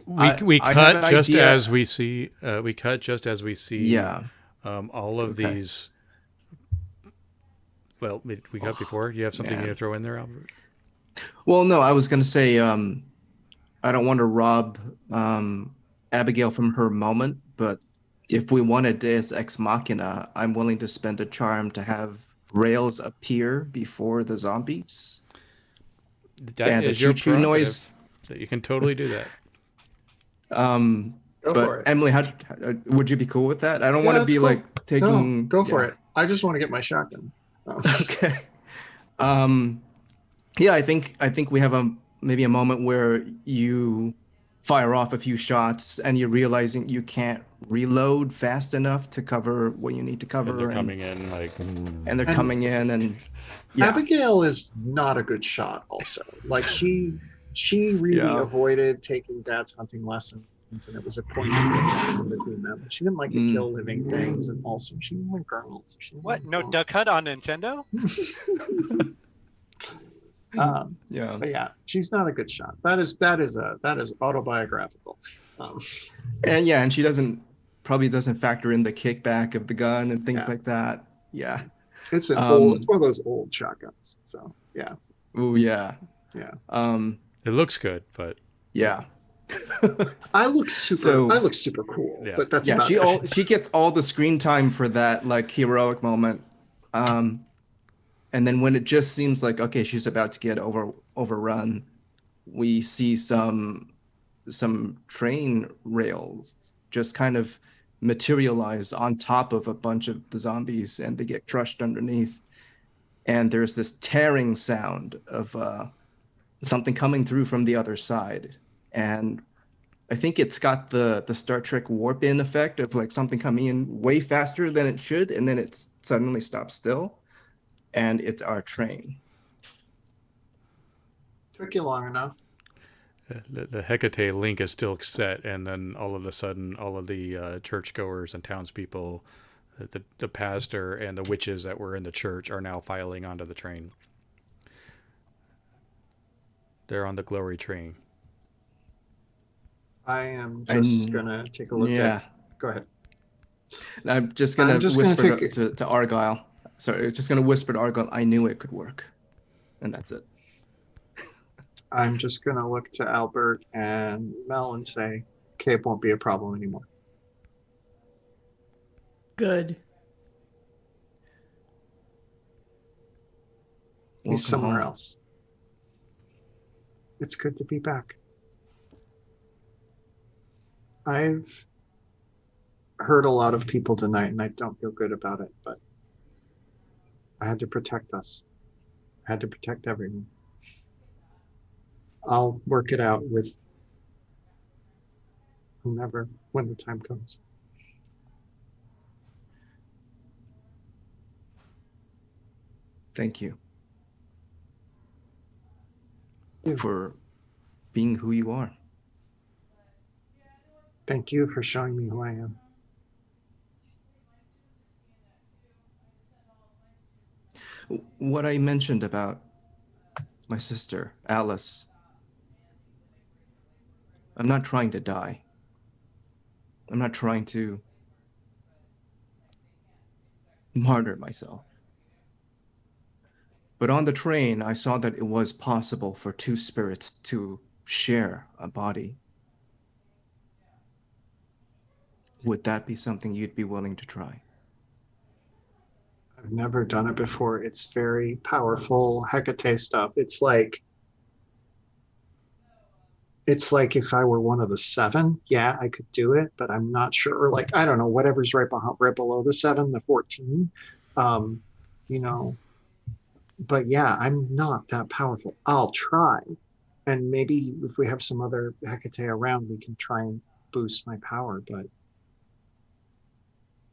We cut just as we see all of these. Well, we cut before. Do you have something you to throw in there, Albert? Well, no, I was going to say I don't want to rob Abigail from her moment, but if we wanted Deus Ex Machina, I'm willing to spend a charm to have rails appear before the zombies. That is your choo-choo noise. You can totally do that. But Emily, how would you be cool with that? I don't want to be cool. Like taking. No, go for it. I just want to get my shotgun. Okay. Yeah, I think we have maybe a moment where you fire off a few shots and you're realizing you can't reload fast enough to cover what you need to cover. And they're coming in and yeah. Abigail is not a good shot also. Like she really avoided taking Dad's hunting lessons, and it was a point of connection between them. She didn't like to kill living things, and also she didn't like girls. What? No Duck Hunt on Nintendo? But yeah, she's not a good shot. That is autobiographical. And she probably doesn't factor in the kickback of the gun and things like that. Yeah, it's it's one of those old shotguns. So yeah. Oh yeah. Yeah. It looks good, but yeah. I look super cool. Yeah. But that's she gets all the screen time for that like heroic moment. And then when it just seems like, okay, she's about to get overrun, we see some train rails just kind of materialize on top of a bunch of the zombies, and they get crushed underneath. And there's this tearing sound of something coming through from the other side. And I think it's got the Star Trek warp in effect of like something coming in way faster than it should, and then it suddenly stops still. And it's our train. Took you long enough. The Hekate link is still set, and then all of a sudden, all of the churchgoers and townspeople, the pastor and the witches that were in the church are now filing onto the train. They're on the glory train. I am just gonna take a look at. Go ahead. I'm just gonna whisper to Argyle. Sorry, just going to whisper to Argyle, I knew it could work. And that's it. I'm just going to look to Albert and Mel and say, Cabe won't be a problem anymore. Good. He's somewhere else. It's good to be back. I've hurt a lot of people tonight, and I don't feel good about it. But I had to protect us. I had to protect everyone. I'll work it out with whomever when the time comes. Thank you Yeah. for being who you are. Thank you for showing me who I am. What I mentioned about my sister, Alice, I'm not trying to die. I'm not trying to martyr myself. But on the train, I saw that it was possible for two spirits to share a body. Would that be something you'd be willing to try? I've never done it before. It's very powerful Hekate stuff. It's like if I were one of the seven, yeah, I could do it, but I'm not sure. Or like, I don't know, whatever's right behind, right below the seven, the 14. Um, you know, but yeah, I'm not that powerful. I'll try. And maybe if we have some other Hekate around, we can try and boost my power. But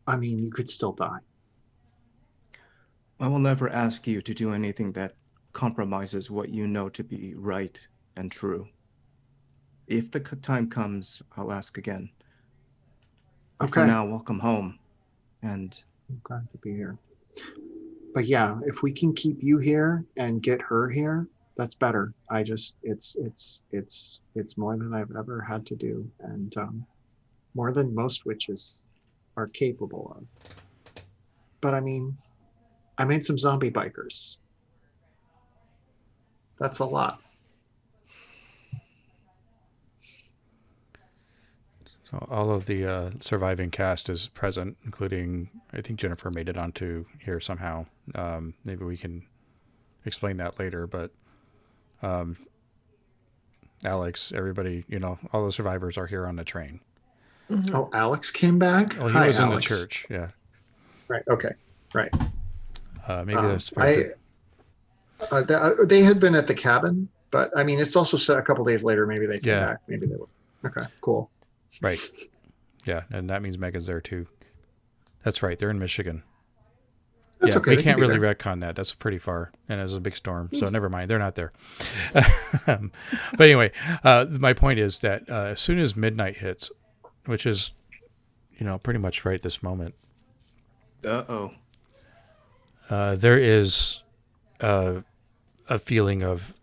I mean, you could still die. I will never ask you to do anything that compromises what you know to be right and true. If the time comes, I'll ask again. But Okay. for now, welcome home. And I'm glad to be here. But yeah, if we can keep you here and get her here, that's better. It's more than I've ever had to do, and more than most witches are capable of. But I mean, I made some zombie bikers. That's a lot. So all of the surviving cast is present, including, I think Jennifer made it onto here somehow. Maybe we can explain that later, but Alex, everybody, all the survivors are here on the train. Mhm. Oh, Alex came back? Well, he Hi, was in the Alex. church, yeah. Right, okay, right. Maybe that's right. They had been at the cabin, but I mean, it's also set a couple days later. Maybe they came back. Maybe they were. Okay, cool. Right. Yeah, and that means Megan's there too. That's right. They're in Michigan. That's okay. We can't really retcon that. That's pretty far, and it's a big storm, so never mind. They're not there. But anyway, my point is that as soon as midnight hits, which is, pretty much right this moment. uh-oh. There is a feeling of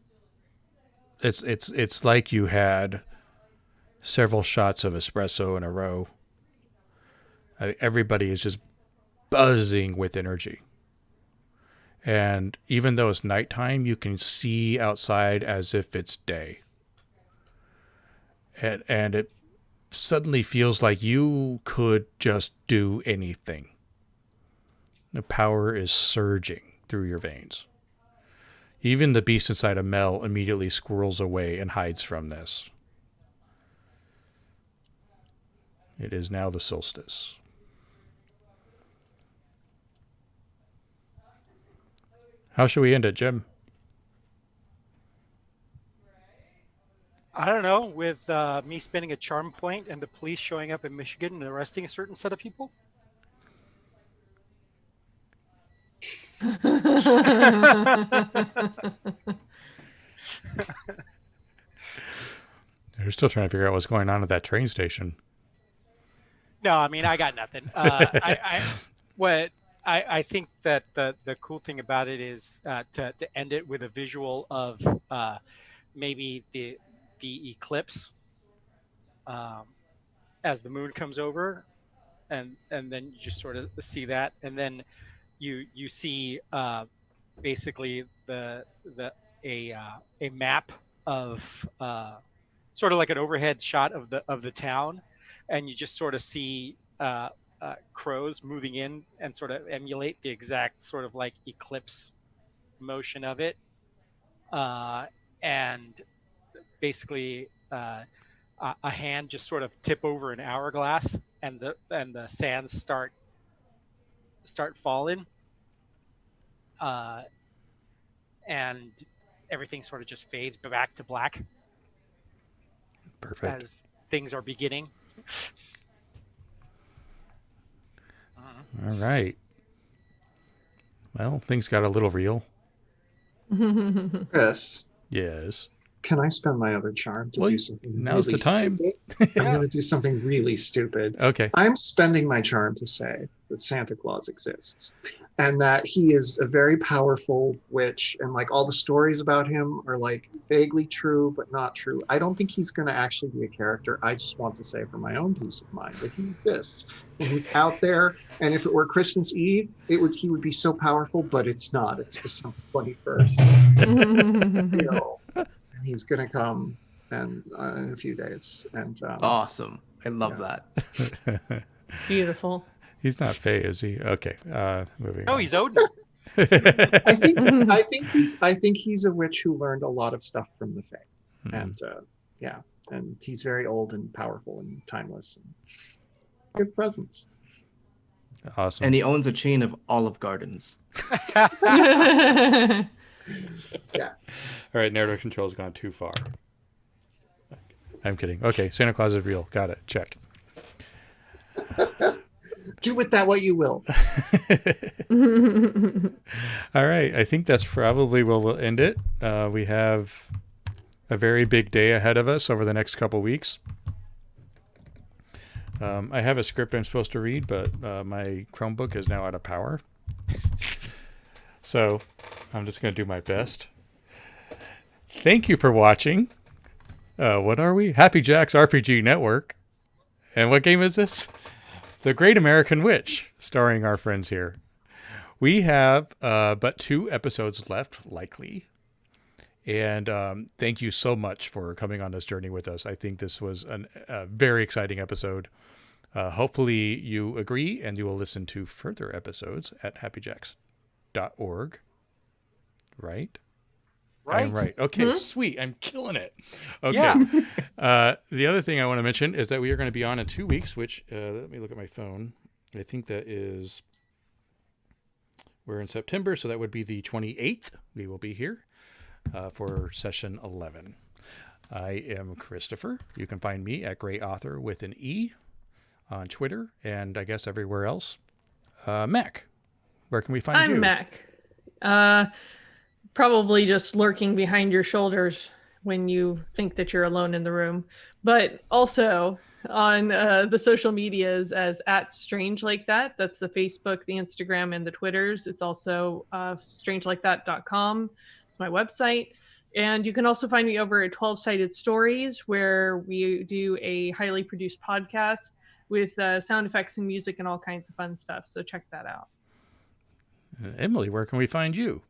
it's like you had several shots of espresso in a row. Everybody is just buzzing with energy. And even though it's nighttime, you can see outside as if it's day. And it suddenly feels like you could just do anything. The power is surging through your veins. Even the beast inside of Mel immediately squirrels away and hides from this. It is now the solstice. How should we end it, Jim? I don't know, with me spending a charm point and the police showing up in Michigan and arresting a certain set of people. They're still trying to figure out what's going on at that train station. No, I mean, I got nothing. I think that the cool thing about it is to end it with a visual of maybe the eclipse as the moon comes over, and then you just sort of see that, and then you see basically a map of sort of like an overhead shot of the town, and you just sort of see crows moving in and sort of emulate the exact sort of like eclipse motion of it, and basically a hand just sort of tip over an hourglass, and the sands start falling, uh, and everything sort of just fades back to black Perfect. as things are beginning. All right. Well, things got a little real. Chris, Yes. can I spend my other charm to Well, do something now's really the time. stupid? I'm Yeah. going to do something really stupid. Okay. I'm spending my charm to say that Santa Claus exists and that he is a very powerful witch, and like all the stories about him are like vaguely true but not true. I don't think he's going to actually be a character. I just want to say for my own peace of mind that he exists and he's out there, and if it were Christmas Eve, he would be so powerful, but it's not. It's December 21st. You know, and he's going to come and in a few days, and Awesome. I love Yeah. that. Beautiful. He's not Faye, is he? Okay. Moving No, on. he's Odin. I think he's a witch who learned a lot of stuff from the Fae, and yeah, and he's very old and powerful and timeless and gives presents. Awesome. And he owns a chain of Olive Gardens. All right, narrative control's gone too far. I'm kidding. Okay, Santa Claus is real. Got it. Check. Do with that what you will. All right, I think that's probably where we'll end it. We have a very big day ahead of us over the next couple weeks. I have a script I'm supposed to read, but my Chromebook is now out of power. So I'm just going to do my best. Thank you for watching. What are we? Happy Jack's RPG Network. And what game is this? The Great American Witch, starring our friends here. We have but 2 episodes left, likely. And thank you so much for coming on this journey with us. I think this was a very exciting episode. Hopefully you agree and you will listen to further episodes at happyjacks.org. Right? Right. I'm right. Okay, sweet. I'm killing it. Okay. Yeah. The other thing I want to mention is that we are going to be on in 2 weeks, which, let me look at my phone. I think that is, we're in September, so that would be the 28th. We will be here for session 11. I am Christopher. You can find me at Gray Author with an E on Twitter and I guess everywhere else. Mac, where can we find you? I'm Mac. Probably just lurking behind your shoulders when you think that you're alone in the room, but also on the social medias as @strangelikeThat. That's the Facebook, the Instagram, and the Twitters. It's also strangelikeThat.com. It's my website. And you can also find me over at 12 Sided Stories, where we do a highly produced podcast with sound effects and music and all kinds of fun stuff. So check that out. Emily, where can we find you?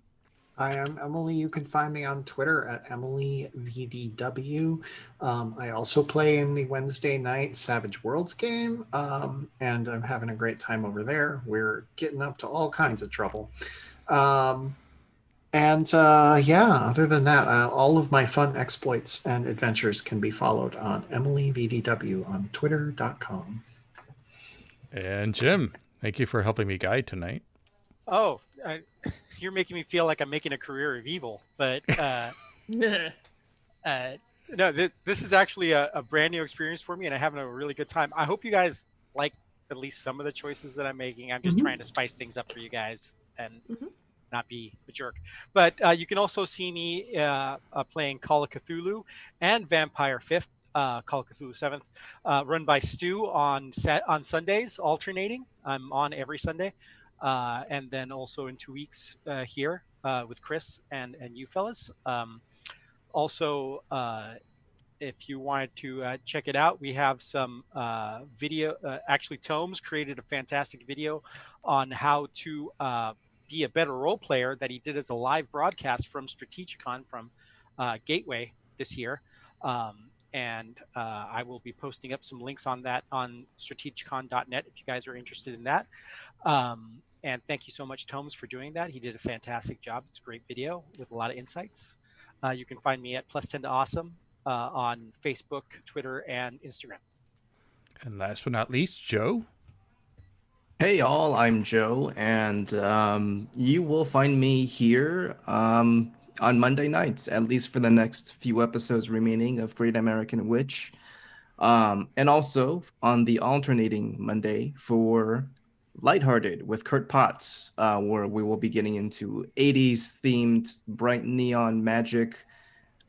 I am Emily. You can find me on Twitter at EmilyVDW. I also play in the Wednesday night Savage Worlds game, and I'm having a great time over there. We're getting up to all kinds of trouble. Yeah, other than that, all of my fun exploits and adventures can be followed on EmilyVDW on Twitter.com. And Jim, thank you for helping me guide tonight. Oh, you're making me feel like I'm making a career of evil, but no, this is actually a brand new experience for me, and I'm having a really good time. I hope you guys like at least some of the choices that I'm making. I'm just trying to spice things up for you guys and not be a jerk. But you can also see me playing Call of Cthulhu and Vampire 5th, Call of Cthulhu 7th, run by Stu on Sundays, alternating. I'm on every Sunday. And then also in 2 weeks here with Chris and you fellas. Also, if you wanted to check it out, we have some video. Actually, Tomes created a fantastic video on how to be a better role player that he did as a live broadcast from Strategicon from Gateway this year. And I will be posting up some links on that on strategicon.net if you guys are interested in that. And thank you so much, Tomes, for doing that. He did a fantastic job. It's a great video with a lot of insights. You can find me at +10 to Awesome on Facebook, Twitter, and Instagram. And last but not least, Joe. Hey all, I'm Joe, and you will find me here on Monday nights, at least for the next few episodes remaining of Great American Witch, and also on the alternating Monday for Lighthearted with Kurt Potts, where we will be getting into 80s themed bright neon magic,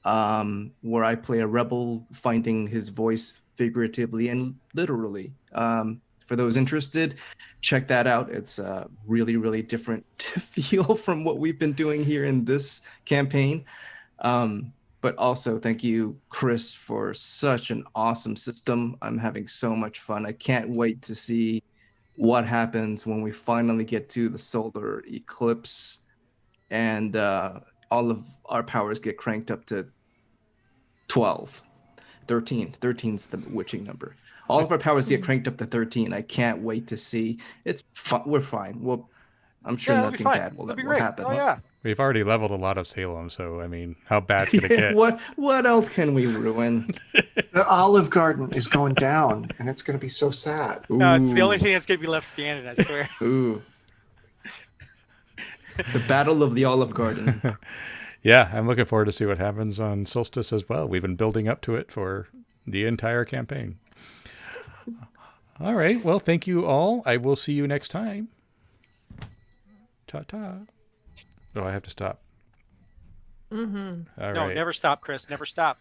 where I play a rebel finding his voice figuratively and literally. For those interested, check that out. It's really, really different feel from what we've been doing here in this campaign. But also, thank you, Chris, for such an awesome system. I'm having so much fun. I can't wait to see what happens when we finally get to the solar eclipse and all of our powers get cranked up to 12. 13. 13's the witching number. All of our powers get cranked up to 13. I can't wait to see. We're fine. I'm sure it'll be nothing fine. bad will It'll be great. happen. Oh yeah. We've already leveled a lot of Salem, so I mean, how bad could it get? What else can we ruin? The Olive Garden is going down, and it's going to be so sad. No, it's the Ooh. only thing that's gonna be left standing. I swear. Ooh. The Battle of the Olive Garden. Yeah, I'm looking forward to see what happens on Solstice as well. We've been building up to it for the entire campaign. All right. Well, thank you all. I will see you next time. Ta-ta. Oh, I have to stop. Mm-hmm. All No, right. never stop, Chris. Never stop.